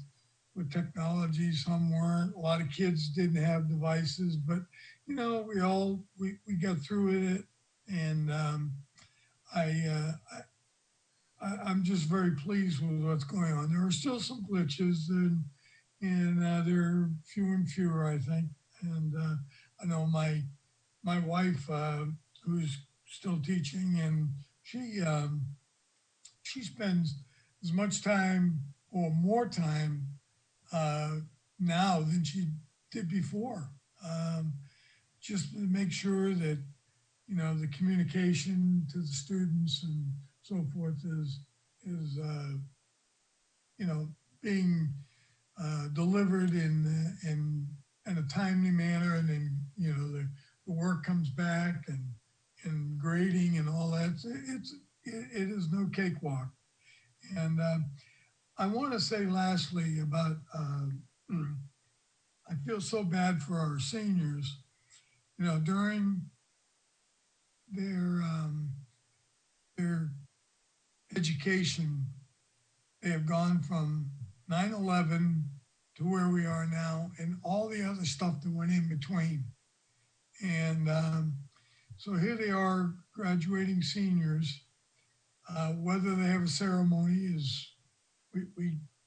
technology, some weren't. A lot of kids didn't have devices, but we got through it. And I'm just very pleased with what's going on. There are still some glitches, and they're fewer and fewer, I think. And I know my wife, who's still teaching, and she spends as much time or more time now than she did before, just to make sure that the communication to the students and so forth is being delivered in a timely manner, and then the work comes back and grading and all that. It is no cakewalk. And I want to say lastly about I feel so bad for our seniors. During their education, they have gone from 9/11 to where we are now, and all the other stuff that went in between. And so here they are, graduating seniors. Whether they have a ceremony is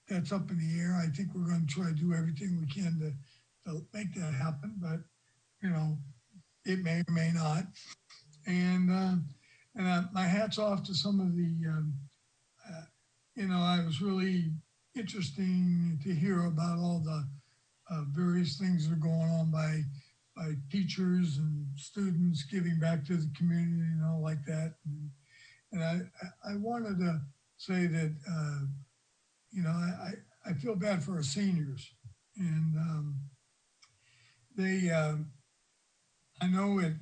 that's up in the air. I think we're going to try to do everything we can to make that happen, but it may or may not. And my hat's off to some of the I was really interesting to hear about all the various things that are going on by teachers and students giving back to the community and all like that. And I wanted to say that I feel bad for our seniors, and they I know at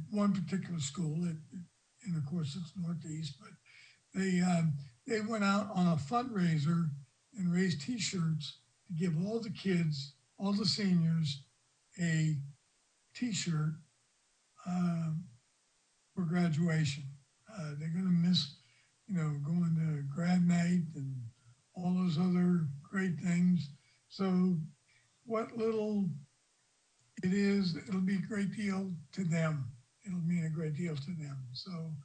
one particular school, and of course it's Northeast, but they went out on a fundraiser and raised T-shirts to give all the kids, all the seniors, a T-shirt for graduation. They're going to miss, going to grad night and all those other great things. So what little it is, it'll be a great deal to them. It'll mean a great deal to them. So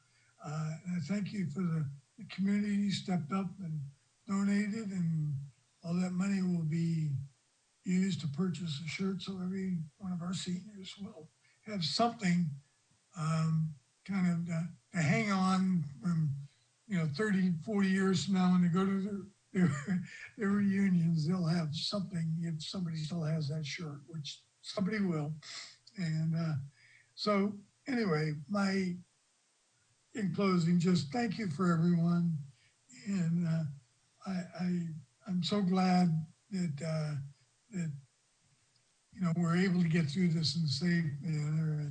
I thank you for the community who stepped up and donated, and all that money will be used to purchase a shirt so every one of our seniors will have something kind of to hang on from 30, 40 years from now when they go to their reunions. They'll have something if somebody still has that shirt, which somebody will. And so anyway, in closing, just thank you for everyone. And I'm so glad that, we're able to get through this in a safe manner,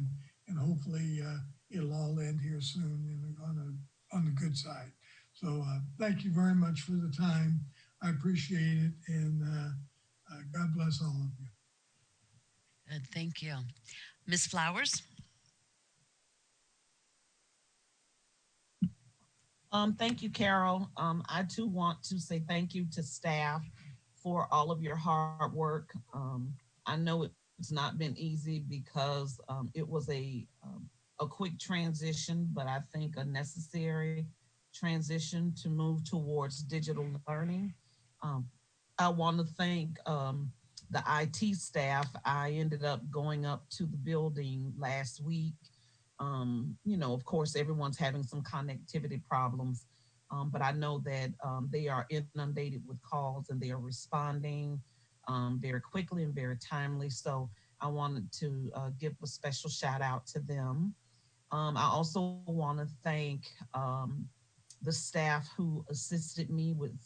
and hopefully it'll all end here soon and on the good side. So thank you very much for the time. I appreciate it, and God bless all of you. Good, thank you. Ms. Flowers? Thank you, Carol. I too want to say thank you to staff for all of your hard work. I know it's not been easy because it was a quick transition, but I think a necessary transition to move towards digital learning. I want to thank the IT staff. I ended up going up to the building last week. Of course, everyone's having some connectivity problems, but I know that they are inundated with calls and they are responding very quickly and very timely. So I wanted to give a special shout out to them. I also want to thank the staff who assisted me with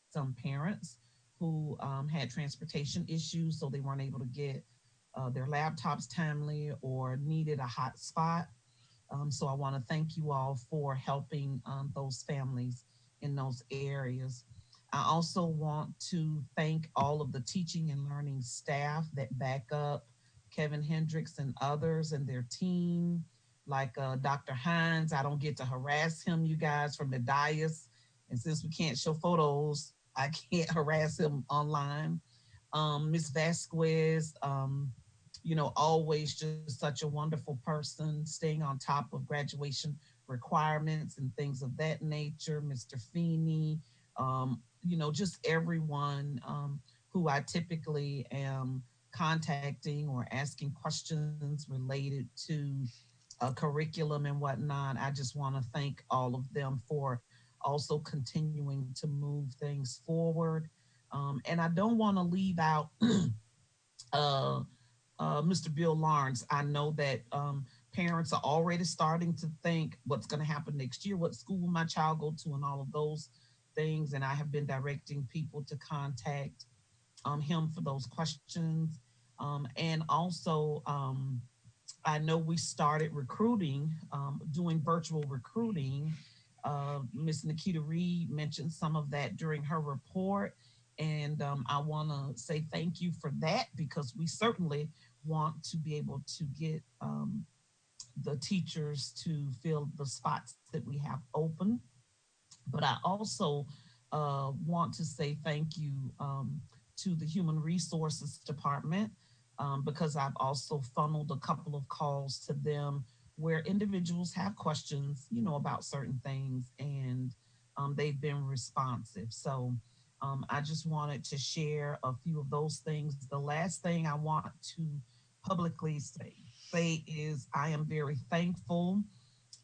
some parents who had transportation issues, so they weren't able to get their laptops timely or needed a hot spot. So I want to thank you all for helping those families in those areas. I also want to thank all of the teaching and learning staff that back up Kevin Hendricks and others and their team, like Dr. Hines. I don't get to harass him, you guys, from the dais. And since we can't show photos, I can't harass him online. Ms. Vasquez, always just such a wonderful person, staying on top of graduation requirements and things of that nature. Mr. Feeney, just everyone who I typically am contacting or asking questions related to curriculum and whatnot. I just want to thank all of them for also continuing to move things forward. And I don't want to leave out Mr. Bill Lawrence. I know that parents are already starting to think what's going to happen next year, what school will my child go to, and all of those things. And I have been directing people to contact him for those questions. And also, I know we started recruiting, doing virtual recruiting. Ms. Nikita Reed mentioned some of that during her report. And I want to say thank you for that, because we certainly want to be able to get the teachers to fill the spots that we have open. But I also want to say thank you to the Human Resources Department, because I've also funneled a couple of calls to them where individuals have questions, about certain things, and they've been responsive. So I just wanted to share a few of those things. The last thing I want to publicly say is I am very thankful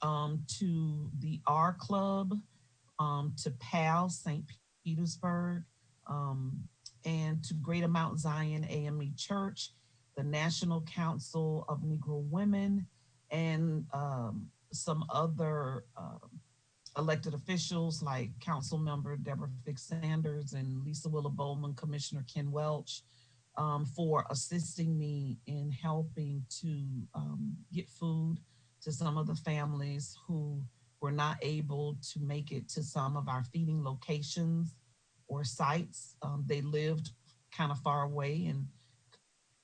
to the R Club, to PAL St. Petersburg, and to Greater Mount Zion AME Church, the National Council of Negro Women, and some other elected officials like Council Member Deborah Fick Sanders and Lisa Willa Bowman, Commissioner Ken Welch, for assisting me in helping to get food to some of the families who were not able to make it to some of our feeding locations or sites. They lived kind of far away and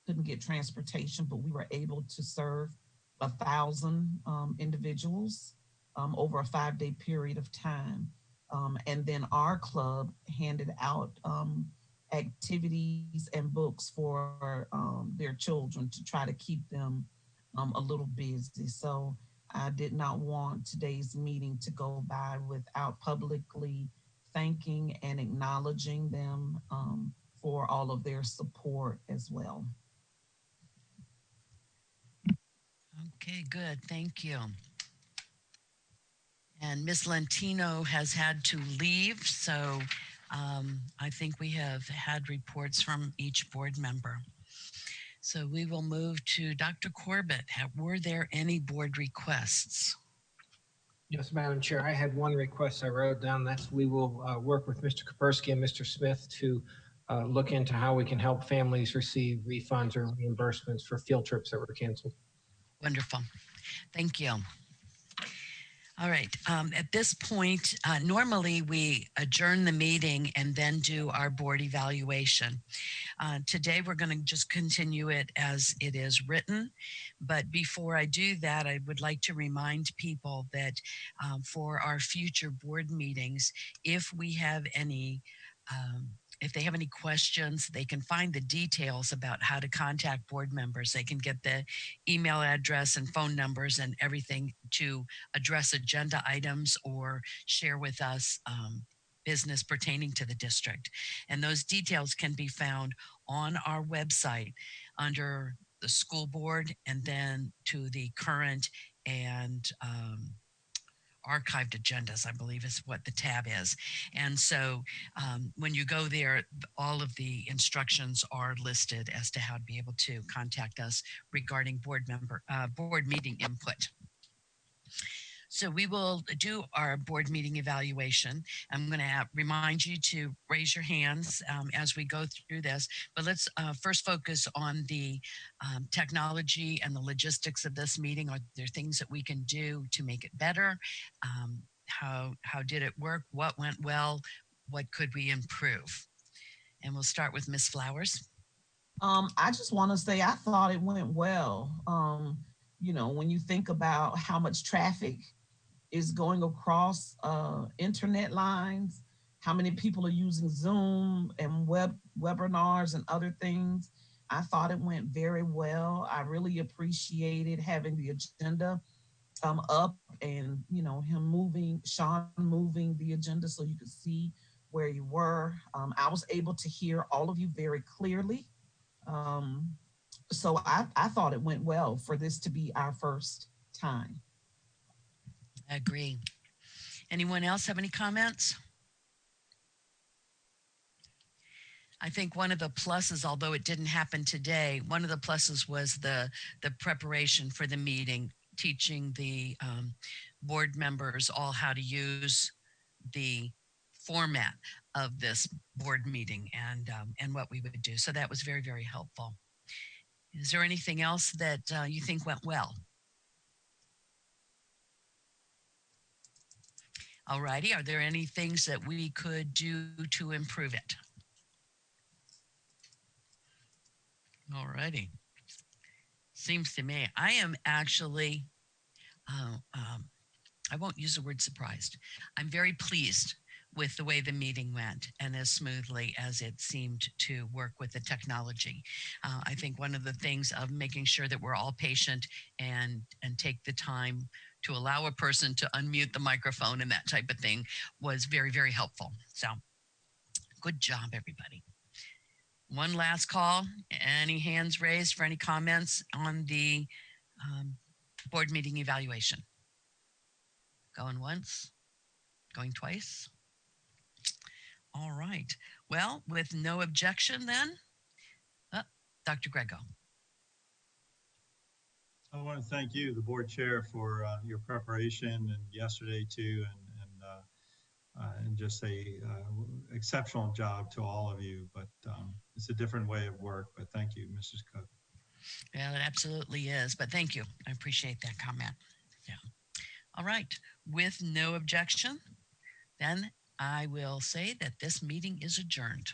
couldn't get transportation, but we were able to serve 1,000 individuals over a 5-day period of time. And then our club handed out activities and books for their children to try to keep them a little busy. So I did not want today's meeting to go by without publicly thanking and acknowledging them for all of their support as well. Okay, good. Thank you. And Ms. Lentino has had to leave, so I think we have had reports from each board member. So we will move to Dr. Corbett. Were there any board requests? Yes, Madam Chair, I had one request I wrote down. That's we will work with Mr. Kapersky and Mr. Smith to look into how we can help families receive refunds or reimbursements for field trips that were canceled. Wonderful. Thank you. All right. At this point, normally we adjourn the meeting and then do our board evaluation. Today, we're going to just continue it as it is written. But before I do that, I would like to remind people that for our future board meetings, if we have any if they have any questions, they can find the details about how to contact board members. They can get the email address and phone numbers and everything to address agenda items or share with us business pertaining to the district. And those details can be found on our website under the school board and then to the current and archived agendas, I believe is what the tab is. And so when you go there, all of the instructions are listed as to how to be able to contact us regarding board meeting input. So we will do our board meeting evaluation. I'm going to remind you to raise your hands as we go through this, but let's first focus on the technology and the logistics of this meeting. Are there things that we can do to make it better? How did it work? What went well? What could we improve? And we'll start with Ms. Flowers. I just want to say I thought it went well. You know, when you think about how much traffic is going across internet lines, how many people are using Zoom and webinars and other things, I thought it went very well. I really appreciated having the agenda up and, you know, Sean moving the agenda so you could see where you were. I was able to hear all of you very clearly. So I thought it went well for this to be our first time. I agree. Anyone else have any comments? I think one of the pluses, although it didn't happen today, one of the pluses was the preparation for the meeting, teaching the board members all how to use the format of this board meeting and what we would do. So that was very, very helpful. Is there anything else that you think went well? All righty. Are there any things that we could do to improve it? All righty. Seems to me, I am actually, I won't use the word surprised. I'm very pleased with the way the meeting went and as smoothly as it seemed to work with the technology. I think one of the things of making sure that we're all patient and take the time to allow a person to unmute the microphone and that type of thing was very, very helpful. So good job, everybody. One last call. Any hands raised for any comments on the board meeting evaluation? Going once, going twice. All right. Well, with no objection then, Dr. Grego. I want to thank you, the board chair, for your preparation and yesterday too, and just a exceptional job to all of you. But it's a different way of work. But thank you, Mrs. Cook. Yeah, it absolutely is. But thank you. I appreciate that comment. Yeah. All right. With no objection, then I will say that this meeting is adjourned.